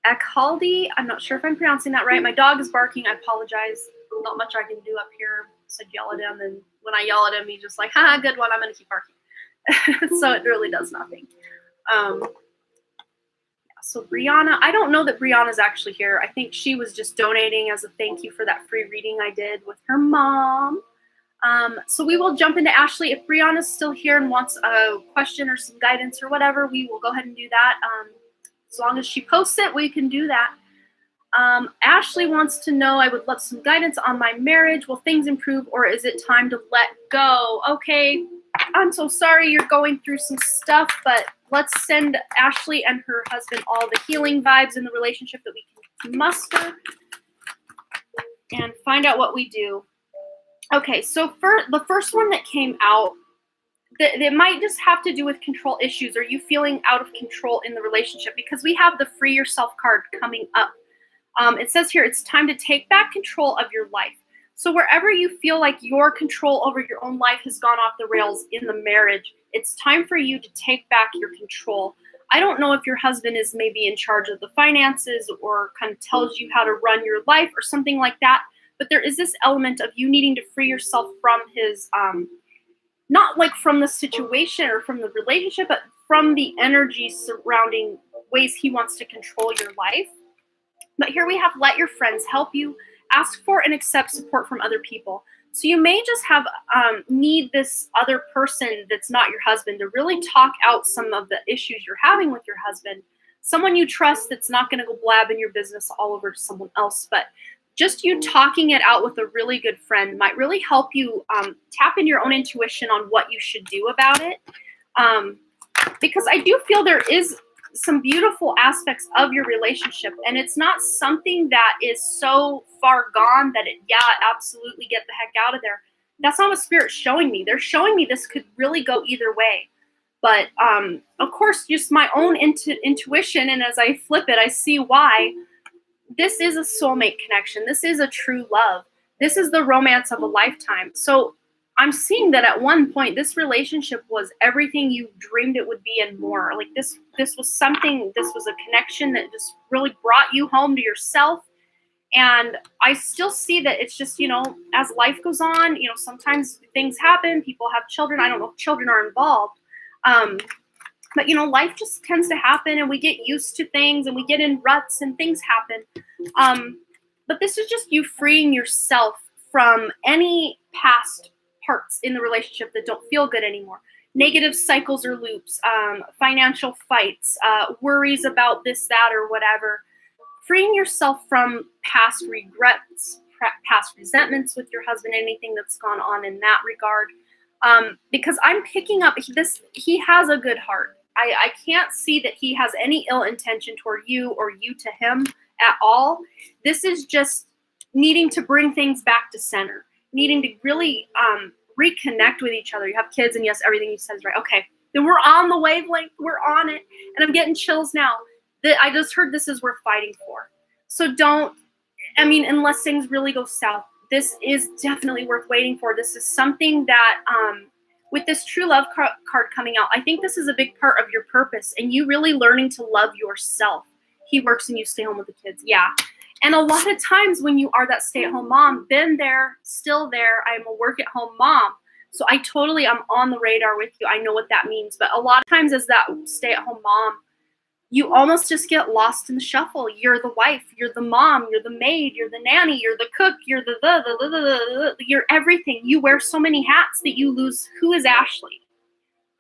Akhaldi, I'm not sure if I'm pronouncing that right. My dog is barking. I apologize. Not much I can do up here. So I'd yell at him, and when I yell at him, he's just like, "Ha, good one. I'm gonna keep barking." So it really does nothing. So Brianna, I don't know that Brianna's actually here. I think she was just donating as a thank you for that free reading I did with her mom. So we will jump into Ashley. If Brianna's still here and wants a question or some guidance or whatever, we will go ahead and do that. As long as she posts it, we can do that. Ashley wants to know, I would love some guidance on my marriage. Will things improve, or is it time to let go? Okay, I'm so sorry you're going through some stuff, but let's send Ashley and her husband all the healing vibes in the relationship that we can muster and find out what we do. Okay, so for the first one that came out, that might just have to do with control issues, or you feeling out of control in the relationship, because we have the Free Yourself card coming up. It says here, it's time to take back control of your life. So wherever you feel like your control over your own life has gone off the rails in the marriage, it's time for you to take back your control. I don't know if your husband is maybe in charge of the finances or kind of tells you how to run your life or something like that, but there is this element of you needing to free yourself from his, not like from the situation or from the relationship, but from the energy surrounding ways he wants to control your life. But here we have, let your friends help you. Ask for and accept support from other people. So you may just have need this other person that's not your husband to really talk out some of the issues you're having with your husband. Someone you trust that's not going to go blabbing your business all over to someone else. But just you talking it out with a really good friend might really help you tap into your own intuition on what you should do about it. Because I do feel there is some beautiful aspects of your relationship, and it's not something that is so far gone that absolutely get the heck out of there. That's not what Spirit's showing me. They're showing me this could really go either way. But of course, just my own intuition, and as I flip it, I see why. This is a soulmate connection. This is a true love. This is the romance of a lifetime. So I'm seeing that at one point, this relationship was everything you dreamed it would be and more. Like this was something, this was a connection that just really brought you home to yourself. And I still see that it's just, as life goes on, sometimes things happen, people have children. I don't know if children are involved. But, life just tends to happen, and we get used to things, and we get in ruts, and things happen. But this is just you freeing yourself from any past parts in the relationship that don't feel good anymore. Negative cycles or loops, financial fights, worries about this, that, or whatever. Freeing yourself from past regrets, past resentments with your husband, anything that's gone on in that regard. Because I'm picking up he has a good heart. I can't see that he has any ill intention toward you or you to him at all. This is just needing to bring things back to center, needing to really reconnect with each other. You have kids, and yes, everything you said is right. Okay, then we're on the wavelength. We're on it. And I'm getting chills now. I just heard this is worth fighting for. So unless things really go south, this is definitely worth waiting for. This is something that, with this true love card coming out, I think this is a big part of your purpose and you really learning to love yourself. He works and you stay home with the kids. Yeah. And a lot of times when you are that stay-at-home mom, been there, still there, I'm a work-at-home mom. So I'm on the radar with you. I know what that means. But a lot of times as that stay-at-home mom, you almost just get lost in the shuffle. You're the wife, you're the mom, you're the maid, you're the nanny, you're the cook, you're you're everything. You wear so many hats that you lose who is Ashley?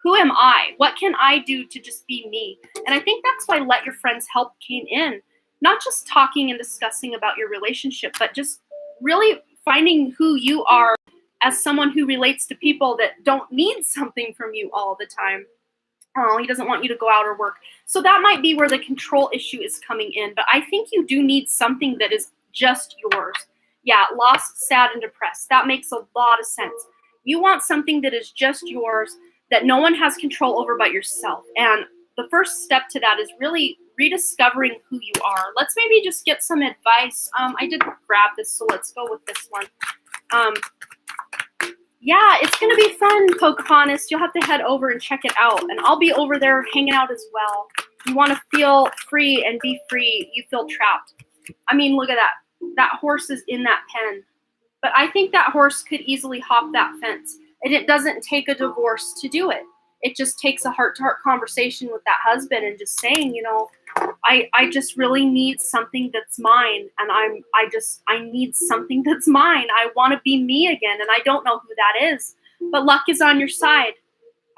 Who am I? What can I do to just be me? And I think that's why Let Your Friends Help came in. Not just talking and discussing about your relationship, but just really finding who you are as someone who relates to people that don't need something from you all the time. Oh, he doesn't want you to go out or work. So that might be where the control issue is coming in. But I think you do need something that is just yours. Yeah, lost, sad, and depressed. That makes a lot of sense. You want something that is just yours, that no one has control over but yourself. And the first step to that is really rediscovering who you are. Let's maybe just get some advice. I did grab this, so let's go with this one. Yeah, it's going to be fun, Pocahontas. You'll have to head over and check it out. And I'll be over there hanging out as well. You want to feel free and be free. You feel trapped. I mean, look at that. That horse is in that pen. But I think that horse could easily hop that fence. And it doesn't take a divorce to do it. It just takes a heart-to-heart conversation with that husband and just saying, you know, I just really need something that's mine. And I need something that's mine. I want to be me again. And I don't know who that is. But luck is on your side.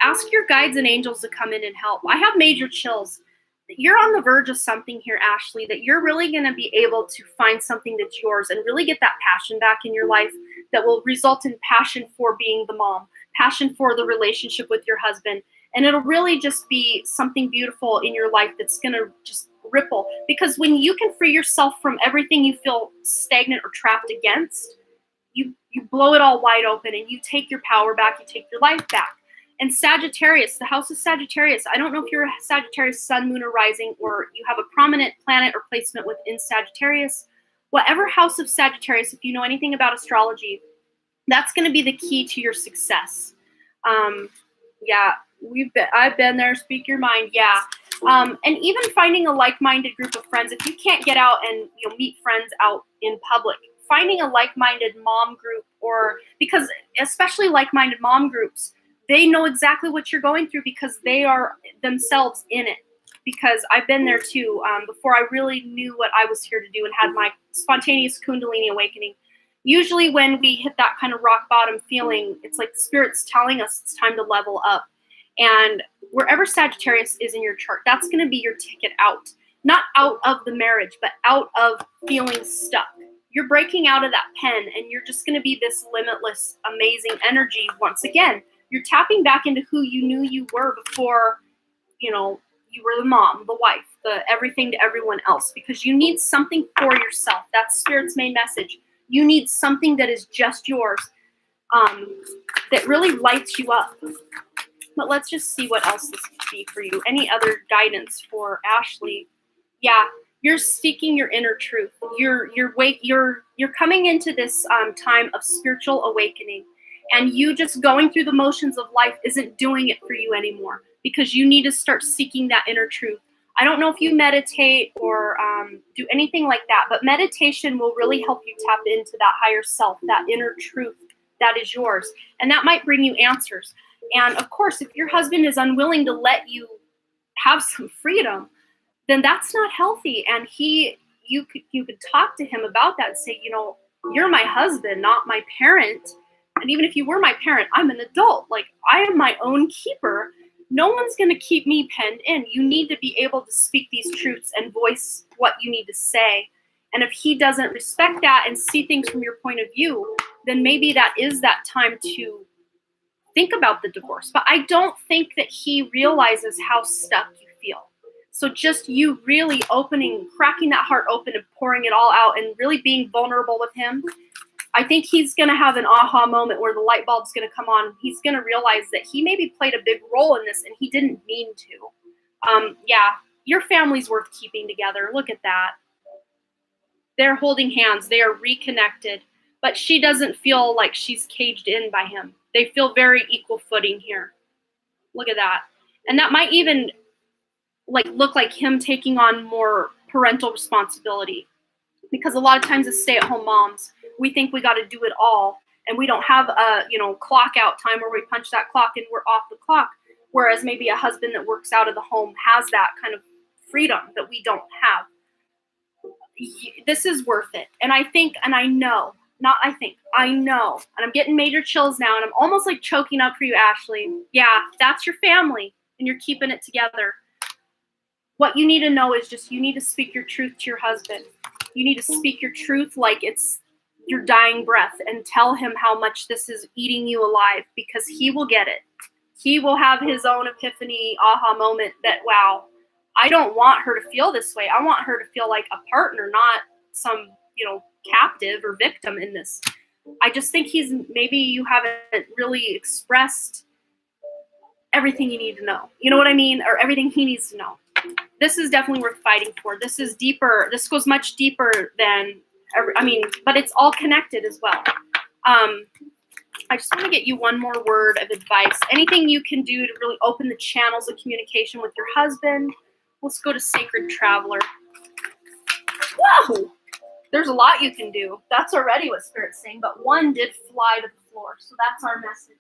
Ask your guides and angels to come in and help. I have major chills. You're on the verge of something here, Ashley, that you're really going to be able to find something that's yours and really get that passion back in your life that will result in passion for being the mom, passion for the relationship with your husband. And it'll really just be something beautiful in your life that's going to just ripple. Because when you can free yourself from everything you feel stagnant or trapped against, you blow it all wide open and you take your power back, you take your life back. And Sagittarius, the house of Sagittarius, I don't know if you're a Sagittarius sun, moon, or rising, or you have a prominent planet or placement within Sagittarius. Whatever house of Sagittarius, if you know anything about astrology, that's going to be the key to your success. Yeah, I've been there. Speak your mind. Yeah. And even finding a like-minded group of friends. If you can't get out and meet friends out in public, finding a like-minded mom group, or because especially like-minded mom groups, they know exactly what you're going through because they are themselves in it. Because I've been there too. Before I really knew what I was here to do and had my spontaneous Kundalini awakening. Usually when we hit that kind of rock bottom feeling, it's like the Spirit's telling us it's time to level up. And wherever Sagittarius is in your chart, that's going to be your ticket out. Not out of the marriage, but out of feeling stuck. You're breaking out of that pen and you're just going to be this limitless, amazing energy once again. You're tapping back into who you knew you were before, you were the mom, the wife, the everything to everyone else, because you need something for yourself. That's Spirit's main message. You need something that is just yours, that really lights you up. But let's just see what else this could be for you. Any other guidance for Ashley? Yeah, you're seeking your inner truth. You're coming into this time of spiritual awakening, and you just going through the motions of life isn't doing it for you anymore, because you need to start seeking that inner truth. I don't know if you meditate or do anything like that, but meditation will really help you tap into that higher self, that inner truth that is yours. And that might bring you answers. And of course, if your husband is unwilling to let you have some freedom, then that's not healthy. And you could talk to him about that and say, you're my husband, not my parent. And even if you were my parent, I'm an adult. Like, I am my own keeper. No one's going to keep me penned in. You need to be able to speak these truths and voice what you need to say. And if he doesn't respect that and see things from your point of view, then maybe that is that time to think about the divorce. But I don't think that he realizes how stuck you feel. So just you really cracking that heart open and pouring it all out and really being vulnerable with him, I think he's going to have an aha moment where the light bulb's going to come on. He's going to realize that he maybe played a big role in this and he didn't mean to. Yeah, your family's worth keeping together. Look at that. They're holding hands. They are reconnected. But she doesn't feel like she's caged in by him. They feel very equal footing here. Look at that. And that might even look like him taking on more parental responsibility. Because a lot of times as stay-at-home moms, we think we got to do it all, and we don't have a clock out time where we punch that clock and we're off the clock. Whereas maybe a husband that works out of the home has that kind of freedom that we don't have. This is worth it. And I think, and I know, not I think, I know, and I'm getting major chills now, and I'm almost like choking up for you, Ashley. Yeah, that's your family, and you're keeping it together. What you need to know is just you need to speak your truth to your husband. You need to speak your truth like it's your dying breath and tell him how much this is eating you alive, because he will get it. He will have his own epiphany, aha moment that, wow, I don't want her to feel this way. I want her to feel like a partner, not some, captive or victim in this. I just think maybe you haven't really expressed everything you need to know. You know what I mean? Or everything he needs to know. This is definitely worth fighting for. This is deeper. This goes much deeper than, but it's all connected as well. I just want to get you one more word of advice. Anything you can do to really open the channels of communication with your husband. Let's go to Sacred Traveler. Whoa! There's a lot you can do. That's already what Spirit's saying, but one did fly to the floor, so that's our message.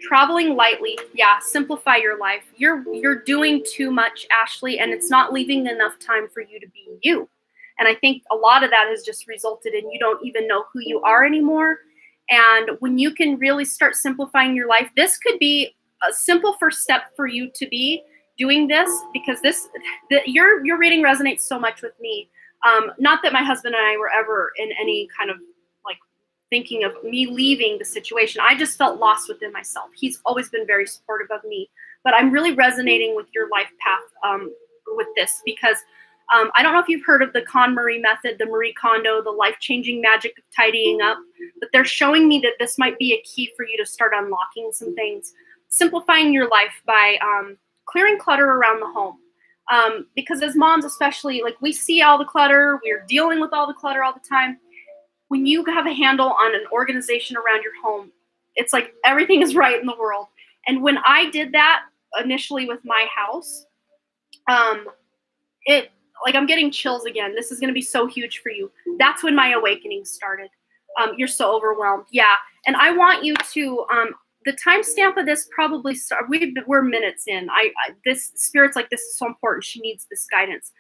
Traveling lightly. Yeah, simplify your life. You're doing too much, Ashley, and it's not leaving enough time for you to be you. And I think a lot of that has just resulted in you don't even know who you are anymore. And when you can really start simplifying your life, this could be a simple first step for you to be doing this, because your reading resonates so much with me. Not that my husband and I were ever in any kind of thinking of me leaving the situation. I just felt lost within myself. He's always been very supportive of me, but I'm really resonating with your life path with this, because I don't know if you've heard of the KonMari method, the Marie Kondo, the life-changing magic of tidying up, but they're showing me that this might be a key for you to start unlocking some things. Simplifying your life by clearing clutter around the home. Because as moms especially, we see all the clutter, we're dealing with all the clutter all the time. When you have a handle on an organization around your home, it's like everything is right in the world. And when I did that initially with my house, I'm getting chills again. This is going to be so huge for you. That's when my awakening started. You're so overwhelmed. Yeah. And I want you to, the timestamp of this probably we're minutes in. This Spirit's like, this is so important. She needs this guidance.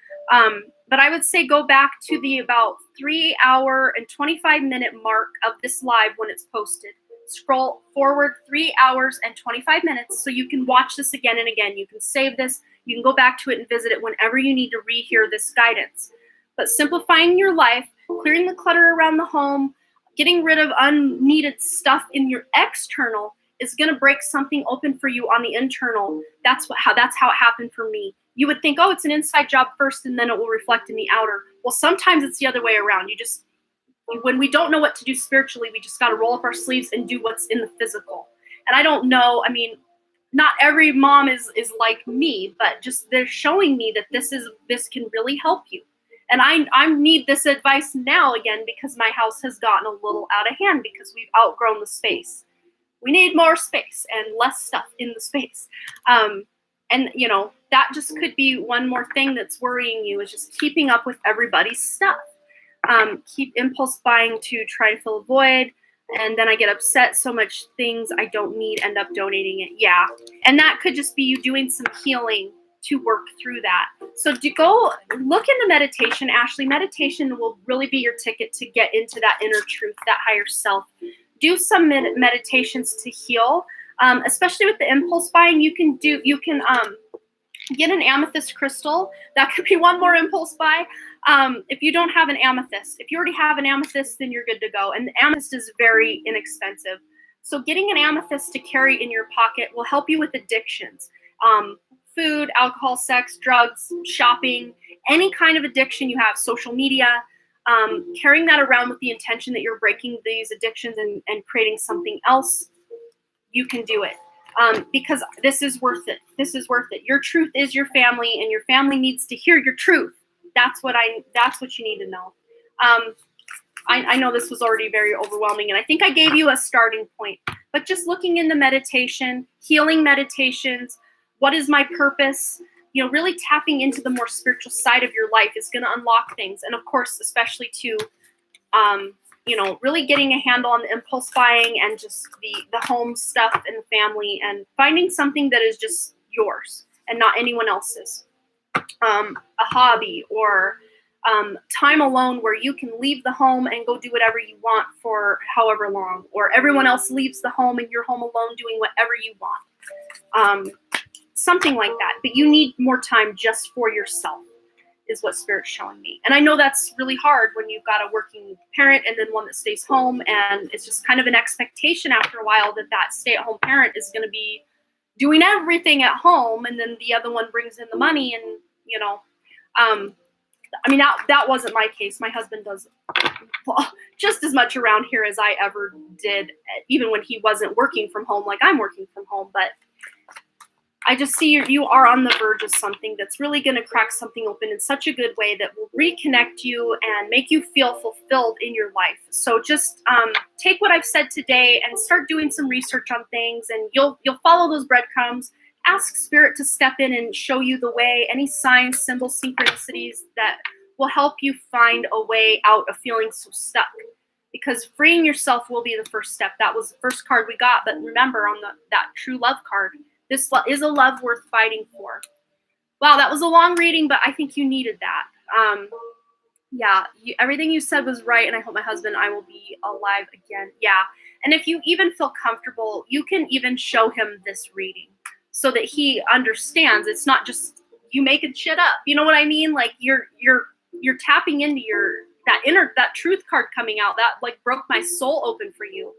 But I would say go back to the about 3 hour and 25-minute mark of this live when it's posted. Scroll forward 3 hours and 25 minutes so you can watch this again and again. You can save this. You can go back to it and visit it whenever you need to rehear this guidance. But simplifying your life, clearing the clutter around the home, getting rid of unneeded stuff in your external is going to break something open for you on the internal. That's how it happened for me. You would think, oh, it's an inside job first and then it will reflect in the outer. Well, sometimes it's the other way around. When we don't know what to do spiritually, we just got to roll up our sleeves and do what's in the physical. And I don't know, not every mom is like me, but just they're showing me that this can really help you. And I need this advice now again, because my house has gotten a little out of hand because we've outgrown the space. We need more space and less stuff in the space. And that just could be one more thing that's worrying you, is just keeping up with everybody's stuff. Keep impulse buying to try to fill a void. And then I get upset, so much things I don't need, end up donating it. Yeah. And that could just be you doing some healing to work through that. So go look into meditation, Ashley. Meditation will really be your ticket to get into that inner truth, that higher self. Do some meditations to heal, especially with the impulse buying. You can get an amethyst crystal. That could be one more impulse buy. If you don't have an amethyst, if you already have an amethyst, then you're good to go. And the amethyst is very inexpensive. So getting an amethyst to carry in your pocket will help you with addictions. Food, alcohol, sex, drugs, shopping, any kind of addiction you have, social media, carrying that around with the intention that you're breaking these addictions and creating something else, you can do it. Because this is worth it. This is worth it. Your truth is your family, and your family needs to hear your truth. That's what you need to know. I know this was already very overwhelming, and I think I gave you a starting point. But just looking into meditation, healing meditations, what is my purpose? Really tapping into the more spiritual side of your life is going to unlock things. And of course, especially to, really getting a handle on the impulse buying and just the home stuff and the family, and finding something that is just yours and not anyone else's. A hobby or time alone where you can leave the home and go do whatever you want for however long, or everyone else leaves the home and you're home alone doing whatever you want. Something like that. But you need more time just for yourself is what Spirit's showing me. And I know that's really hard when you've got a working parent and then one that stays home, and it's just kind of an expectation after a while that that stay-at-home parent is going to be doing everything at home, and then the other one brings in the money, and I mean, that wasn't my case. My husband does just as much around here as I ever did, even when he wasn't working from home like I'm working from home. But I just see you are on the verge of something that's really going to crack something open in such a good way that will reconnect you and make you feel fulfilled in your life. So just take what I've said today and start doing some research on things, and you'll follow those breadcrumbs. Ask Spirit to step in and show you the way, any signs, symbols, synchronicities that will help you find a way out of feeling so stuck. Because freeing yourself will be the first step. That was the first card we got. But remember, on that true love card, this is a love worth fighting for. Wow, that was a long reading, but I think you needed that. Yeah, everything you said was right, and I hope my husband and I will be alive again. Yeah, and if you even feel comfortable, you can even show him this reading so that he understands it's not just you making shit up. You know what I mean? Like you're tapping into that truth card coming out that like broke my soul open for you.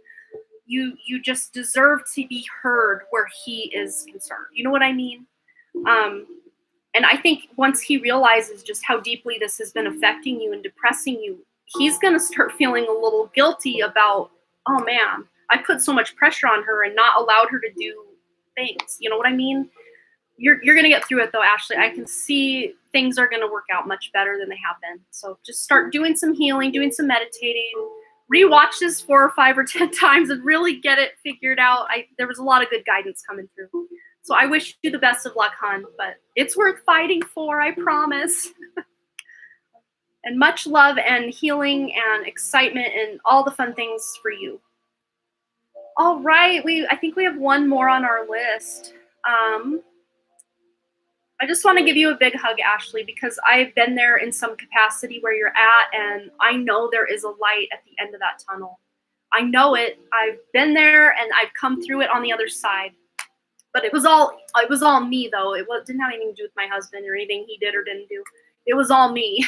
You just deserve to be heard where he is concerned. You know what I mean? And I think once he realizes just how deeply this has been affecting you and depressing you, he's going to start feeling a little guilty about, oh man, I put so much pressure on her and not allowed her to do things. You know what I mean? You're going to get through it though, Ashley. I can see things are going to work out much better than they have been. So just start doing some healing, doing some meditating. Rewatch this 4 or 5 or 10 times and really get it figured out. There was a lot of good guidance coming through. So I wish you the best of luck, hon, but it's worth fighting for, I promise. And much love and healing and excitement and all the fun things for you. All right, I think we have one more on our list. I just want to give you a big hug, Ashley, because I've been there in some capacity where you're at, and I know there is a light at the end of that tunnel. I know it. I've been there, and I've come through it on the other side. But it was all me, though. Didn't have anything to do with my husband or anything he did or didn't do. It was all me.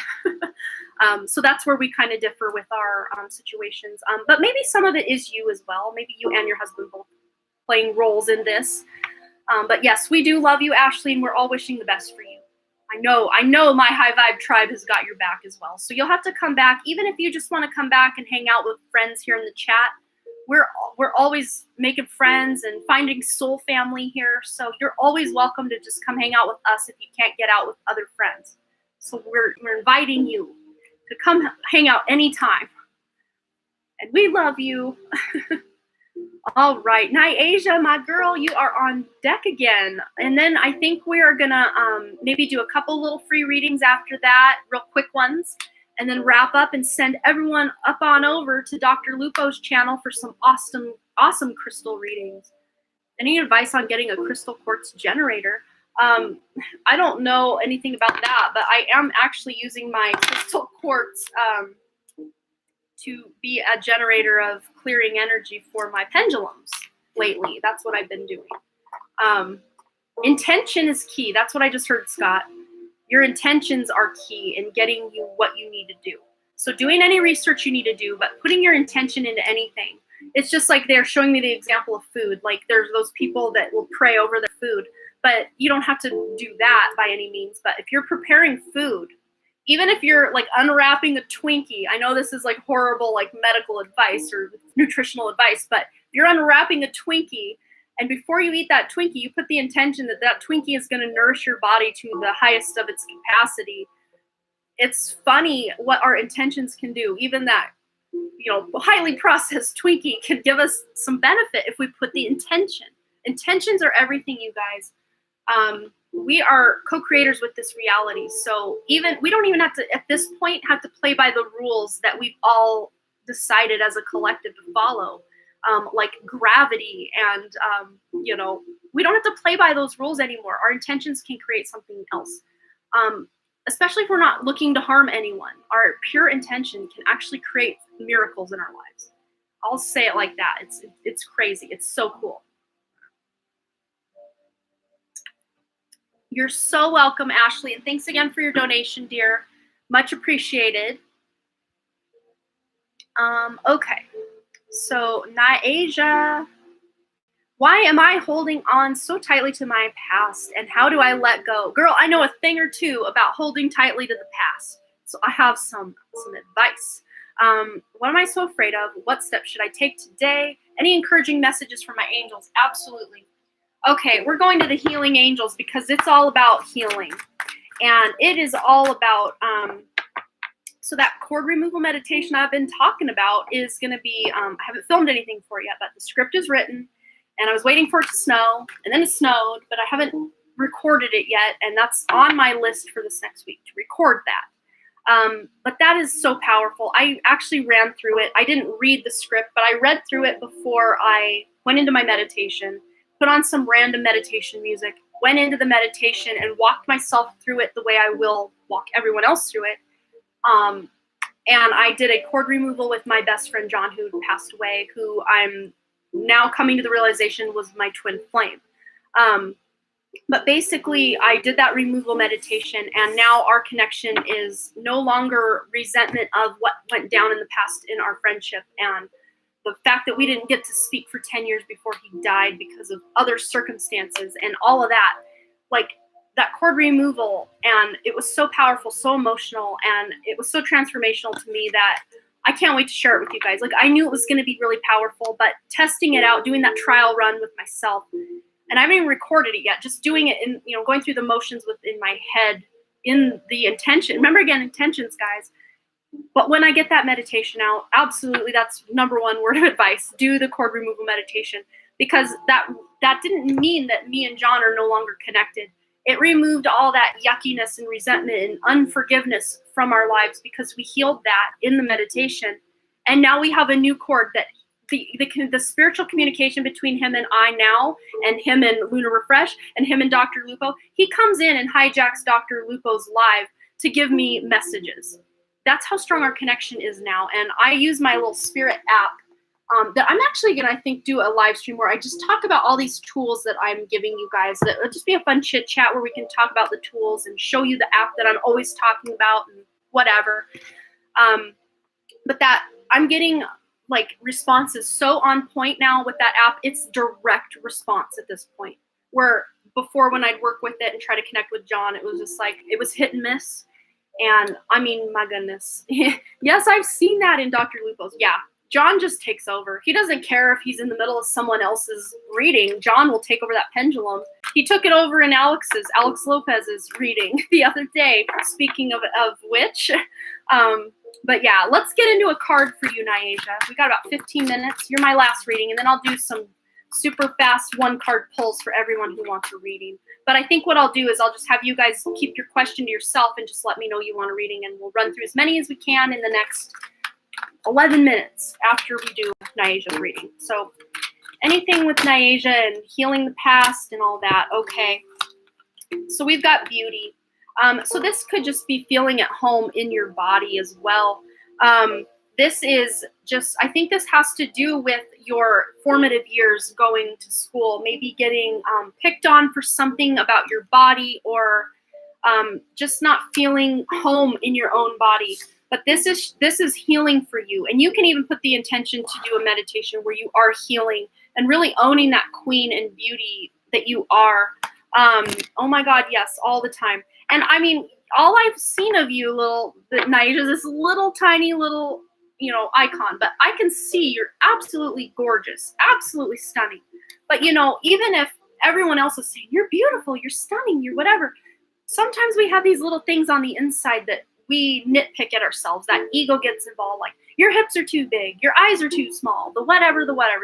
So that's where we kind of differ with our situations. But maybe some of it is you as well. Maybe you and your husband both playing roles in this. But yes, we do love you, Ashley, and we're all wishing the best for you. I know my high vibe tribe has got your back as well. So you'll have to come back, even if you just want to come back and hang out with friends here in the chat. We're always making friends and finding soul family here. So you're always welcome to just come hang out with us if you can't get out with other friends. So we're inviting you to come hang out anytime. And we love you. All right. Asia, my girl, you are on deck again. And then I think we are going to maybe do a couple little free readings after that, real quick ones, and then wrap up and send everyone up on over to Dr. Lupo's channel for some awesome crystal readings. Any advice on getting a crystal quartz generator? I don't know anything about that, but I am actually using my crystal quartz to be a generator of clearing energy for my pendulums lately. That's what I've been doing. Intention is key. That's what I just heard, Scott. Your intentions are key in getting you what you need to do. So doing any research you need to do, but putting your intention into anything. It's just like they're showing me the example of food. Like there's those people that will pray over their food, but you don't have to do that by any means. But if you're preparing food, even if you're like unwrapping a Twinkie, I know this is like horrible like medical advice or nutritional advice, but if you're unwrapping a Twinkie and before you eat that Twinkie, you put the intention that that Twinkie is going to nourish your body to the highest of its capacity. It's funny what our intentions can do. Even that, highly processed Twinkie can give us some benefit if we put the intention. Intentions are everything, you guys. We are co-creators with this reality. So we don't even have to, at this point, have to play by the rules that we've all decided as a collective to follow. like gravity, and we don't have to play by those rules anymore. Our intentions can create something else. Especially if we're not looking to harm anyone. Our pure intention can actually create miracles in our lives. I'll say it like that. It's crazy. It's so cool. You're so welcome, Ashley, and thanks again for your donation, dear. Much appreciated. Okay, so Naasia, why am I holding on so tightly to my past, and how do I let go? Girl, I know a thing or two about holding tightly to the past, so I have some advice. What am I so afraid of? What steps should I take today? Any encouraging messages from my angels? Absolutely. Okay, we're going to the healing angels because it's all about healing. And it is all about, so that cord removal meditation I've been talking about is going to be, I haven't filmed anything for it yet, but the script is written. And I was waiting for it to snow, and then it snowed, but I haven't recorded it yet. And that's on my list for this next week, to record that. But that is so powerful. I actually ran through it. I didn't read the script, but I read through it before I went into my meditation, put on some random meditation music, went into the meditation, and walked myself through it the way I will walk everyone else through it. And I did a cord removal with my best friend, John, who passed away, who I'm now coming to the realization was my twin flame. But basically, I did that removal meditation, and now our connection is no longer resentment of what went down in the past in our friendship, and the fact that we didn't get to speak for 10 years before he died because of other circumstances and all of that. Like, that cord removal, and it was so powerful, so emotional, and it was so transformational to me that I can't wait to share it with you guys. Like, I knew it was going to be really powerful, but testing it out, doing that trial run with myself, and I haven't even recorded it yet, just doing it in, going through the motions within my head in the intention. Remember, again, intentions, guys. But when I get that meditation out, absolutely, that's number one word of advice. Do the cord removal meditation, because that didn't mean that me and John are no longer connected. It removed all that yuckiness and resentment and unforgiveness from our lives because we healed that in the meditation. And now we have a new cord that the spiritual communication between him and I now, and him and Lunar Refresh, and him and Dr. Lupo, he comes in and hijacks Dr. Lupo's live to give me messages. That's how strong our connection is now. And I use my little spirit app that I'm actually going to, I think, do a live stream where I just talk about all these tools that I'm giving you guys. That it'll just be a fun chit chat where we can talk about the tools and show you the app that I'm always talking about and whatever. But that I'm getting like responses so on point now with that app. It's direct response at this point, where before when I'd work with it and try to connect with John, it was just like, it was hit and miss. And I mean, my goodness. Yes, I've seen that in Dr. Lupo's. Yeah, John just takes over. He doesn't care if he's in the middle of someone else's reading. John will take over that pendulum. He took it over in Alex Lopez's reading the other day, speaking of which. But yeah, let's get into a card for you, Naasia. We got about 15 minutes. You're my last reading, and then I'll do some super fast one-card pulls for everyone who wants a reading. But I think what I'll do is I'll just have you guys keep your question to yourself and just let me know you want a reading, and we'll run through as many as we can in the next 11 minutes after we do Naasia's reading. So anything with Naasia and healing the past and all that, okay. So we've got beauty. So this could just be feeling at home in your body as well. This is just, I think this has to do with your formative years going to school, maybe getting picked on for something about your body, or just not feeling home in your own body. But this is healing for you. And you can even put the intention to do a meditation where you are healing and really owning that queen and beauty that you are. Oh my God, yes, all the time. And I mean, all I've seen of you, Naasia, is this little tiny little, icon. But I can see you're absolutely gorgeous, absolutely stunning. But even if everyone else is saying you're beautiful, you're stunning, you're whatever, sometimes we have these little things on the inside that we nitpick at ourselves. That ego gets involved. Like, your hips are too big, your eyes are too small, the whatever,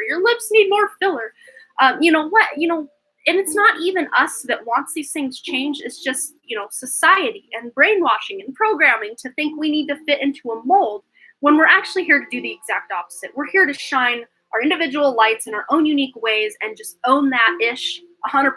your lips need more filler. And it's not even us that wants these things changed. It's just, society and brainwashing and programming to think we need to fit into a mold when we're actually here to do the exact opposite. We're here to shine our individual lights in our own unique ways and just own that ish 100%.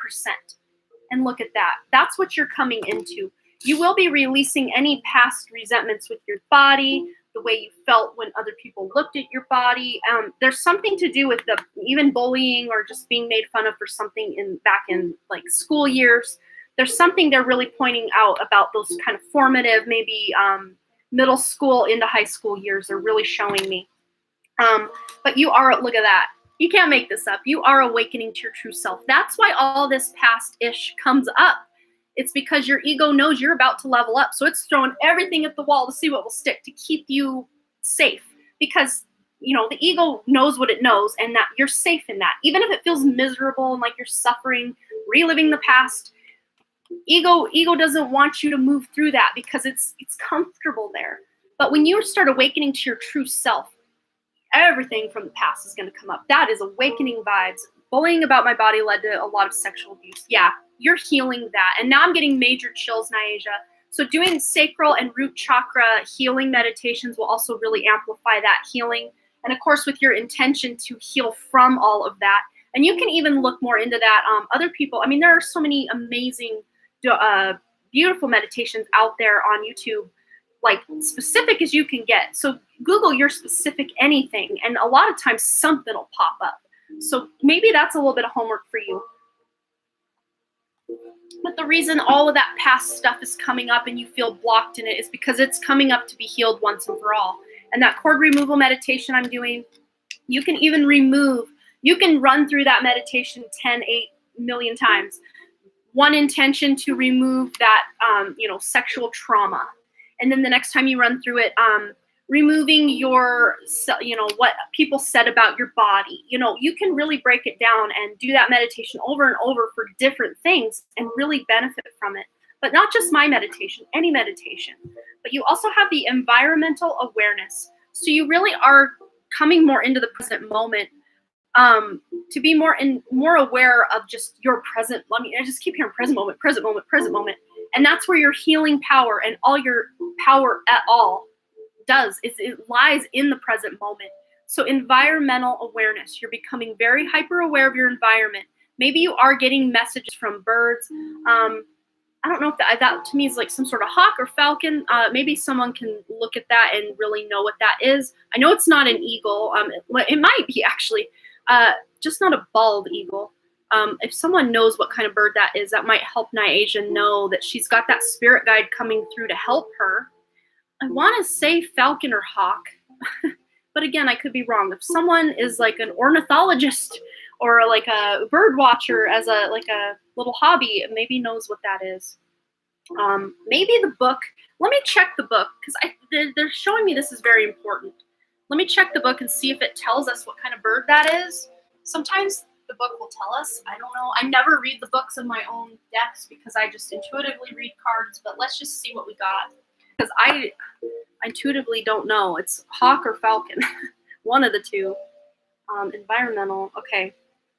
And look at that. That's what you're coming into. You will be releasing any past resentments with your body, the way you felt when other people looked at your body. There's something to do with the even bullying or just being made fun of for something back in like school years. There's something they're really pointing out about those kind of formative, maybe middle school into high school years are really showing me. But you are, look at that. You can't make this up. You are awakening to your true self. That's why all this past-ish comes up. It's because your ego knows you're about to level up. So it's throwing everything at the wall to see what will stick, to keep you safe. Because, you know, the ego knows what it knows, and that you're safe in that. Even if it feels miserable and like you're suffering, reliving the past, ego doesn't want you to move through that because it's comfortable there. But when you start awakening to your true self, everything from the past is going to come up. That is awakening vibes. Bullying about my body led to a lot of sexual abuse. Yeah, you're healing that. And now I'm getting major chills, Nyasia. So doing sacral and root chakra healing meditations will also really amplify that healing. And of course, with your intention to heal from all of that. And you can even look more into that. Other people, I mean, there are so many amazing, beautiful meditations out there on YouTube, like specific as you can get. So Google your specific anything, and a lot of times something will pop up. So maybe that's a little bit of homework for you. But the reason all of that past stuff is coming up and you feel blocked in it is because it's coming up to be healed once and for all. And that cord removal meditation I'm doing, you can even remove, you can run through that meditation 8 million times. One intention to remove that, sexual trauma. And then the next time you run through it, removing your, what people said about your body. You can really break it down and do that meditation over and over for different things and really benefit from it. But not just my meditation, any meditation. But you also have the environmental awareness. So you really are coming more into the present moment, to be more aware of just your present. I just keep hearing present moment, present moment, present moment. And that's where your healing power and all your power at all does, is it lies in the present moment. So environmental awareness, you're becoming very hyper aware of your environment. Maybe you are getting messages from birds. I don't know if that to me is like some sort of hawk or falcon. Maybe someone can look at that and really know what that is. I know it's not an eagle. It might be actually, just not a bald eagle. If someone knows what kind of bird that is, that might help Nyasia know that she's got that spirit guide coming through to help her. I want to say falcon or hawk, but again, I could be wrong. If someone is like an ornithologist or like a bird watcher as a little hobby, maybe knows what that is. Maybe the book. Let me check the book because they're showing me this is very important. Let me check the book and see if it tells us what kind of bird that is. Sometimes the book will tell us. I don't know. I never read the books in my own decks because I just intuitively read cards, but let's just see what we got. Because I intuitively don't know. It's hawk or falcon. One of the two. Environmental. Okay.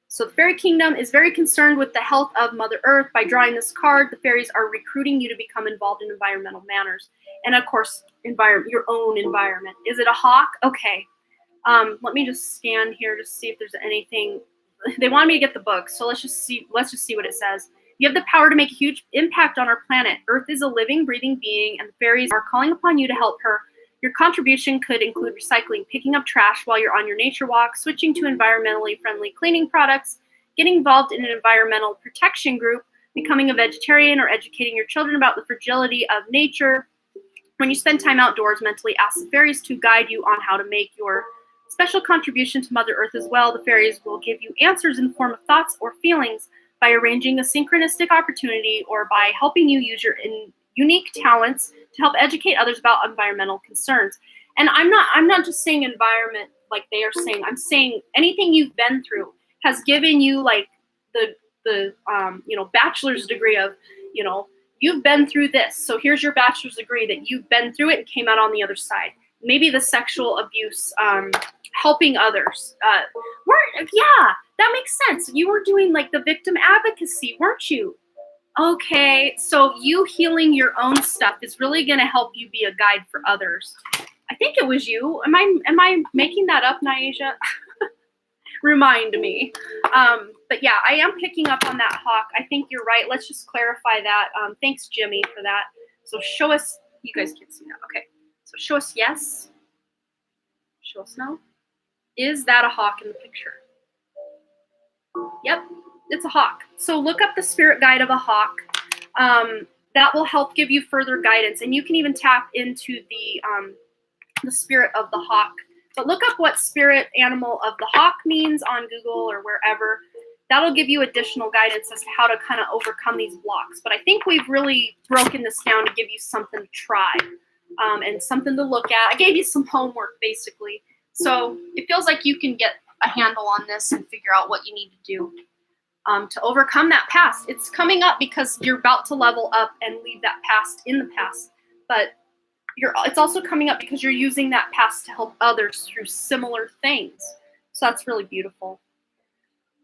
So the fairy kingdom is very concerned with the health of Mother Earth. By drawing this card, the fairies are recruiting you to become involved in environmental manners. And of course, your own environment. Is it a hawk? Okay. Let me just scan here to see if there's anything. They wanted me to get the book, so let's just see what it says. You have the power to make a huge impact on our planet. Earth is a living, breathing being, and the fairies are calling upon you to help her. Your contribution could include recycling, picking up trash while you're on your nature walk, switching to environmentally friendly cleaning products, getting involved in an environmental protection group, becoming a vegetarian, or educating your children about the fragility of nature. When you spend time outdoors, mentally ask the fairies to guide you on how to make your special contribution to Mother Earth as well. The fairies will give you answers in the form of thoughts or feelings by arranging a synchronistic opportunity or by helping you use your unique talents to help educate others about environmental concerns. And I'm not just saying environment like they are saying. I'm saying anything you've been through has given you like the bachelor's degree of, you've been through this. So here's your bachelor's degree that you've been through it and came out on the other side. Maybe the sexual abuse, helping others. That makes sense. You were doing like the victim advocacy, weren't you? Okay, so you healing your own stuff is really going to help you be a guide for others. I think it was you. Am I making that up, Nyasia? remind me. But yeah, I am picking up on that hawk. I think you're right. Let's just clarify that. Thanks, Jimmy, for that. So show us. You guys can't see that. Okay. So show us yes. Show us no. Is that a hawk in the picture? Yep, it's a hawk. So look up the spirit guide of a hawk. That will help give you further guidance, and you can even tap into the spirit of the hawk. But look up what spirit animal of the hawk means on Google or wherever. That'll give you additional guidance as to how to kind of overcome these blocks. But I think we've really broken this down to give you something to try and something to look at. I gave you some homework, basically. So it feels like you can get a handle on this and figure out what you need to do to overcome that past. It's coming up because you're about to level up and leave that past in the past. But it's also coming up because you're using that past to help others through similar things. So that's really beautiful.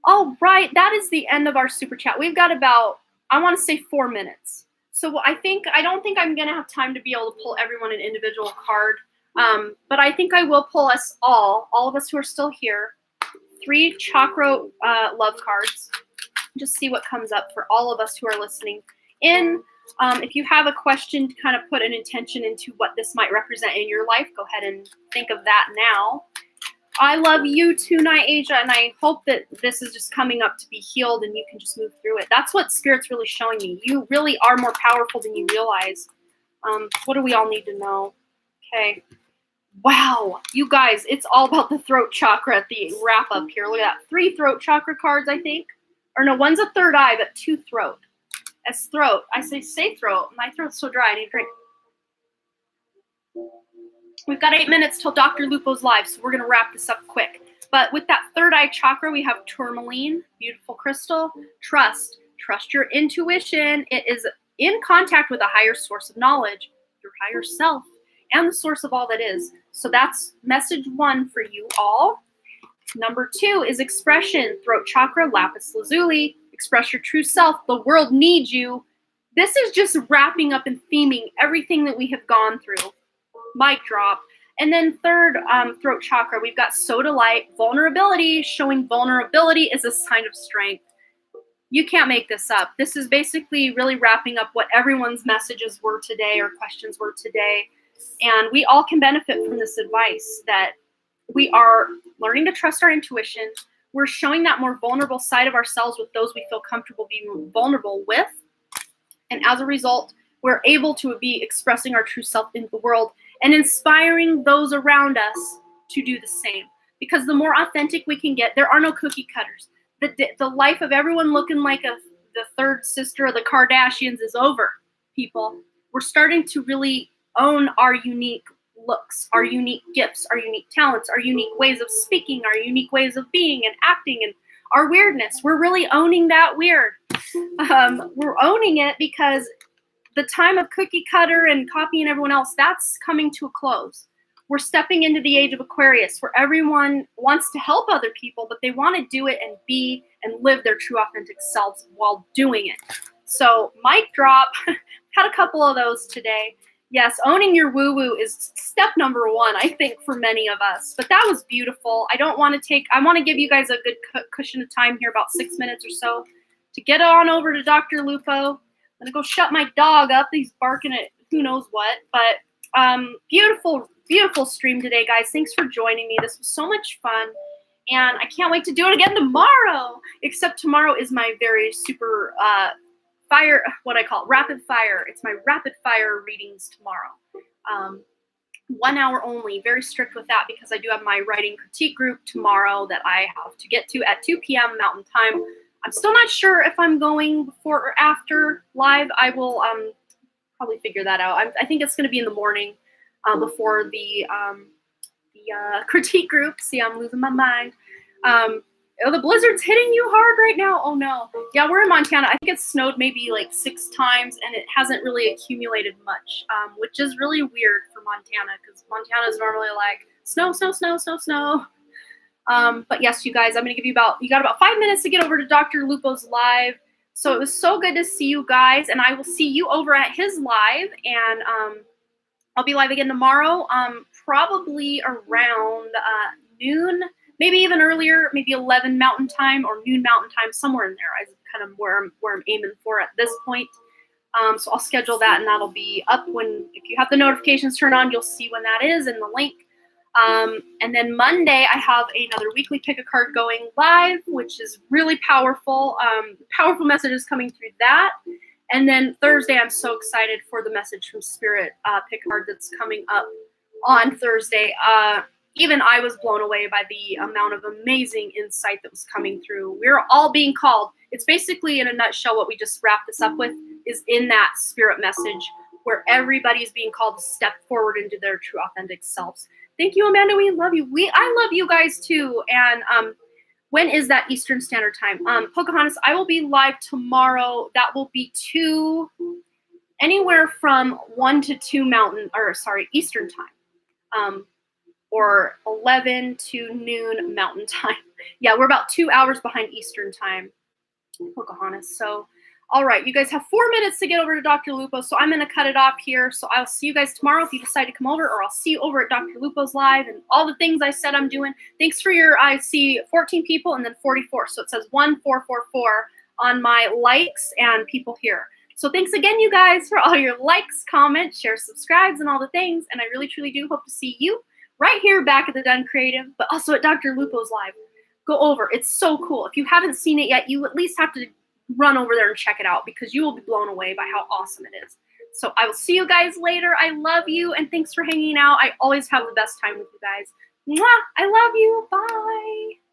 All right, that is the end of our super chat. We've got about, I want to say 4 minutes. So I don't think I'm going to have time to be able to pull everyone an individual card. But I think I will pull us all of us who are still here, 3 chakra love cards. Just see what comes up for all of us who are listening in. If you have a question to kind of put an intention into what this might represent in your life, go ahead and think of that now. I love you too, Asia, and I hope that this is just coming up to be healed and you can just move through it. That's what Spirit's really showing me. You really are more powerful than you realize. What do we all need to know? Okay. Wow, you guys, it's all about the throat chakra at the wrap up here. Look at that. 3 throat chakra cards, I think. Or no, one's a third eye, but 2 throat. As throat, I say throat. My throat's so dry, I need a drink. We've got 8 minutes till Dr. Lupo's live, so we're going to wrap this up quick. But with that third eye chakra, we have tourmaline, beautiful crystal. Trust. Trust your intuition. It is in contact with a higher source of knowledge, your higher self, and the source of all that is. So that's message 1 for you all. Number 2 is expression. Throat chakra, lapis lazuli. Express your true self. The world needs you. This is just wrapping up and theming everything that we have gone through. Mic drop. And then third, throat chakra, we've got soda light, vulnerability. Showing vulnerability is a sign of strength. You can't make this up. This is basically really wrapping up what everyone's messages were today or questions were today. And we all can benefit from this advice that we are learning to trust our intuition. We're showing that more vulnerable side of ourselves with those we feel comfortable being vulnerable with. And as a result, we're able to be expressing our true self in the world and inspiring those around us to do the same. Because the more authentic we can get, there are no cookie cutters. The life of everyone looking like the third sister of the Kardashians is over, people. We're starting to really own our unique looks, our unique gifts, our unique talents, our unique ways of speaking, our unique ways of being and acting, and our weirdness. We're really owning that weird. We're owning it because the time of cookie cutter and copying everyone else, that's coming to a close. We're stepping into the age of Aquarius, where everyone wants to help other people, but they want to do it and be and live their true authentic selves while doing it. So mic drop. Had a couple of those today. Yes, owning your woo-woo is step number 1, I think, for many of us. But that was beautiful. I want to give you guys a good cushion of time here, about 6 minutes or so, to get on over to Dr. Lupo. I'm going to go shut my dog up. He's barking at who knows what. But beautiful, beautiful stream today, guys. Thanks for joining me. This was so much fun. And I can't wait to do it again tomorrow. Except tomorrow is my very super fire, what I call it, rapid fire. It's my rapid fire readings tomorrow. 1 hour only, very strict with that because I do have my writing critique group tomorrow that I have to get to at 2 p.m. Mountain Time. I'm still not sure if I'm going before or after live. I will probably figure that out. I think it's going to be in the morning before the critique group. See, I'm losing my mind. Oh, the blizzard's hitting you hard right now. Oh no. Yeah, we're in Montana. I think it's snowed maybe like 6 times and it hasn't really accumulated much, which is really weird for Montana because Montana is normally like snow, snow, snow, snow, snow. But yes, you guys, I'm going to give you about 5 minutes to get over to Dr. Lupo's live. So it was so good to see you guys, and I will see you over at his live, and I'll be live again tomorrow, probably around noon maybe even earlier, maybe 11 Mountain Time or noon Mountain Time, somewhere in there. Is kind of where I'm aiming for at this point. So I'll schedule that, and that'll be up if you have the notifications turned on, you'll see when that is in the link. And then Monday, I have another weekly pick a card going live, which is really powerful. Powerful messages coming through that. And then Thursday, I'm so excited for the message from Spirit pick a card that's coming up on Thursday. Even I was blown away by the amount of amazing insight that was coming through. We're all being called. It's basically, in a nutshell, what we just wrapped this up with is in that Spirit message where everybody is being called to step forward into their true, authentic selves. Thank you, Amanda. We love you. I love you guys too. And when is that Eastern Standard Time? Pocahontas, I will be live tomorrow. That will be anywhere from 1 to 2 Eastern Time. Or 11 to noon Mountain Time. Yeah, we're about 2 hours behind Eastern Time, Pocahontas. So, all right, you guys have 4 minutes to get over to Dr. Lupo, so I'm going to cut it off here. So I'll see you guys tomorrow if you decide to come over, or I'll see you over at Dr. Lupo's Live and all the things I said I'm doing. Thanks for I see 14 people and then 44. So it says 1444 on my likes and people here. So thanks again, you guys, for all your likes, comments, shares, subscribes, and all the things. And I really, truly do hope to see you right here back at the Dunn Creative, but also at Dr. Lupo's Live. Go over. It's so cool. If you haven't seen it yet, you at least have to run over there and check it out because you will be blown away by how awesome it is. So I will see you guys later. I love you, and thanks for hanging out. I always have the best time with you guys. Mwah! I love you. Bye.